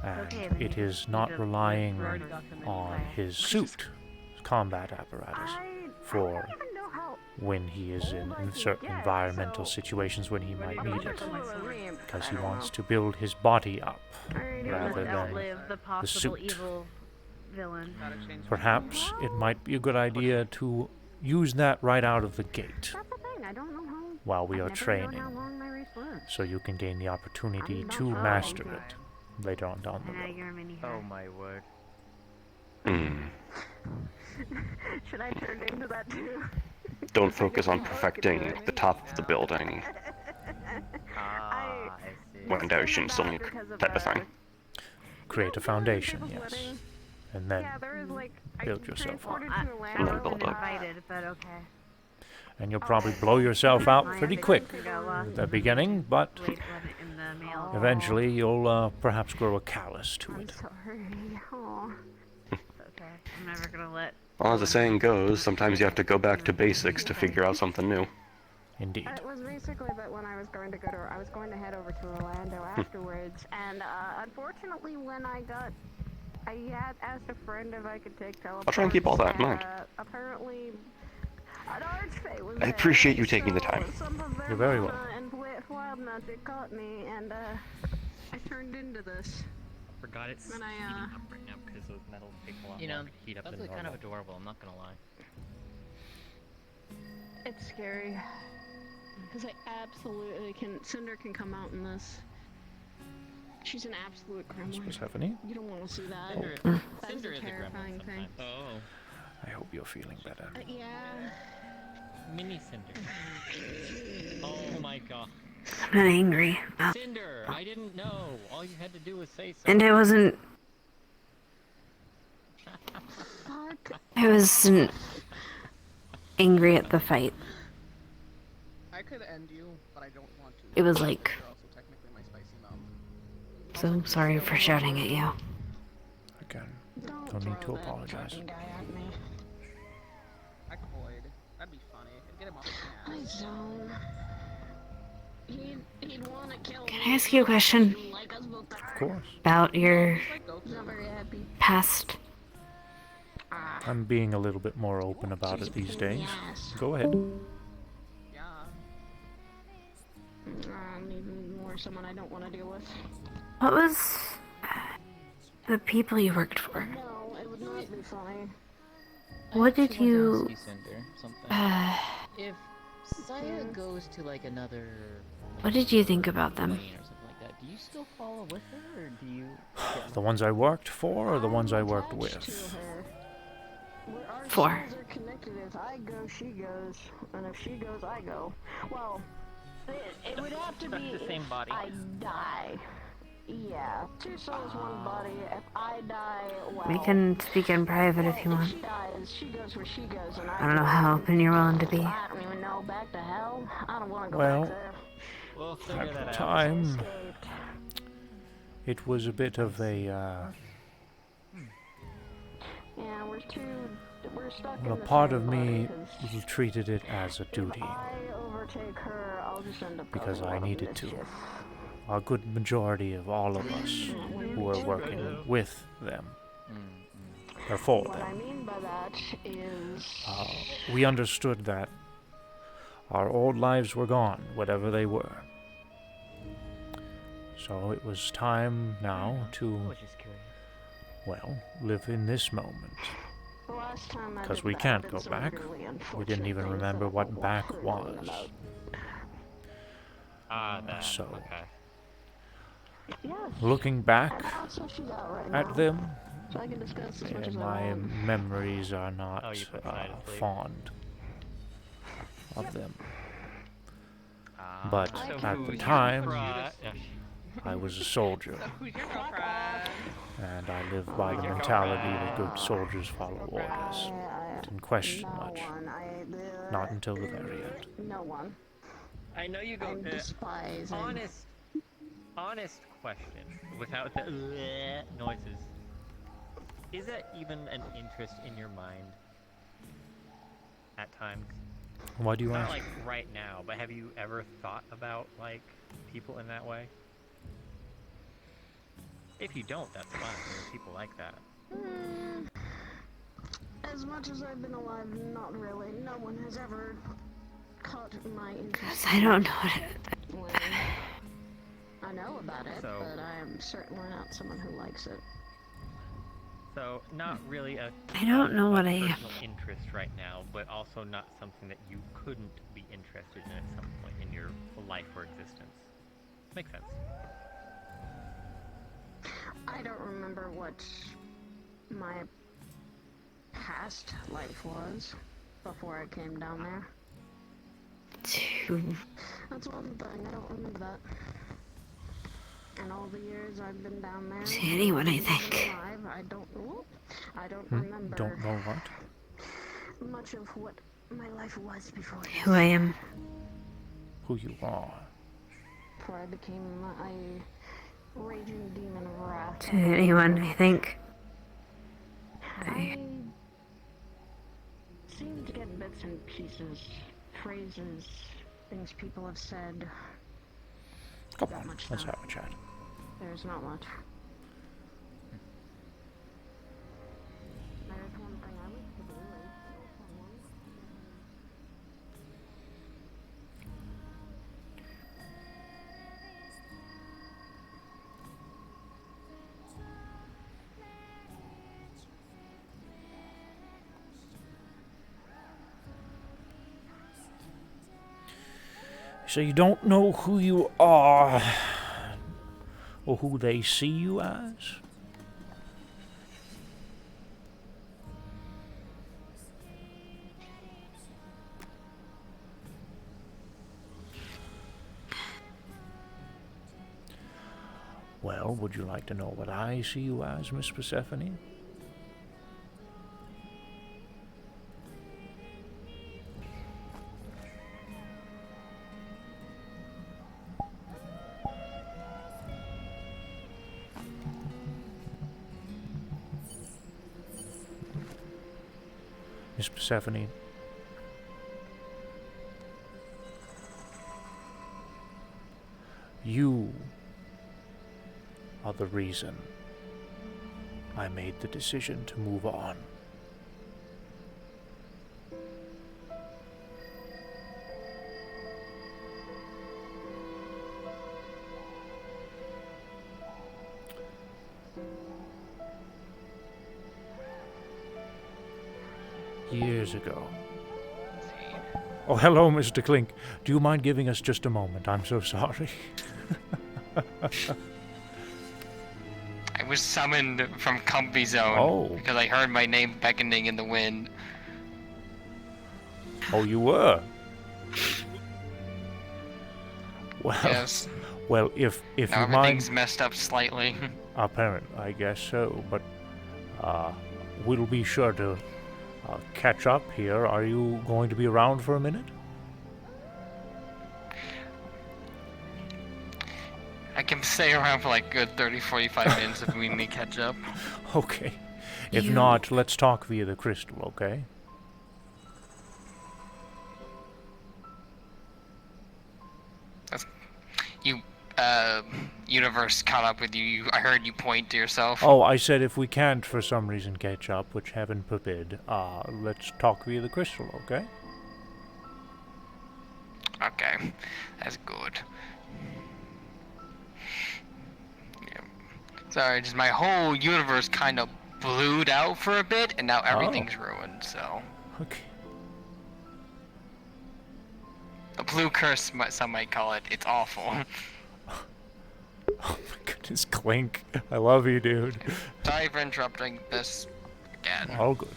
And it is not relying on his suit, combat apparatus, for when he is in certain environmental situations when he might need it. Because he wants to build his body up rather than the suit. Perhaps it might be a good idea to use that right out of the gate while we are training, so you can gain the opportunity to master it later on down the road. Oh my word. Should I turn into that too? Don't focus on perfecting the top of the building. When in doubt, you shouldn't still need type of thing. Create a foundation, yes. And then build yourself up. And then build up. And you'll probably blow yourself out pretty quick at the beginning, but eventually you'll perhaps grow a callus to it. I'm never gonna let. Well, as the saying goes, sometimes you have to go back to basics to figure out something new. Indeed. It was basically that when I was going to head over to Orlando afterwards, and unfortunately when I had asked a friend if I could take teleport. I'll try and keep all that in mind. Apparently, an archfey was I appreciate you taking the time. You're very welcome. And Wild Magic caught me, and I turned into this. Forgot it's When I, heating up right now because those metal take a lot longer to heat up that's than kind of normal. adorable, I'm not gonna lie. It's scary. Because I absolutely can. Cinder can come out in this. She's an absolute gremlin. Persephone? You don't want to see that. Cinder That's is a a gremlin terrifying thing. Oh. I hope you're feeling better. Yeah. Mini Cinder. Oh my god. I'm not angry. Cinder, I didn't know. All you had to do was say so. And I wasn't. I wasn't angry at the fight. I could end you, but I don't want to. It was like. You're also technically my spicy mom. So sorry for shouting at you. Again, no need to apologize. I could. That'd be funny. I'd get him off the ass. I don't. He'd want to kill Can I ask you a question? Of course. About your past. I'm being a little bit more open about it these days. Go ahead. Yeah. Even more someone I don't want to deal with. What was the people you worked for? No, it would not be funny. What did you? If Saya goes to like another. What did you think about them? Or something like that, do you still follow with her, or do you? The ones I worked for or the ones I worked with? For. Are connected. If I go, she goes, and if she goes, I go. Well, it would have to be the same body. I die. Yeah, two souls, one body. If I die, well. We can speak in private if you want. She dies, she goes where she goes, and I don't know how open you're willing to be. I don't even know hell, back to hell? I don't want to go Well, back there. We'll figure at that the out. time, it was a bit of a, Yeah, we're stuck well, in a the part same of me body, 'cause treated it as a duty, if I overtake her, I'll just end up because causing a I lot of needed to. mischief. A good majority of all of us who were working with them, or for What I them, mean by that is... we understood that our old lives were gone, whatever they were. So it was time now to, well, live in this moment. The last time I Because did we that, can't did go some back. really We unfortunate didn't even things remember that I what won't back hurt was. anyone about. That. So, Okay. Yes. looking back And I'll suss you out right at now, them, so I can discuss as much as I my want. memories are not Oh, you put Sai to sleep. fond of them. Ah, But so at who's the your time, crush? I was a soldier, Who's your girlfriend? and I lived by the mentality that good soldiers follow orders. Didn't question much. Not until the very end. No one. I know you go. I'm despising. Honest question, without the noises. Is that even an interest in your mind? At times. Why do you Not ask? like right now, but have you ever thought about like people in that way? If you don't, that's fine. There are people like that. As much as I've been alive, not really. No one has ever caught my interest. I don't know what When I know about it, So- but I am certainly not someone who likes it. So not really a I don't know what I- personal interest right now, but also not something that you couldn't be interested in at some point in your life or existence. Makes sense. I don't remember what my past life was before I came down there. That's one thing, I don't remember that. And all the years I've been down there. To anyone, I being think. alive, I don't remember Don't know what? much of what my life was before Who I am. Who you are. before I became a raging demon of wrath. To anyone, I think. I seem to get bits and pieces, phrases, things people have said. Come That on, much let's though. have a chat. There's not much. There's one thing I wish to do is kill someone. So you don't know who you are, or who they see you as? Well, would you like to know what I see you as, Miss Persephone? Miss Persephone, you are the reason I made the decision to move on. Years ago. Oh, hello, Mr. Clink. Do you mind giving us just a moment? I'm so sorry. I was summoned from Comfy Zone Oh. because I heard my name beckoning in the wind. Oh, you were? Well, Yes. Well, if Now you mind, everything's messed up slightly. apparently, I guess so. But we'll be sure to catch up here. Are you going to be around for a minute? I can stay around for like good 30-45 minutes if we need to catch up. Okay. If not, let's talk via the crystal, okay? You, universe caught up with you. I heard you point to yourself. Oh, I said if we can't for some reason catch up, which heaven forbid, let's talk via the crystal, okay? Okay, that's good. Yeah. Sorry, just my whole universe kind of blued out for a bit, and now everything's ruined, so. Okay. A blue curse, some might call it. It's awful. Oh my goodness, Clink. I love you, dude. Sorry for interrupting this again. All good.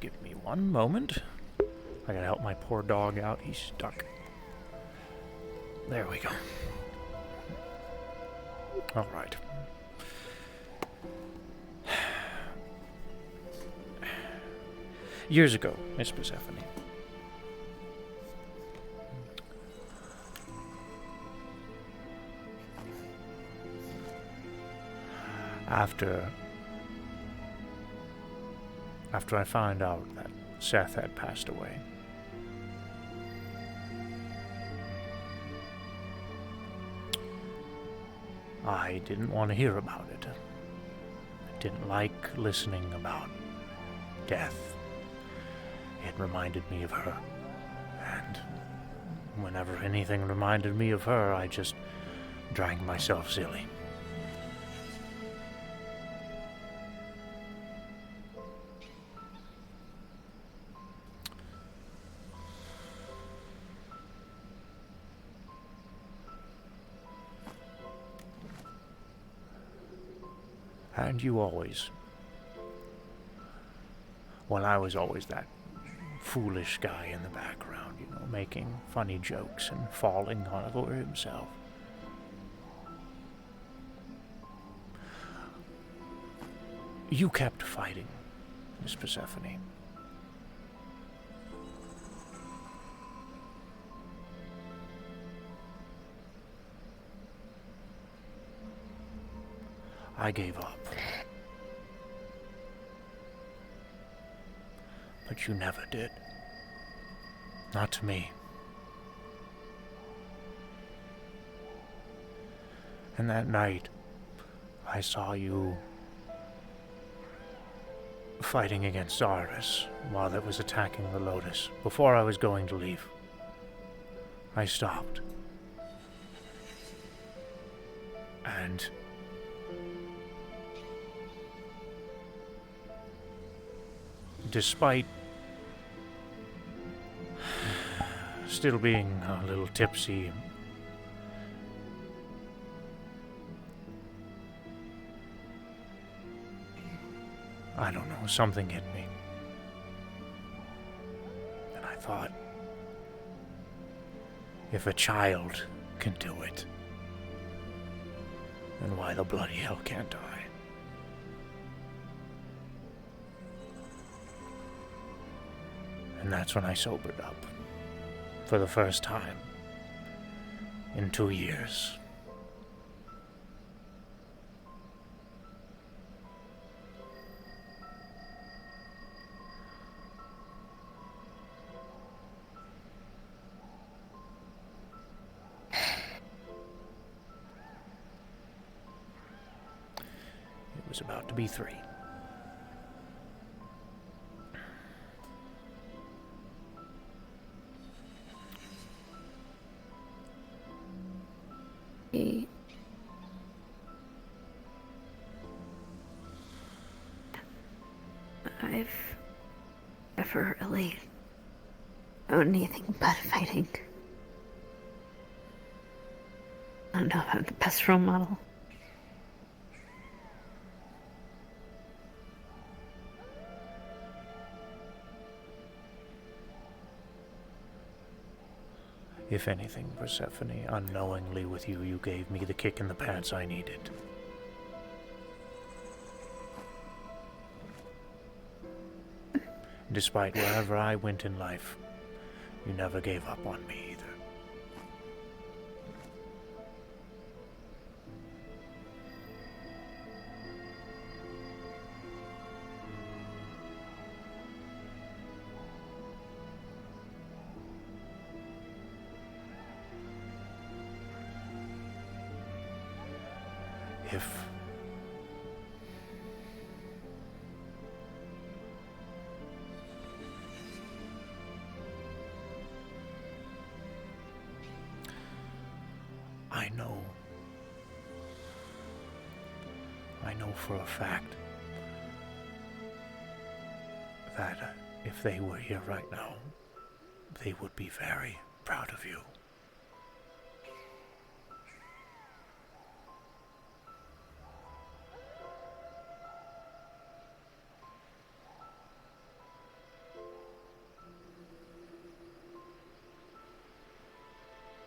Give me one moment. I gotta help my poor dog out. He's stuck. There we go. All right. Years ago, Miss Persephone. After I found out that Seth had passed away, I didn't want to hear about it. I didn't like listening about death. It reminded me of her. And whenever anything reminded me of her, I just drank myself silly. And you always... Well, I was always that foolish guy in the background, you know, making funny jokes and falling on over himself. You kept fighting, Miss Persephone. I gave up. But you never did. Not to me. And that night, I saw you fighting against Zarvis while it was attacking the Lotus. Before I was going to leave, I stopped. And despite still being a little tipsy, I don't know, something hit me. And I thought, if a child can do it, then why the bloody hell can't I? And that's when I sobered up. For the first time. In 2 years. It was about to be 3. I've never really known anything but fighting. I don't know if I'm the best role model. If anything, Persephone, unknowingly with you, you gave me the kick in the pants I needed. Despite wherever I went in life, you never gave up on me either. If I know for a fact that if they were here right now, they would be very proud of you.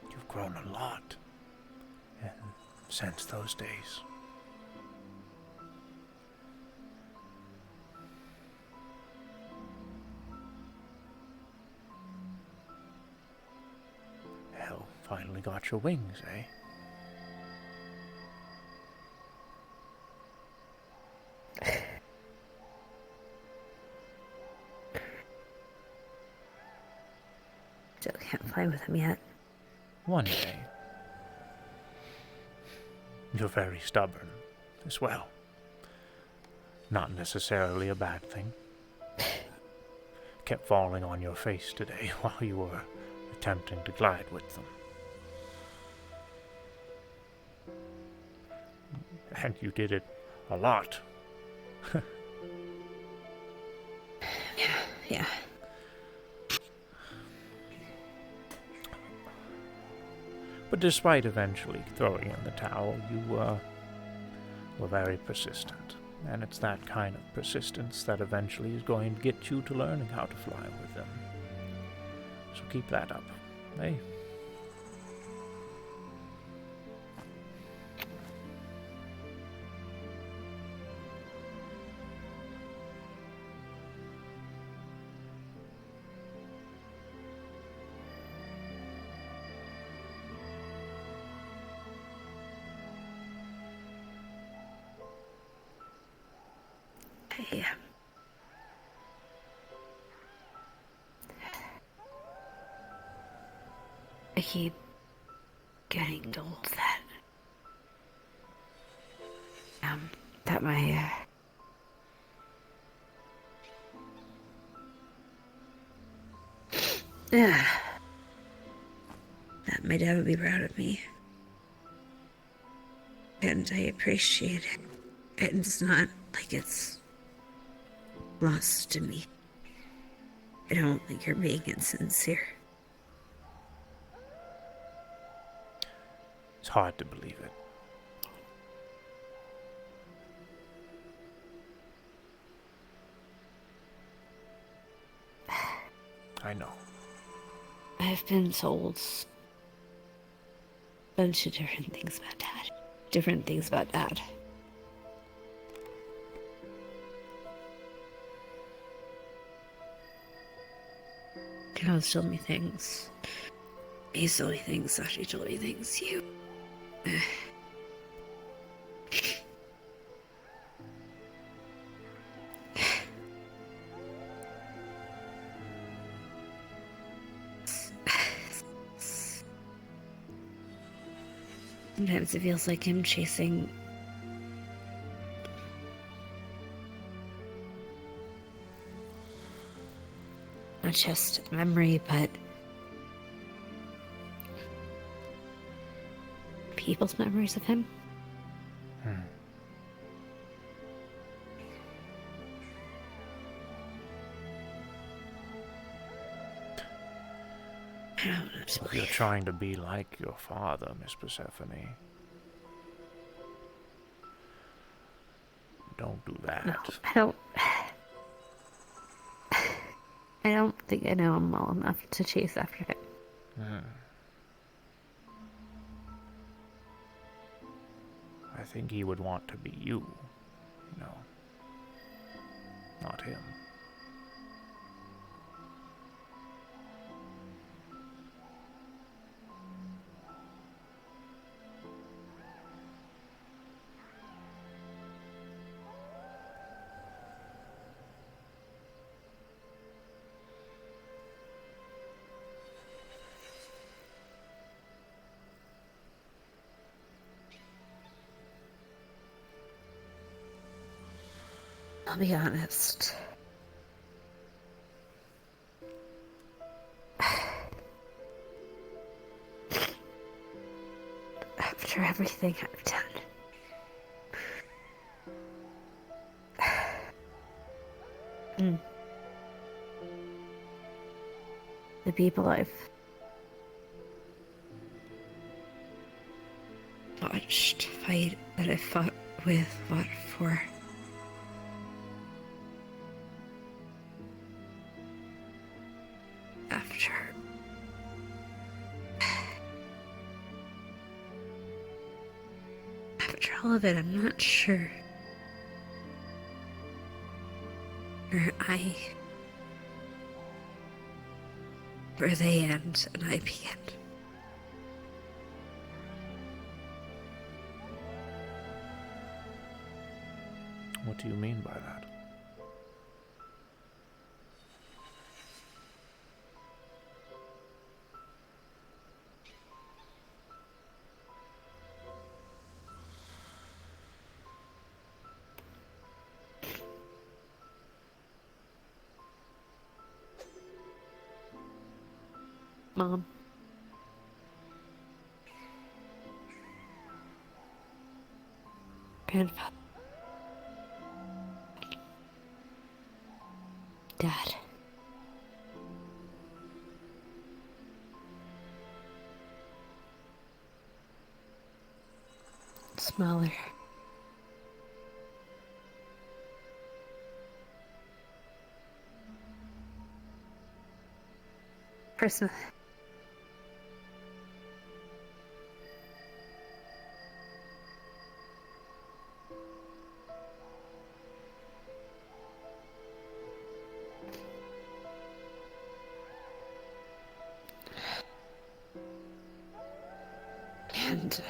You've grown a lot since those days. Hell, finally got your wings, eh? Still can't fly with him yet. One day. You're very stubborn as well. Not necessarily a bad thing. Kept falling on your face today while you were attempting to glide with them. And you did it a lot. Yeah. But despite eventually throwing in the towel, you were very persistent. And it's that kind of persistence that eventually is going to get you to learning how to fly with them. So keep that up, eh? Yeah. I keep getting told that my that my dad would be proud of me, and I appreciate it. And it's not like it's lost to me. I don't think you're being insincere. It's hard to believe it. I know. I've been told a bunch of different things about Dad. Different things about Dad. Kyle's told me things. He's told me things. Sashi told me things. You. Sometimes it feels like him chasing not just memory, but people's memories of him. I don't know. So you're trying to be like your father, Miss Persephone. Don't do that. No, I don't think I know him well enough to chase after him. I think he would want to be you, not him. I'll be honest. After everything I've done, the people I've watched fight, that I fought with, fought for. After all of it, I'm not sure where they end and I begin. What do you mean by that? Mom. Grandfather. Dad. Smaller. Prisma. And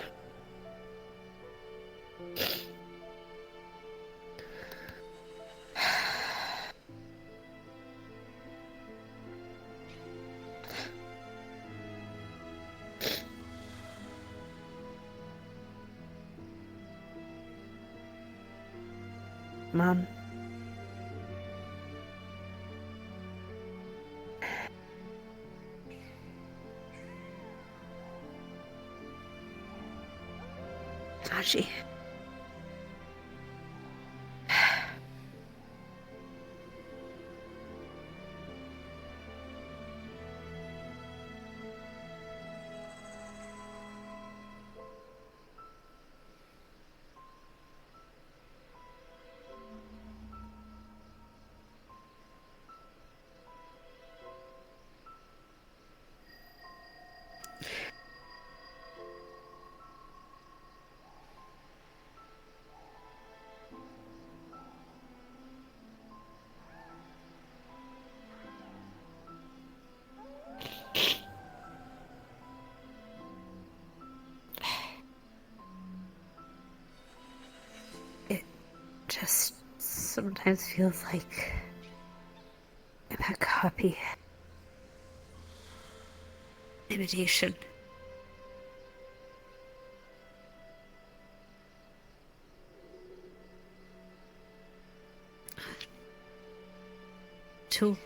Mom. Sachi. It just sometimes feels like I'm a copy. Imitation. Tool.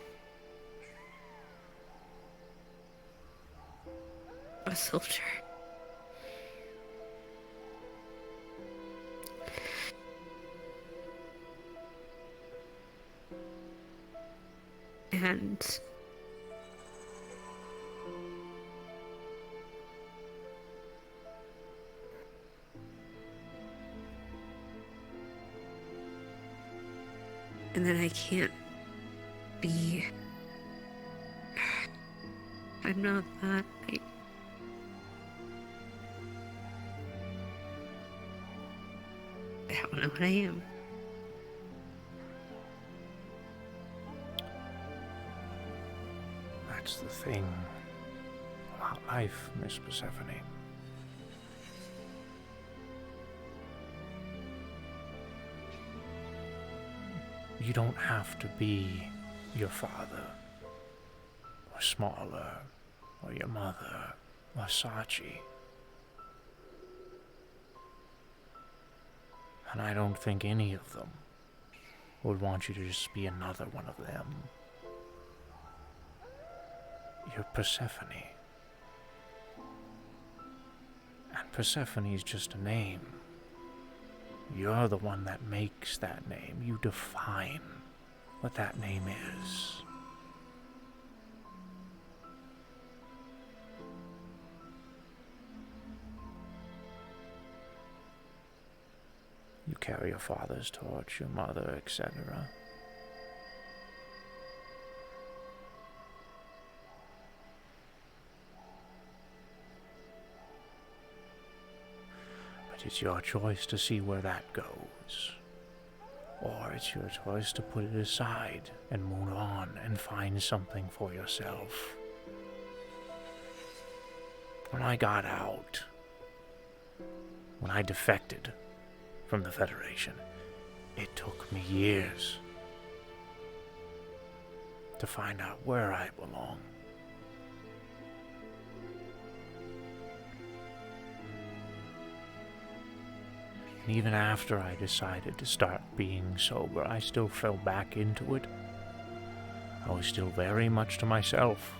A soldier. And then I can't be. I'm not that. I don't know what I am. That's the thing about life, Miss Persephone. You don't have to be your father, or Smaller, or your mother, or Sachi. And I don't think any of them would want you to just be another one of them. You're Persephone. And Persephone's just a name. You're the one that makes that name. You define what that name is. You carry your father's torch, your mother, etc. But it's your choice to see where that goes. Or it's your choice to put it aside and move on and find something for yourself. When I got out, when I defected from the Federation, it took me years to find out where I belong. And even after I decided to start being sober, I still fell back into it. I was still very much to myself.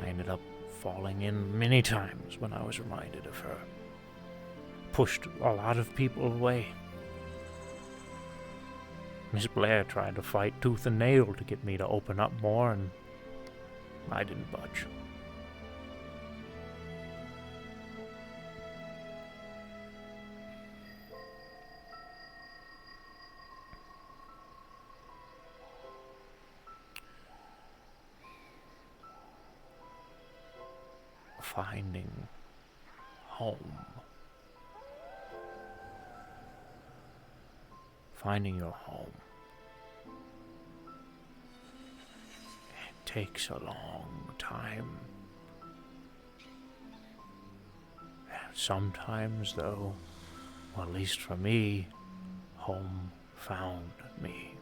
I ended up falling in many times when I was reminded of her. Pushed a lot of people away. Miss Blair tried to fight tooth and nail to get me to open up more, and I didn't budge. Finding home. Finding your home. It takes a long time. And sometimes, though, well, at least for me, home found me.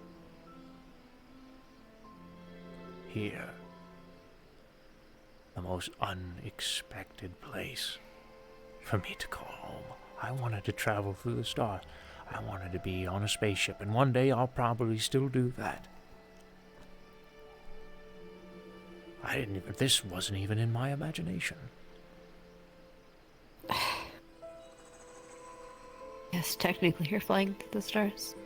Here. The most unexpected place for me to call home. I wanted to travel through the stars. I wanted to be on a spaceship, and one day I'll probably still do that. This wasn't even in my imagination. Yes, technically you're flying through the stars.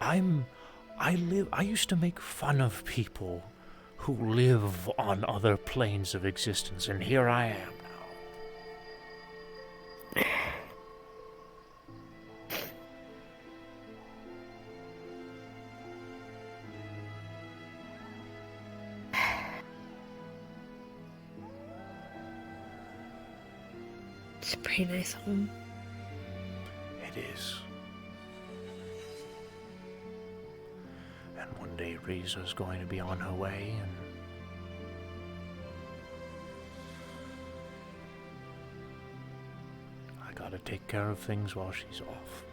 I used to make fun of people who live on other planes of existence, and here I am now. It's a pretty nice home. It is. And one day Riza's going to be on her way, and I gotta take care of things while she's off.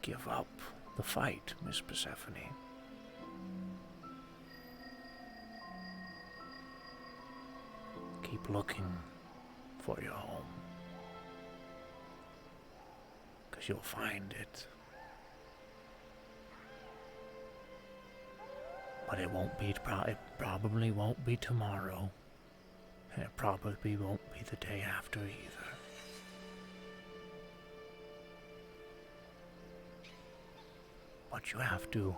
Give up the fight, Miss Persephone. Keep looking for your home, 'cause you'll find it. But it won't be. It probably won't be tomorrow, and it probably won't be the day after either. But you have to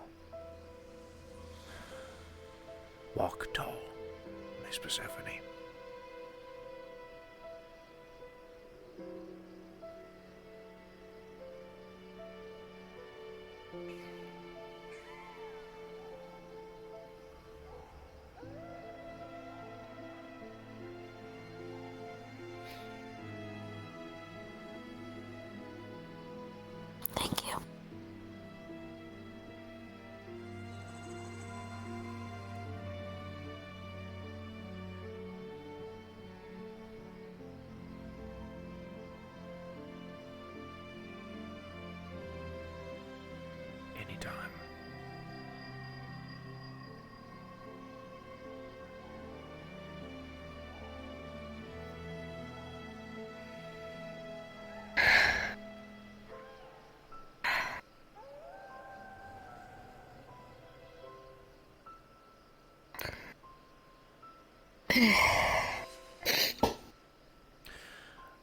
walk tall, Miss Persephone.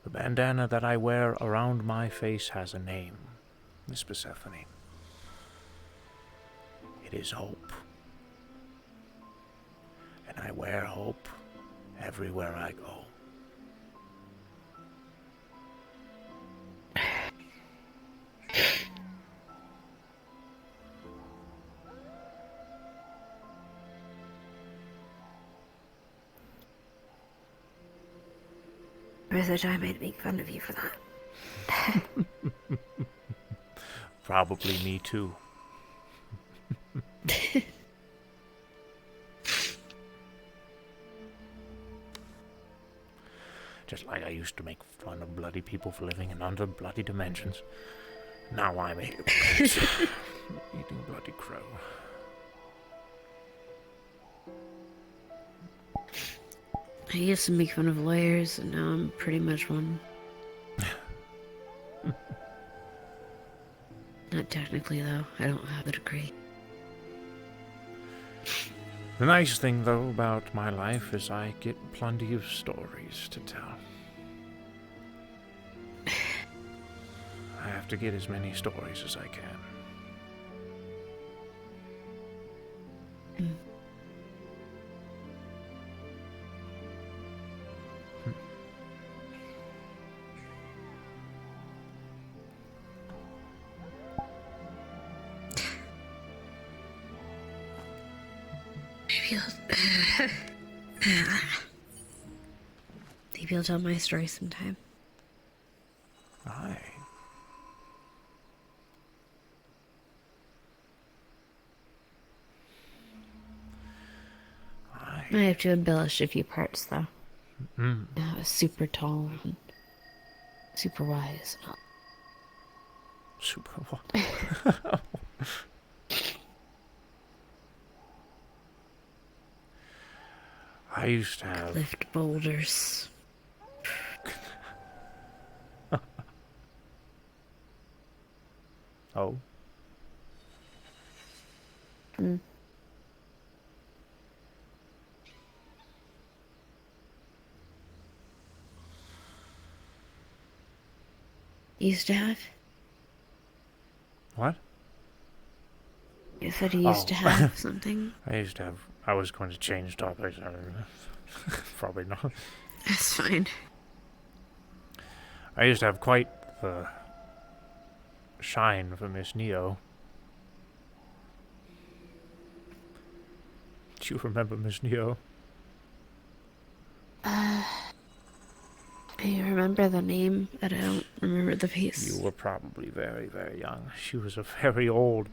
The bandana that I wear around my face has a name, Miss Persephone. It is hope. And I wear hope everywhere I go. Which I might make fun of you for that. Probably me too. Just like I used to make fun of bloody people for living in other bloody dimensions. Now I'm eating bloody crow. I used to make fun of lawyers, and now I'm pretty much one. Not technically, though. I don't have a degree. The nice thing, though, about my life is I get plenty of stories to tell. I have to get as many stories as I can. Maybe I'll tell my story sometime. Aye. I have to embellish a few parts, though. Mm. I was super tall and super wise. Super wise. I used to have... lift boulders. Oh. Used to have? What? You said you used to have something? I used to have... I was going to change topics. Probably not. That's fine. I used to have quite the shine for Miss Neo. Do you remember Miss Neo? I remember the name, but I don't remember the face. You were probably very, very young. She was a very old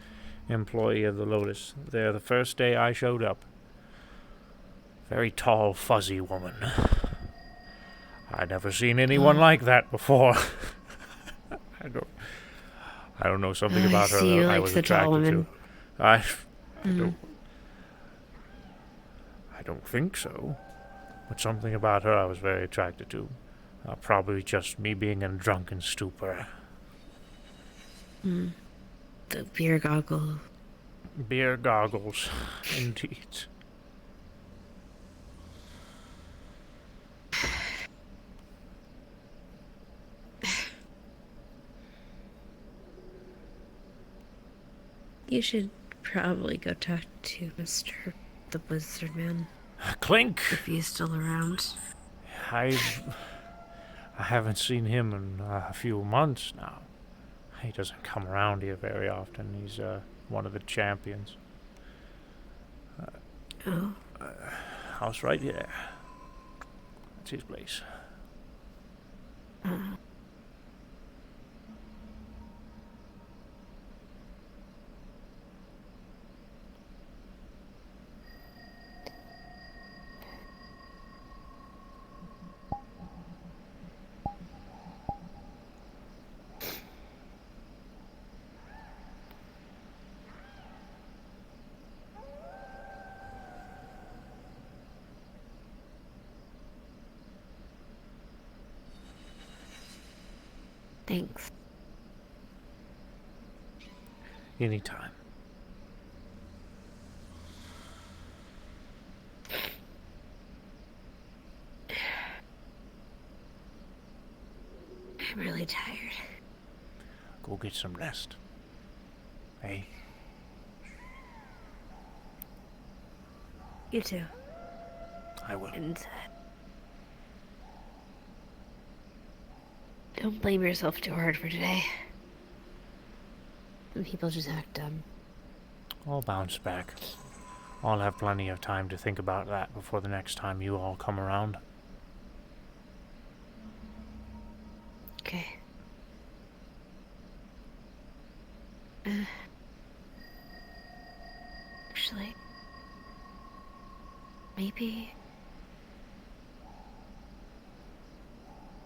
employee of the Lotus there the first day I showed up. Very tall, fuzzy woman. I'd never seen anyone like that before. I don't know, something about her that I was attracted to. I don't think so. But something about her I was very attracted to. Probably just me being in a drunken stupor. The beer goggle. Beer goggles, indeed. You should probably go talk to Mr. the Wizard Man. Clink! If he's still around. I haven't seen him in a few months now. He doesn't come around here very often. He's one of the champions. House right here. That's his place. Thanks. Anytime. I'm really tired. Go get some rest. Hey? You too. I will. And don't blame yourself too hard for today. Some people just act dumb. I'll bounce back. I'll have plenty of time to think about that before the next time you all come around. Okay. Actually, maybe...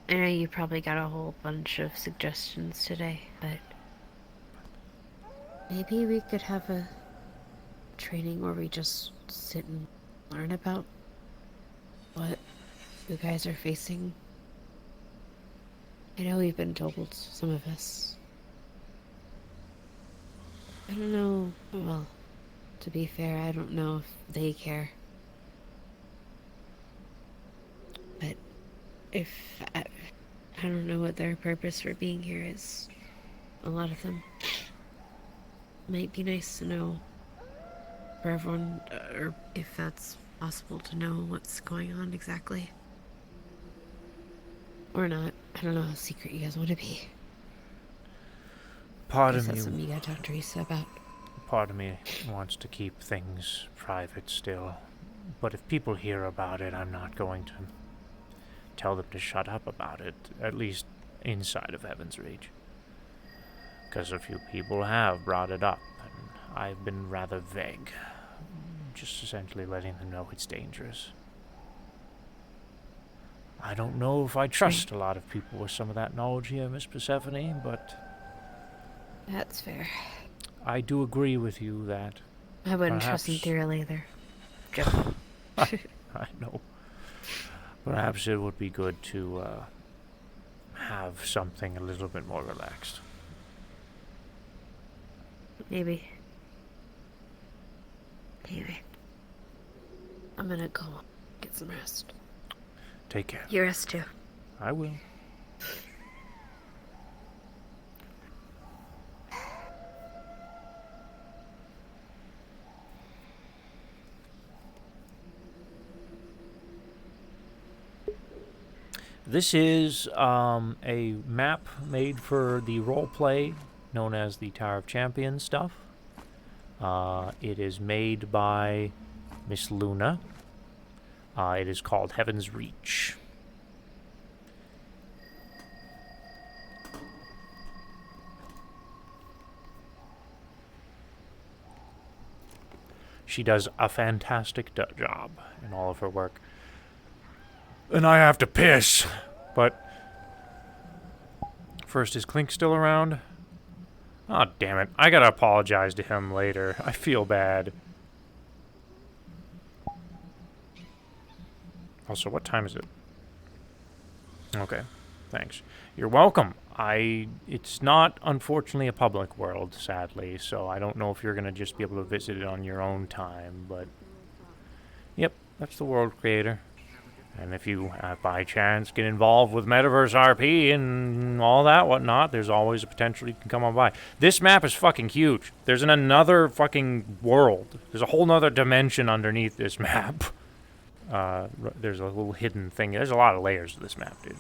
I know you probably got a whole bunch of suggestions today, but maybe we could have a training where we just sit and learn about what you guys are facing. I know we've been told, some of us. I don't know, well, to be fair, I don't know if they care. But if I don't know what their purpose for being here is. A lot of them. Might be nice to know for everyone, or if that's possible to know what's going on exactly. Or not. I don't know how secret you guys want to be. Part Guess of that's me, something you gotta talk to Teresa about. part of me wants to keep things private still, but if people hear about it, I'm not going to tell them to shut up about it, at least inside of Heaven's Reach. Because a few people have brought it up, and I've been rather vague, just essentially letting them know it's dangerous. I don't know if I trust a lot of people with some of that knowledge here, Miss Persephone, but That's fair. I do agree with you that I wouldn't trust him perhaps- through either. I know. Perhaps it would be good to have something a little bit more relaxed. Maybe. Anyway. I'm gonna go get some rest. Take care. You rest too. I will. This is a map made for the roleplay known as the Tower of Champions stuff. It is made by Miss Luna. It is called Heaven's Reach. She does a fantastic job in all of her work. And I have to piss. But first, is Clink still around? Oh, damn it. I gotta apologize to him later. I feel bad. Also, what time is it? Okay, thanks. You're welcome. It's not, unfortunately, a public world, sadly, so I don't know if you're gonna just be able to visit it on your own time, but... Yep, that's the world creator. And if you, by chance, get involved with Metaverse RP and all that whatnot, there's always a potential you can come on by. This map is fucking huge. There's another fucking world. There's a whole nother dimension underneath this map. There's a little hidden thing. There's a lot of layers to this map, dude.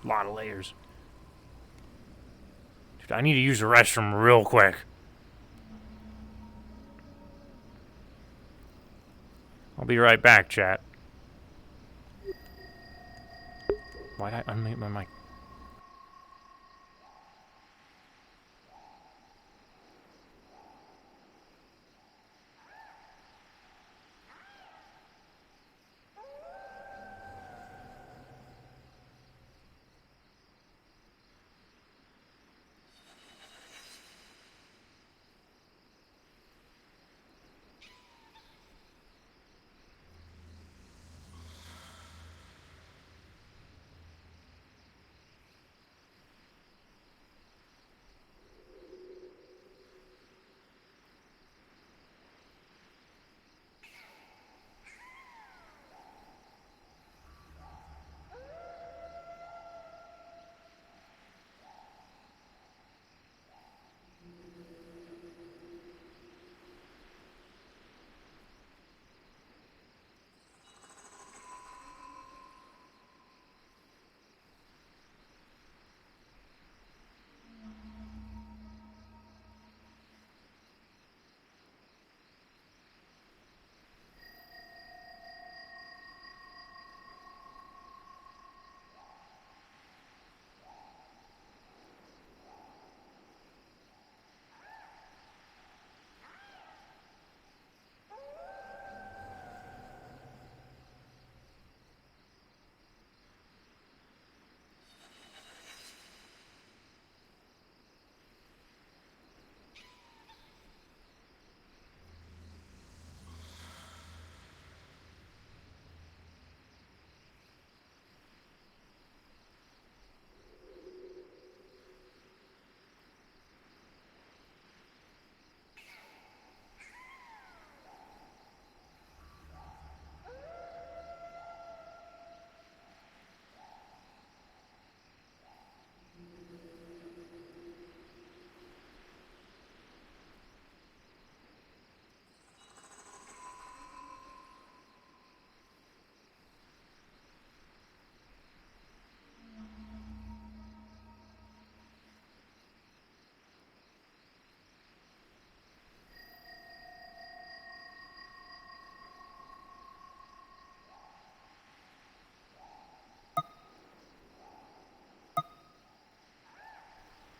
A lot of layers. Dude, I need to use the restroom real quick. I'll be right back, chat. Why'd I unmute my mic?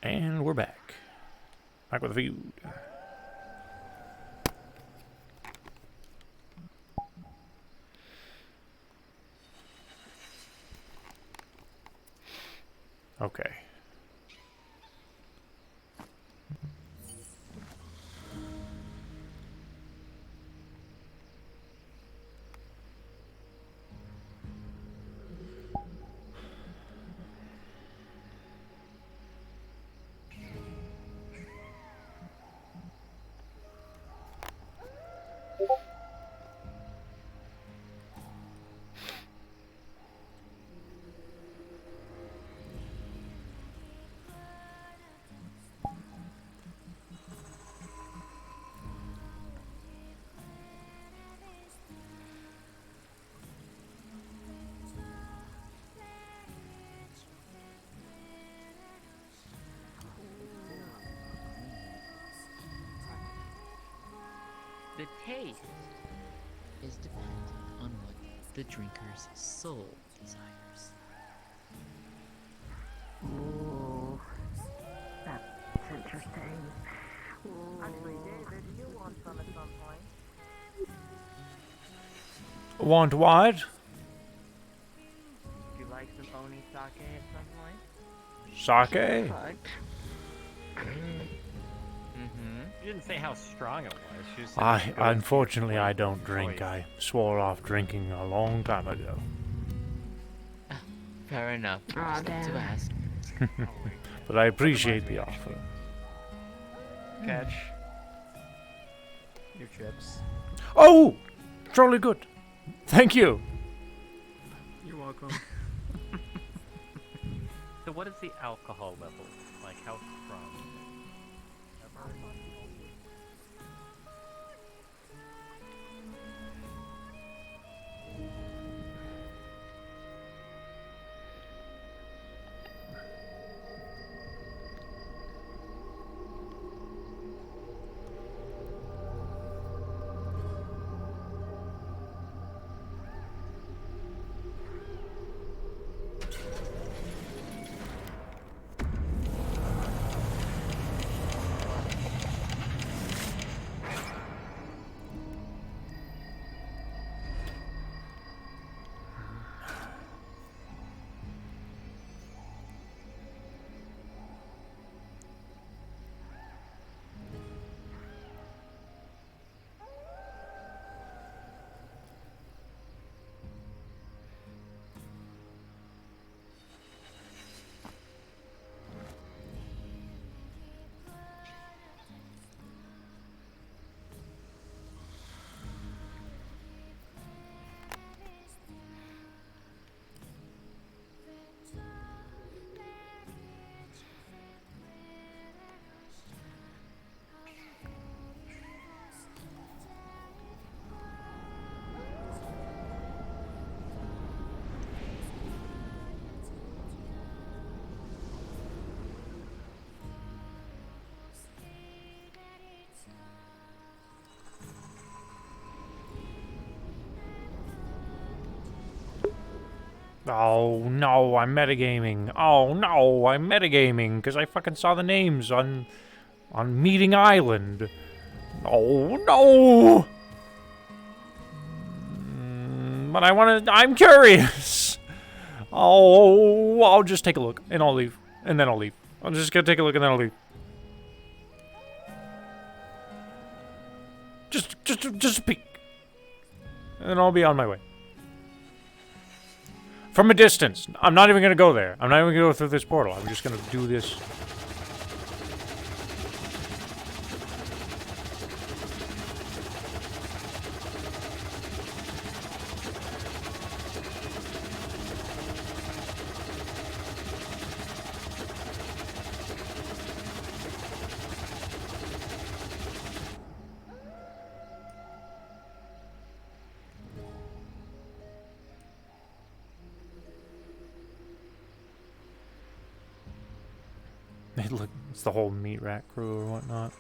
And we're back. Back with the feud. Okay. The taste is dependent on what the drinker's soul desires. Ooh, that's interesting. Actually, David, you want some at some point? Want what? Would you like some Oni sake at some point? Sake? You didn't say how strong it was. You just said I it was good. unfortunately I don't drink. I swore off drinking a long time ago. Fair enough. Aw, Just had to damn. ask. But I appreciate the offer. Catch your chips. Oh! Truly good. Thank you. You're welcome. So what is the alcohol level? Like how strong? Oh no, I'm metagaming. Oh no, I'm metagaming because I fucking saw the names on Meeting Island. Oh no. But I'm curious. Oh, I'll just take a look and I'll leave. And then I'll leave. I'm just gonna take a look and then I'll leave. Just a peek. And then I'll be on my way. From a distance. I'm not even gonna go there. I'm not even gonna go through this portal. I'm just gonna do this. Hey, look, it's the whole meat rack crew or whatnot.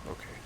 Okay.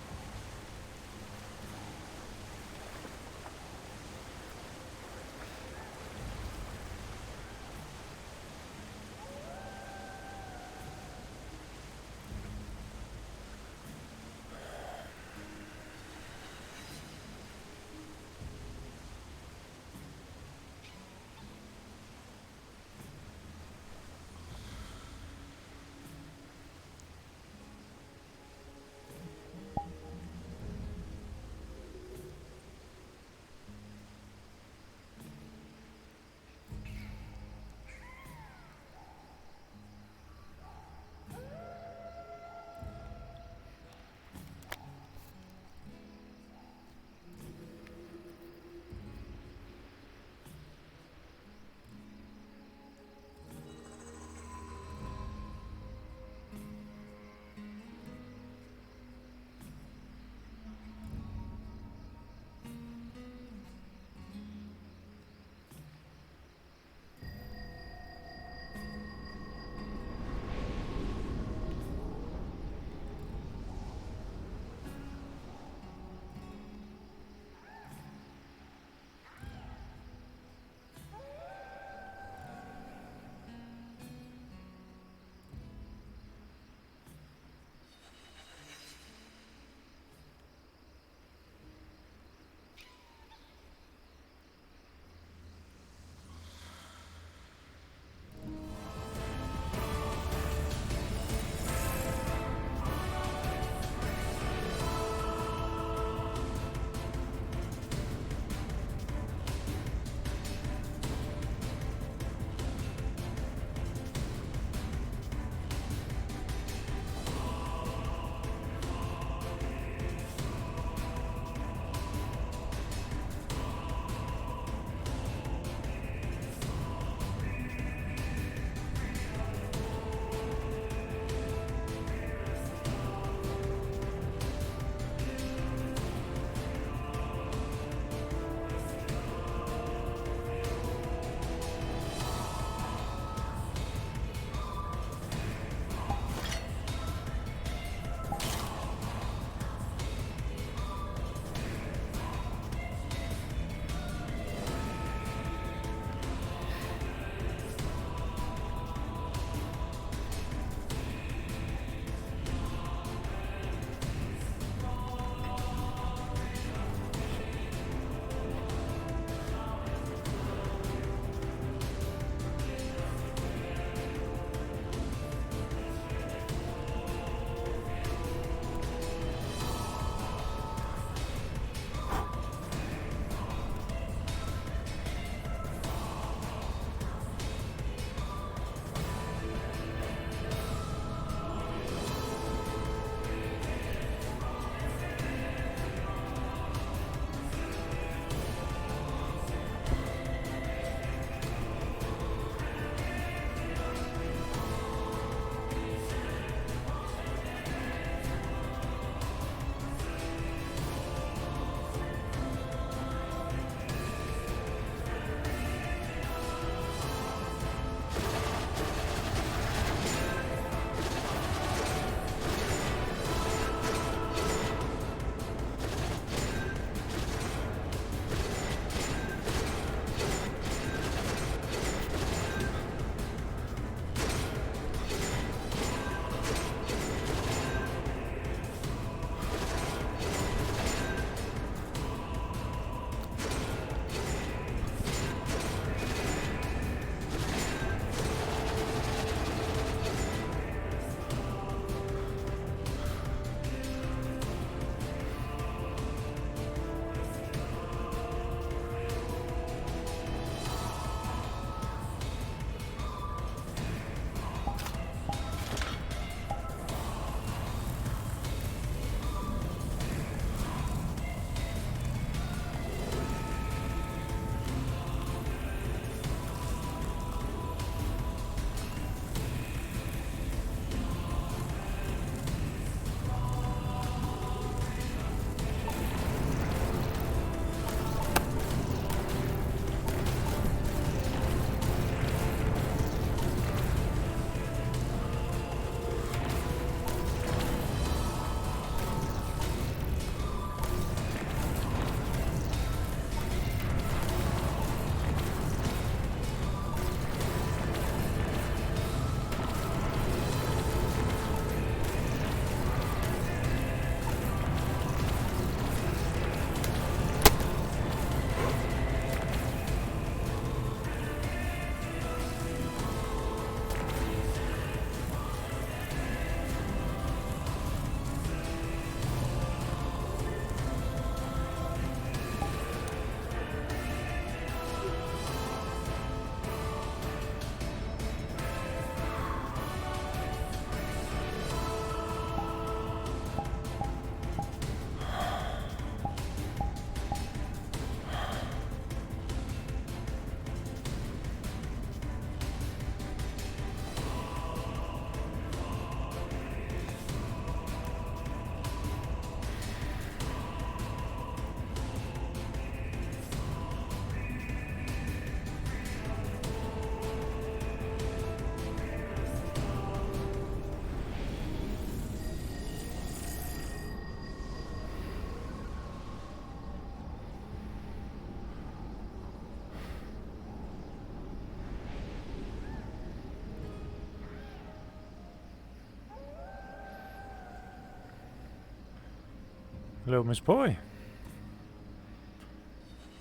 Hello, Miss Boy.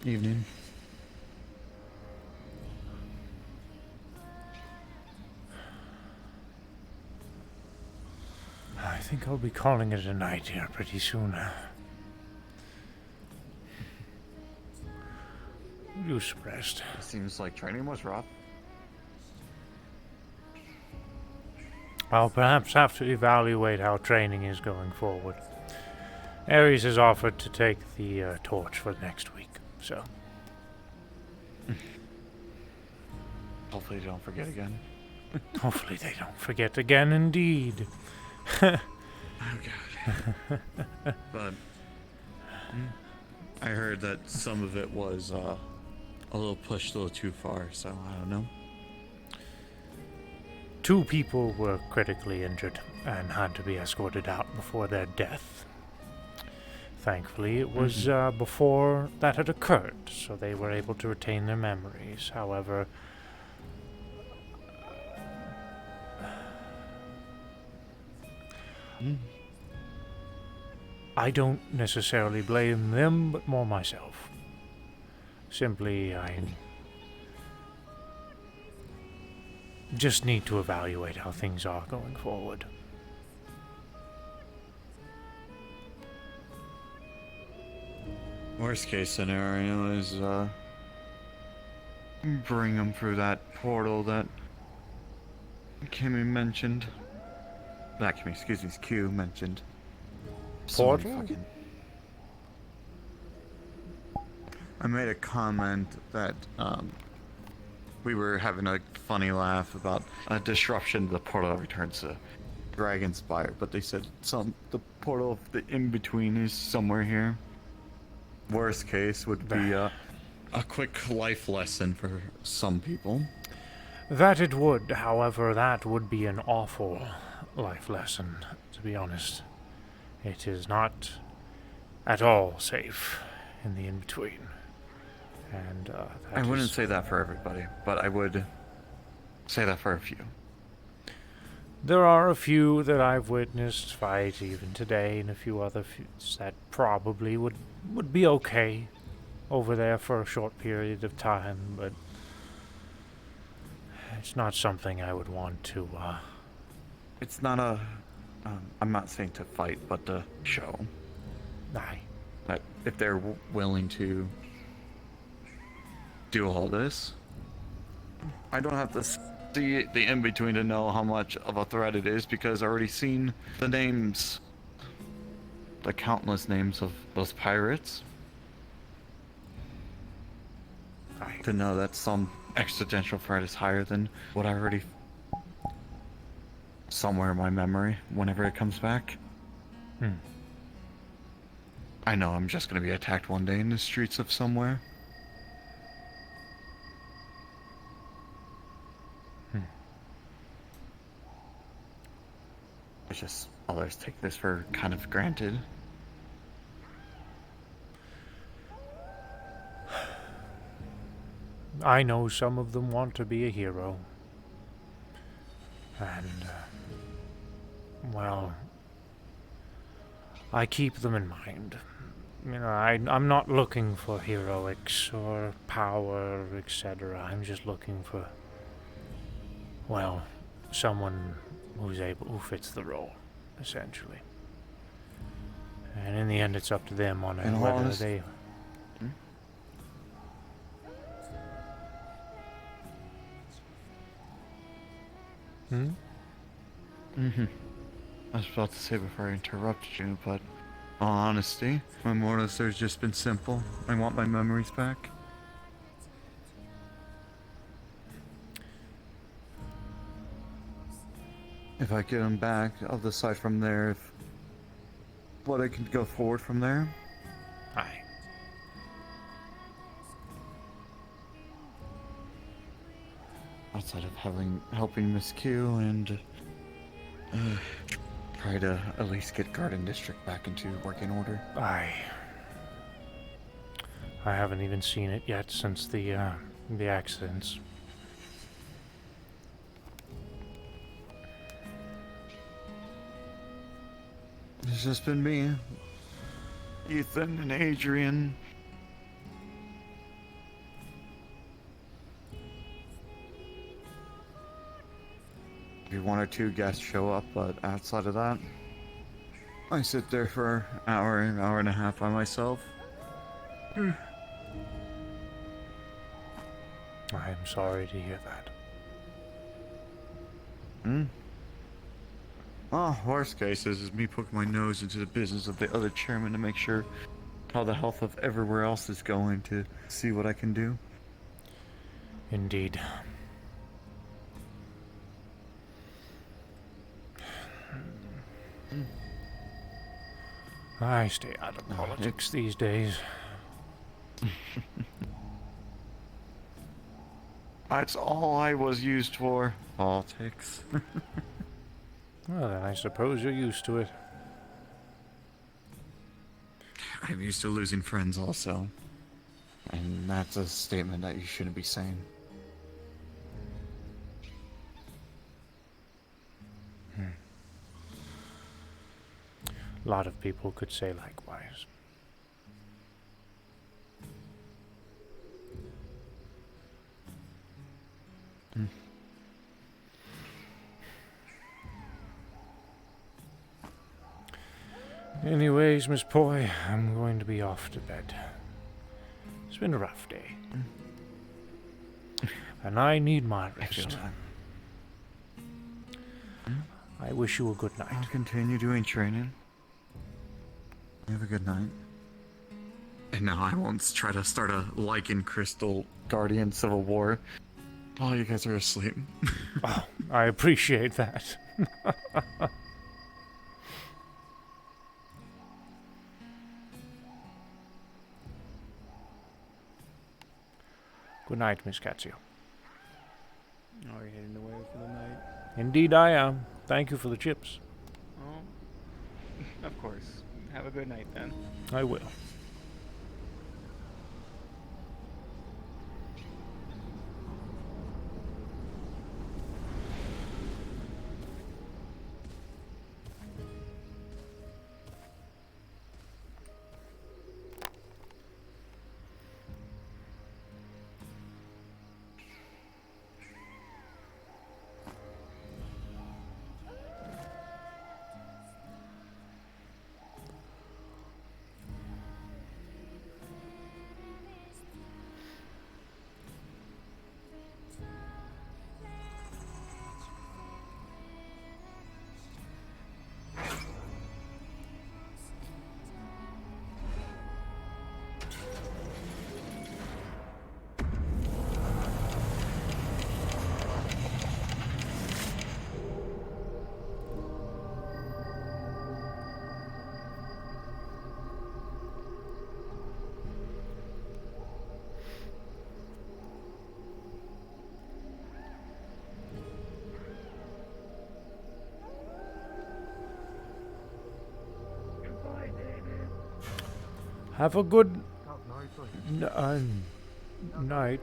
Evening. I think I'll be calling it a night here pretty soon. You suppressed. Seems like training was rough. I'll perhaps have to evaluate how training is going forward. Ares has offered to take the torch for next week, so. Hopefully they don't forget again. Hopefully they don't forget again, indeed. Oh god. But I heard that some of it was a little pushed a little too far, so I don't know. 2 people were critically injured and had to be escorted out before their death. Thankfully, it was before that had occurred, so they were able to retain their memories. However, I don't necessarily blame them, but more myself. Simply, I just need to evaluate how things are going forward. Worst case scenario is bring them through that portal that Kimmy mentioned. Not Kimmy, excuse me, Q mentioned. Portal? I made a comment that we were having a funny laugh about a disruption to the portal that returns to Dragonspire, but they said the portal, the in-between is somewhere here. Worst case would be a quick life lesson for some people. That it would, however, that would be an awful life lesson, to be honest. It is not at all safe in the in-between. And I wouldn't say that for everybody, but I would say that for a few. There are a few that I've witnessed fight even today, and a few other feuds that probably would be okay over there for a short period of time, but it's not something I would want to, It's not a... I'm not saying to fight, but to show. Aye. That if they're willing to do all this, I don't have to see the in-between to know how much of a threat it is, because I've already seen the names, the countless names of those pirates. To know that some existential threat is higher than what I already... somewhere in my memory, whenever it comes back. I know I'm just gonna be attacked one day in the streets of somewhere. It's just others take this for kind of granted. I know some of them want to be a hero. And, well, I keep them in mind. You know, I'm not looking for heroics or power, etc. I'm just looking for, well, someone who fits the role, essentially. And in the end, it's up to them on it, whether they... I was about to say before I interrupted you, but in all honesty, my motives have just been simple. I want my memories back. If I get them back, I'll decide from there if what I can go forward from there. Aye. Outside of helping Miss Q and try to at least get Garden District back into working order. I haven't even seen it yet since the accidents. It's just been me. Ethan and Adrian. Maybe one or two guests show up, but outside of that, I sit there for an hour and a half by myself. I am sorry to hear that. Well, worst case is me poking my nose into the business of the other chairman to make sure how the health of everywhere else is going, to see what I can do. Indeed. I stay out of politics these days. That's all I was used for. Politics. Well, then I suppose you're used to it. I'm used to losing friends also. And that's a statement that you shouldn't be saying. A lot of people could say likewise. Anyways, Miss Poi, I'm going to be off to bed. It's been a rough day. And I need my rest. I wish you a good night. I'll continue doing training. Have a good night. And now I won't try to start a Lycan Crystal Guardian Civil War while you guys are asleep. Oh, I appreciate that. Good night, Miss Katsuo. Are you heading away for the night? Indeed I am. Thank you for the chips. Oh, of course. Have a good night then. I will. Have a good night.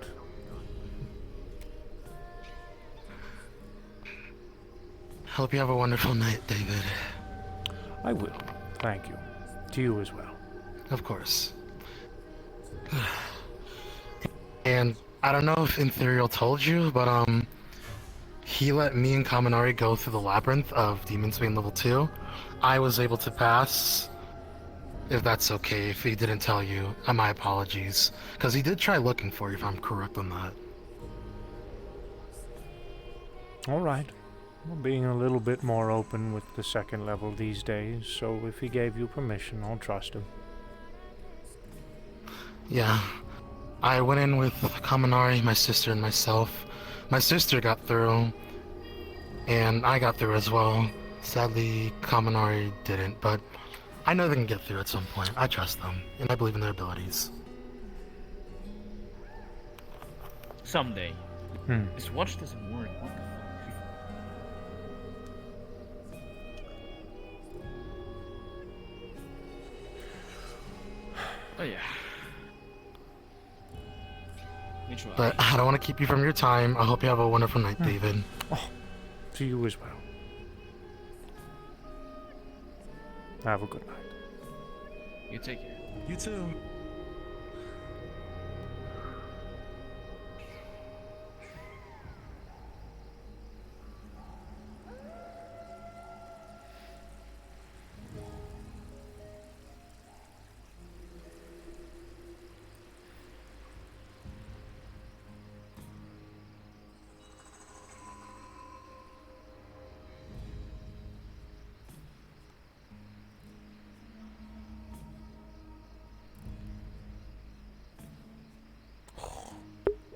Hope you have a wonderful night, David. I will. Thank you. To you as well. Of course. And I don't know if Ethereal told you, but he let me and Kaminari go through the labyrinth of Demon's Bane level 2. I was able to pass. If that's okay, if he didn't tell you, my apologies. Because he did try looking for you, if I'm correct on that. Alright. We're being a little bit more open with the second level these days, so if he gave you permission, I'll trust him. Yeah. I went in with Kaminari, my sister, and myself. My sister got through, and I got through as well. Sadly, Kaminari didn't, but I know they can get through at some point. I trust them, and I believe in their abilities. Someday. This watch doesn't work. What the fuck? Oh yeah. But I don't want to keep you from your time. I hope you have a wonderful night, David. Oh, to you as well. Have a good night. You take care. You too.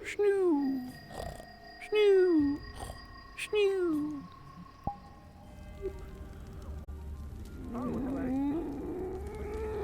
Snoo! Snoo! Snoo!